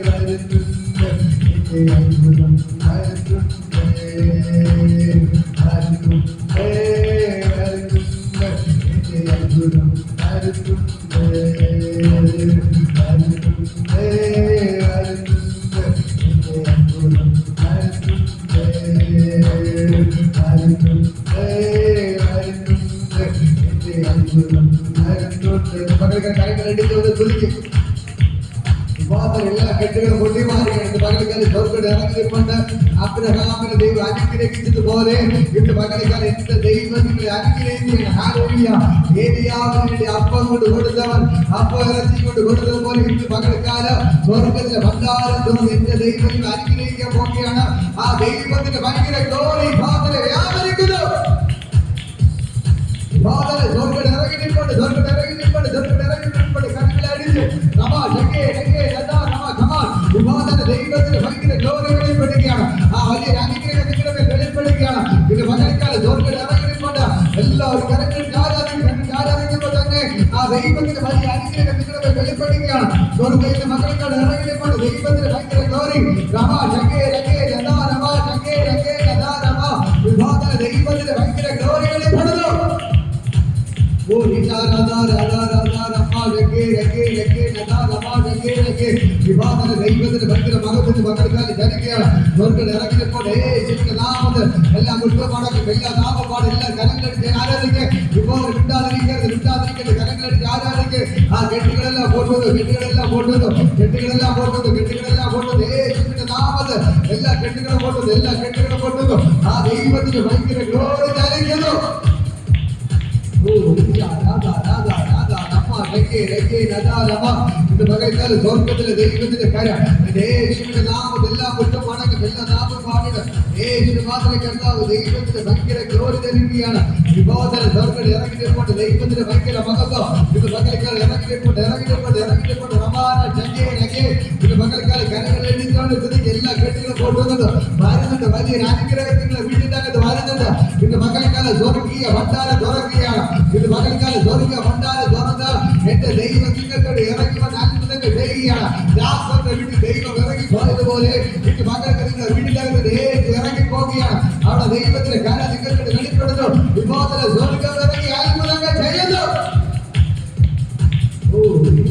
വരുന്നുണ്ട് എന്റെ അത്ഭുതം വരുന്നുണ്ട്. വരുന്നുണ്ട് വരുന്നുണ്ട് എന്റെ അത്ഭുതം വരുന്നുണ്ട്. വരുന്നുണ്ട് വരുന്നുണ്ട് എന്റെ അത്ഭുതം വരുന്നുണ്ട്. വരുന്നുണ്ട് വരുന്നുണ്ട് എന്റെ അത്ഭുതം വരുന്നുണ്ട്. പകരം കരങ്ങൾ എടുത്തുകൊണ്ട് തുലിക്കും. എല്ലാ കെട്ടുകളും പൊട്ടിമാറുകയാണ്. പകലിക്കാലം സ്വർഗ്ഗത്തിൽ ഇറങ്ങിക്കൊണ്ട് അബ്രഹാമിനെ ദൈവം അനുഗ്രഹിച്ചതുപോലെ ഇന്ന് പകലിക്കാലം എന്റെ ദൈവം നിങ്ങളെ അനുഗ്രഹിക്കുകയാണ്. ഹല്ലേലൂയ. ഏലിയാവിന് വേണ്ടി അപ്പം കൊണ്ട് കൊടുത്തവൻ അപ്പം ഇറച്ചി കൊണ്ട് കൊടുത്തതുപോലെ ഇന്ന് പകലിക്കാലം സ്വർഗ്ഗത്തിലെ ഭണ്ഡാരം തുറന്ന് എന്റെ ദൈവം നിങ്ങളെ അനുഗ്രഹിക്കാൻ പോവുകയാണ്. ആ ദൈവത്തിന്റെ ഭയങ്കര ഗ്ലോറി ഭാഗത്തിലെ വ്യാപരിക്കുന്നു. സ്വർഗ്ഗം ഇറങ്ങിയിട്ടുണ്ട്. എല്ലാവരും കരങ്ങളിൽ ആരാധിക്കുമ്പോൾ തന്നെ ആ ദൈവത്തിന്റെ വലിയ അനുഗ്രഹം നിങ്ങളുടെ വെളിപ്പെടുകയാണ്. സ്വർഗ്ഗത്തിന്റെ മക്കൾക്കാണ് ഇറങ്ങിയിട്ടുണ്ട്. ദൈവത്തിന്റെ ഭയങ്കര ഗ്ലോറി രമാ ശങ്കേ രംഗേ രഥാ രമാ ശങ്കേ രംഗേ രഥാ രമാ വിഭാഗന ദൈവത്തിന്റെ ഭയങ്കര ഗ്ലോറി വെളിപ്പെടുന്നു. ഓ രാധാ രാധാ രാധാ രമാ ശങ്കേ രംഗേ രംഗേ രഥാ രമാ ശങ്കേ രംഗേ വിഭാഗന ദൈവത്തിന്റെ ഭയങ്കര മകത്തിന്റെ മക്കൾക്കാണ് ജനിക്കുകയാണ്. സ്വർഗ്ഗം ഇറങ്ങിയപ്പോൾ യേശുവിന്റെ നാമത്തിൽ എല്ലാ കുറ്റപ്പാടും എല്ലാ നാമപ്പാടും എല്ലാ കരങ്ങളടിച്ച് ആരാധിക്കുക. ഇപ്പോൾ വിട്ടാതിരിക്കരുത് കരങ്ങളടിച്ച് ആരാധിക്കുക. ആ കെട്ടുകളെല്ലാം പോട്ടുന്നു യേശുവിന്റെ നാമത്തിൽ എല്ലാ കെട്ടുകളും പോട്ടുന്നു. ആ ദൈവത്തിന്റെ ഭയങ്കര ഗ്ലോറി ചലിക്കുന്നു. സ്വർഗത്തിലെ ദൈവത്തിന്റെ കര യേശുവിന്റെ നാമം എല്ലാ കുറ്റമാണെങ്കിൽ എല്ലാ നാമം പാടുക. യേശുവിന് മാത്രമേ കർത്താവ് ദൈവത്തിന്റെ ഭയങ്കര ഗ്ലോറി നൽകുകയാണ്. വിബോധന സ്വർഗം ഇറങ്ങിയിട്ടുണ്ട്. ദൈവത്തിന്റെ ഭയങ്കര മഹത്വം ഇത് മകൾക്കാൽ ഇറങ്ങിയിട്ടുണ്ട്. റമാന ചങ്ങേനകെ ഇത് മകൾക്കാൽ കരങ്ങൾ എഴുതിക്കൊണ്ട് സ്ഥിതിക്ക് എല്ലാ കെട്ടുകളും കൊണ്ടുവന്നത് വരുന്നുണ്ട്. വലിയൊരു അനുഗ്രഹത്തിന്റെ വീട്ടിനകത്ത് വരുന്നുണ്ട്. ഇത് മകൾക്കാല സ്വർഗീയ ഭണ്ഡാരം തുറക്കുകയാണ്. ഇത് മകൾക്കാല സ്വർഗീയ ഭണ്ഡാരം തുറന്ന് എന്റെ ദൈവം നിങ്ങൾക്കോട് ഇറങ്ങി വന്ന് അത്ഭുതങ്ങൾ ചെയ്യുകയാണ്. ദാസന്റെ വീട്ടിൽ ദൈവം ഇറങ്ങി പോയതുപോലെ ഇത് മകൾക്ക് നിങ്ങൾ വീട്ടിനകത്ത് ഇറങ്ങി പോവുകയാണ്. അവിടെ ദൈവത്തിന്റെ കര നിങ്ങൾക്ക് വെളിപ്പെടുന്നു. വിമോചന സ്വർഗം ഇറങ്ങി അത്ഭുതങ്ങൾ ചെയ്യുന്നു. ഓ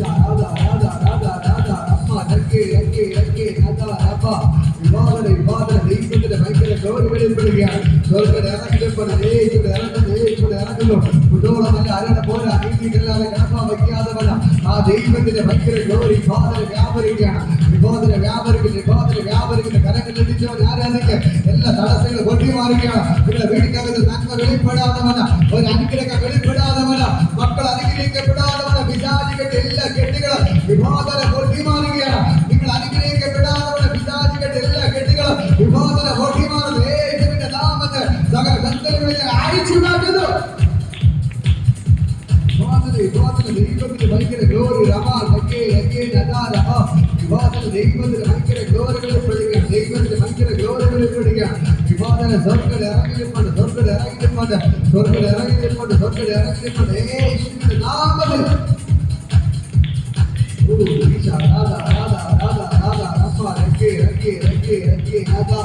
രാധാ രാധാ രാധാ രാധാ അമ്മ രംഗേ രംഗേ രംഗേ രാധാ രമ്മ വിവാദന ദൈവത്തിന്റെ ഭയങ്കര ഗ്ലോറി വെളിപ്പെടുകയാണ്. സ്വർഗ്ഗം ഇറങ്ങിയപ്പോൾ ഇറങ്ങുന്നു. കുട്ടോളമല്ല അരണ പോരാ നീതിക്കല്ലാതെ കിടപ്പാൻ വയ്ക്കാതെ ആ ദൈവത്തിന്റെ ഭയങ്കര ഗ്ലോറി വിവാദന വ്യാപരിക്കുന്ന കരങ്ങൾ ഇടിച്ചവൻ ആരാധിക്കുക. എല്ലാ തടസ്സങ്ങളും പൊട്ടി മാറുകയാണ്. നിങ്ങളുടെ വീടിനകത്ത് നന്മ വെളിപ്പെടാതവന ഒരു അനുഗ്രഹം വെളിപ്പെടാതവന മക്കൾ അനുഗ്രഹിക്കപ്പെടാതവന പിശാചികളുടെ എല്ലാ കെട്ടുകളും വിവാദന പൊട്ടി മാറുകയാണ്. നിങ്ങൾ അനുഗ്രഹിക്കപ്പെടാതവന പിശാചികളുടെ എല്ലാ കെട്ടുകളും വിവാദന പൊട്ടി മാറുന്നു. യേശുവിന്റെ നാമത്തിൽ സകല ബന്ധനങ്ങളെ അഴിച്ചു മാറ്റുന്നു. ദൈവത്തിന്റെ ഭയങ്കര ഗ്ലോറി രമാ ശങ്കേ രംഗേ രഥാ രമാ വിവാദന ദൈവത്തിന്റെ ഭയങ്കര ഗ്ലോറി വെളിപ്പെടുകയാണ്. ദൈവത്തിന്റെ ഭയങ്കര ഗ്ലോറി വെളിപ്പെടുകയാണ്. വിവാദന സ്വർഗ്ഗം ഇറങ്ങിയിട്ടുണ്ട്. യേശുവിന്റെ നാമത്തിൽ രാധാ രാധാ രാധാ രാധാ രമാ രംഗേ രംഗേ രംഗേ രംഗേ രാധാ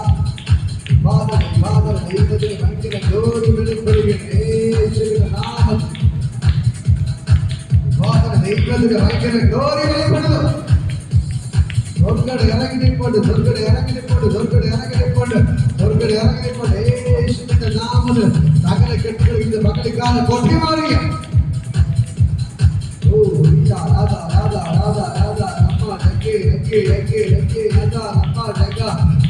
വിവാദന ദൈവത്തിന്റെ ഭയങ്കര ഗ്ലോറി വെളിപ്പെടുകയാണ്. യേശുവിന്റെ നാമത്തിൽ ദൈവത്തിന്റെ ഭയങ്കര ഗ്ലോറി വെളിപ്പെടുന്നു. സ്വർഗ്ഗം ഇറങ്ങിയിട്ടുണ്ട്. യേശുവിന്റെ നാമത്തിൽ സകല കെട്ടുകൾ ഇത് മകളിക്കാലം പൊട്ടി മാറുക. ഓ രാധാ രാധാ രാധാ രാധാ രമ്മ രംഗേ രംഗേ രംഗേ രംഗേ രാധാ രമ്മ രംഗ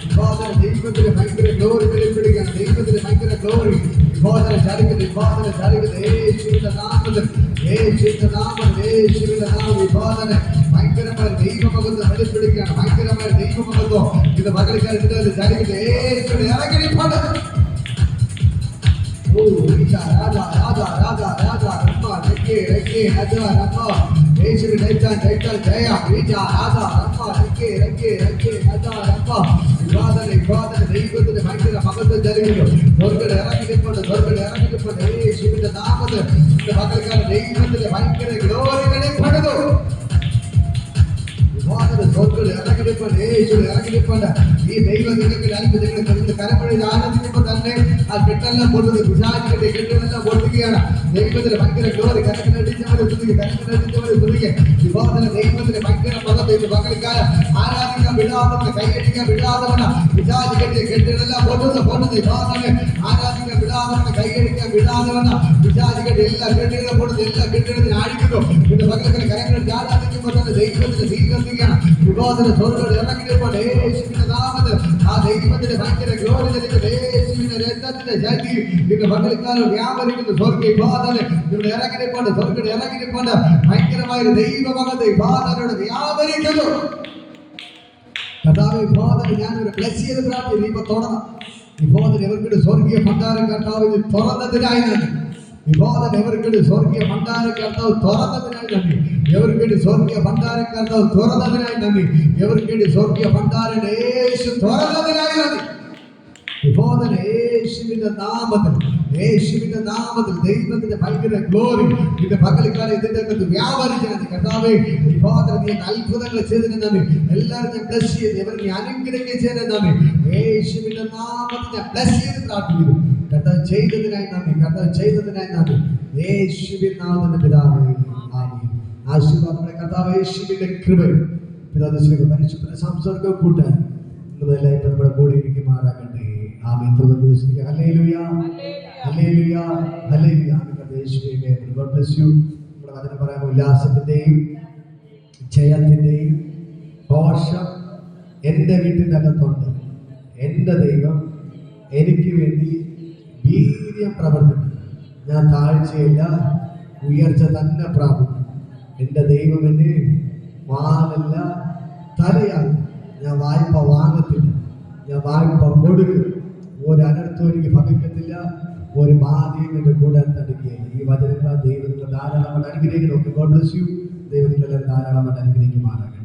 വിവാദന ദൈവത്തിന്റെ ഭയങ്കര ഗ്ലോറി വെളിപ്പെടുകയാണ്. ദൈവത്തിന്റെ ഭയങ്കര ഗ്ലോറി വിവാദന ചലിക്കുന്നത് യേശുവിന്റെ നാമത്തിൽ വിവാദന ഭയങ്കരമായ ദൈവമകത്വം വെളിപ്പെടുകയാണ്. ഭയങ്കരമായ ദൈവമകത്വം ഇത് മകളിക്കാൽ ചലിക്കുന്നത് യേശുവിന്റെ ഇറങ്ങിപ്പാട്. ഓ രാധാ രാധാ രാധാ രാധാ രമ്മ രംഗേ രംഗേ രാധാ രമ്മ യേശുവിനെ ജയ രാധാ രമ്മ രംഗേ രംഗേ രംഗേ രാധാ രമ്മ വിവാദന ദൈവത്തിന്റെ ഭയങ്കര മകത്വം ചലിക്കുന്നു. സ്വർഗ്ഗം ഇറങ്ങിയിട്ടുണ്ട്. യേശുവിന്റെ നാമത്തിൽ മകൾക്കാൽ ദൈവത്തിന്റെ ഭയങ്കര ഗ്ലോറി വെളിപ്പെടുന്നു. സ്വർഗ്ഗം ഇറങ്ങിയിട്ടുണ്ട്. ഈ ദൈവം നിങ്ങൾക്ക് അത്ഭുതങ്ങൾ കരമഴയിൽ ആനന്ദിക്കുമ്പോൾ തന്നെ ആ കെട്ടെല്ലാം പൊട്ടുന്നത് പിശാചിന്റെ കെട്ടുകളെല്ലാം പൊട്ടുകയാണ്. ദൈവത്തിന്റെ ഭയങ്കര ഗ്ലോറി കരങ്ങളടിച്ചവരെ തുണിക്കുക. വിവാദന ദൈവത്തിന്റെ ഭയങ്കര മകത്തെ മകൾക്കാലം ആരാധിക്കാൻ വിടാതവന കൈയടിക്കാൻ വിടാതവന പിശാചിന്റെ കെട്ടുകളെല്ലാം പൊട്ടുന്നത് വിവാദന ആരാധിക്കാൻ വിടാതവന കൈയടിക്കാൻ വിടാതവന പിശാചിന്റെ എല്ലാ കെട്ടുകളും പൊട്ടുന്നത് എല്ലാ കെട്ടുകളും ആടിക്കുന്നു. പിന്നെ മകൾക്കാരെ കരങ്ങളിൽ ആരാധിക്കുമ്പോൾ തന്നെ ദൈവത്തിന്റെ സ്വീകരിക്കുകയാണ്. വിവാദന സ്വർഗ്ഗം ഇറങ്ങിയപ്പോൾ യേശുവിന്റെ നാമത്തിൽ ആ ദൈവത്തിന്റെ ഭയങ്കര ഗ്ലോറി നൽകുന്ന യേശുവിന്റെ രക്തത്തിന്റെ ശക്തി നിന്റെ മകൾക്കാലം വ്യാപരിക്കുന്ന സ്വർഗ്ഗ വിവാദന ഇവിടെ ഇറങ്ങിയപ്പോൾ ഭയങ്കരമായ ദൈവമകത്തെ വിവാദനോട് വ്യാപരിക്കുന്നു. കർത്താവേ വിവാദന ഞാനൊരു ബ്ലസ് ചെയ്ത് പ്രാർത്ഥിക്കുന്നു. ഇപ്പൊ തുടങ്ങാം. വിവാദന എവർക്കിടെ സ്വർഗീയ ഭണ്ഡാരം കർത്താവിന് തുറന്നതിനായി നന്ദി. വിവാദന എവർക്കിടെ സ്വർഗീയ ഭണ്ഡാരം കർത്താവ് തുറന്നതിനായി നന്ദി. എവർക്കിടെ സ്വർഗീയ ഭണ്ഡാരം കർത്താവ് തുറന്നതിനായി നന്ദി. എവർക്കിടെ സ്വർഗീയ ഭണ്ഡാരം യേശു തുറന്നതിനായി നന്ദി. വിഭോദന യേശുവിന്റെ നാമത്തിൽ ദൈവത്തിന്റെ ഭയങ്കര ഗ്ലോറി ഇതിന്റെ പകൽക്കാലം ഇതിന്റെ അകത്ത് വ്യാപരിച്ചാണ് കർത്താവേ. വിഭോദന നീ അത്ഭുതങ്ങൾ ചെയ്തതിനാണ് എല്ലാവരും ഞാൻ ബ്ലസ് ചെയ്ത് ഇവർ നീ അനുഗ്രഹിക്കുക ചെയ്തതിനാണ് യേശുവിന്റെ നാമത്തിൽ ഞാൻ ബ്ലസ് ചെയ്ത് പ്രാർത്ഥിക്കുന്നു. കർത്താവ് ചെയ്തതിനായി നന്ദി യേശുവിൻ നാമത്തിന്റെ പിതാവേ ആമേൻ. ആശീർവാദങ്ങളുടെ കർത്താവ് യേശുവിന്റെ കൃപയും പിതാവിന്റെ പരിശുദ്ധ സംസർഗവും കൂട്ടാൻ നിങ്ങളെല്ലാം നമ്മുടെ കൂടെ ഇരിക്കുമാറാകട്ടെ. ആമേൻ. ഹല്ലേലൂയ ഹല്ലേലൂയ ഹല്ലേലൂയ. യേശുവേ ഗോഡ് ബ്ലെസ് യു. നമ്മുടെ വചനം പറയാൻ ഉല്ലാസത്തിന്റെയും ജയത്തിന്റെയും ഘോഷം എൻ്റെ വീട്ടിൻ്റെ അകത്തുണ്ട്. എൻ്റെ ദൈവം എനിക്ക് വേണ്ടി വീര്യം പ്രവർത്തിക്കും. ഞാൻ താഴ്ചയില്ല, ഉയർച്ച തന്നെ പ്രാപിക്കും. എൻ്റെ ദൈവം എന്നെ വാലല്ല തലയാകും. ഞാൻ വായ്പ വാങ്ങത്തില്ല, ഞാൻ വായ്പ കൊടുക്കും. ഒരു അനർത്ഥവും എനിക്ക് ഭവിക്കത്തില്ല, ഒരു ബാധയും എൻ്റെ കൂടെ തടുക്കുകയില്ല. ഈ വചനങ്ങൾ ദൈവം ധാരാളമായിട്ട് അനുഗ്രഹിക്കണം. God bless U. ദൈവം നിങ്ങളെ ധാരാളമായിട്ട് അനുഗ്രഹിക്കുമാറാകട്ടെ.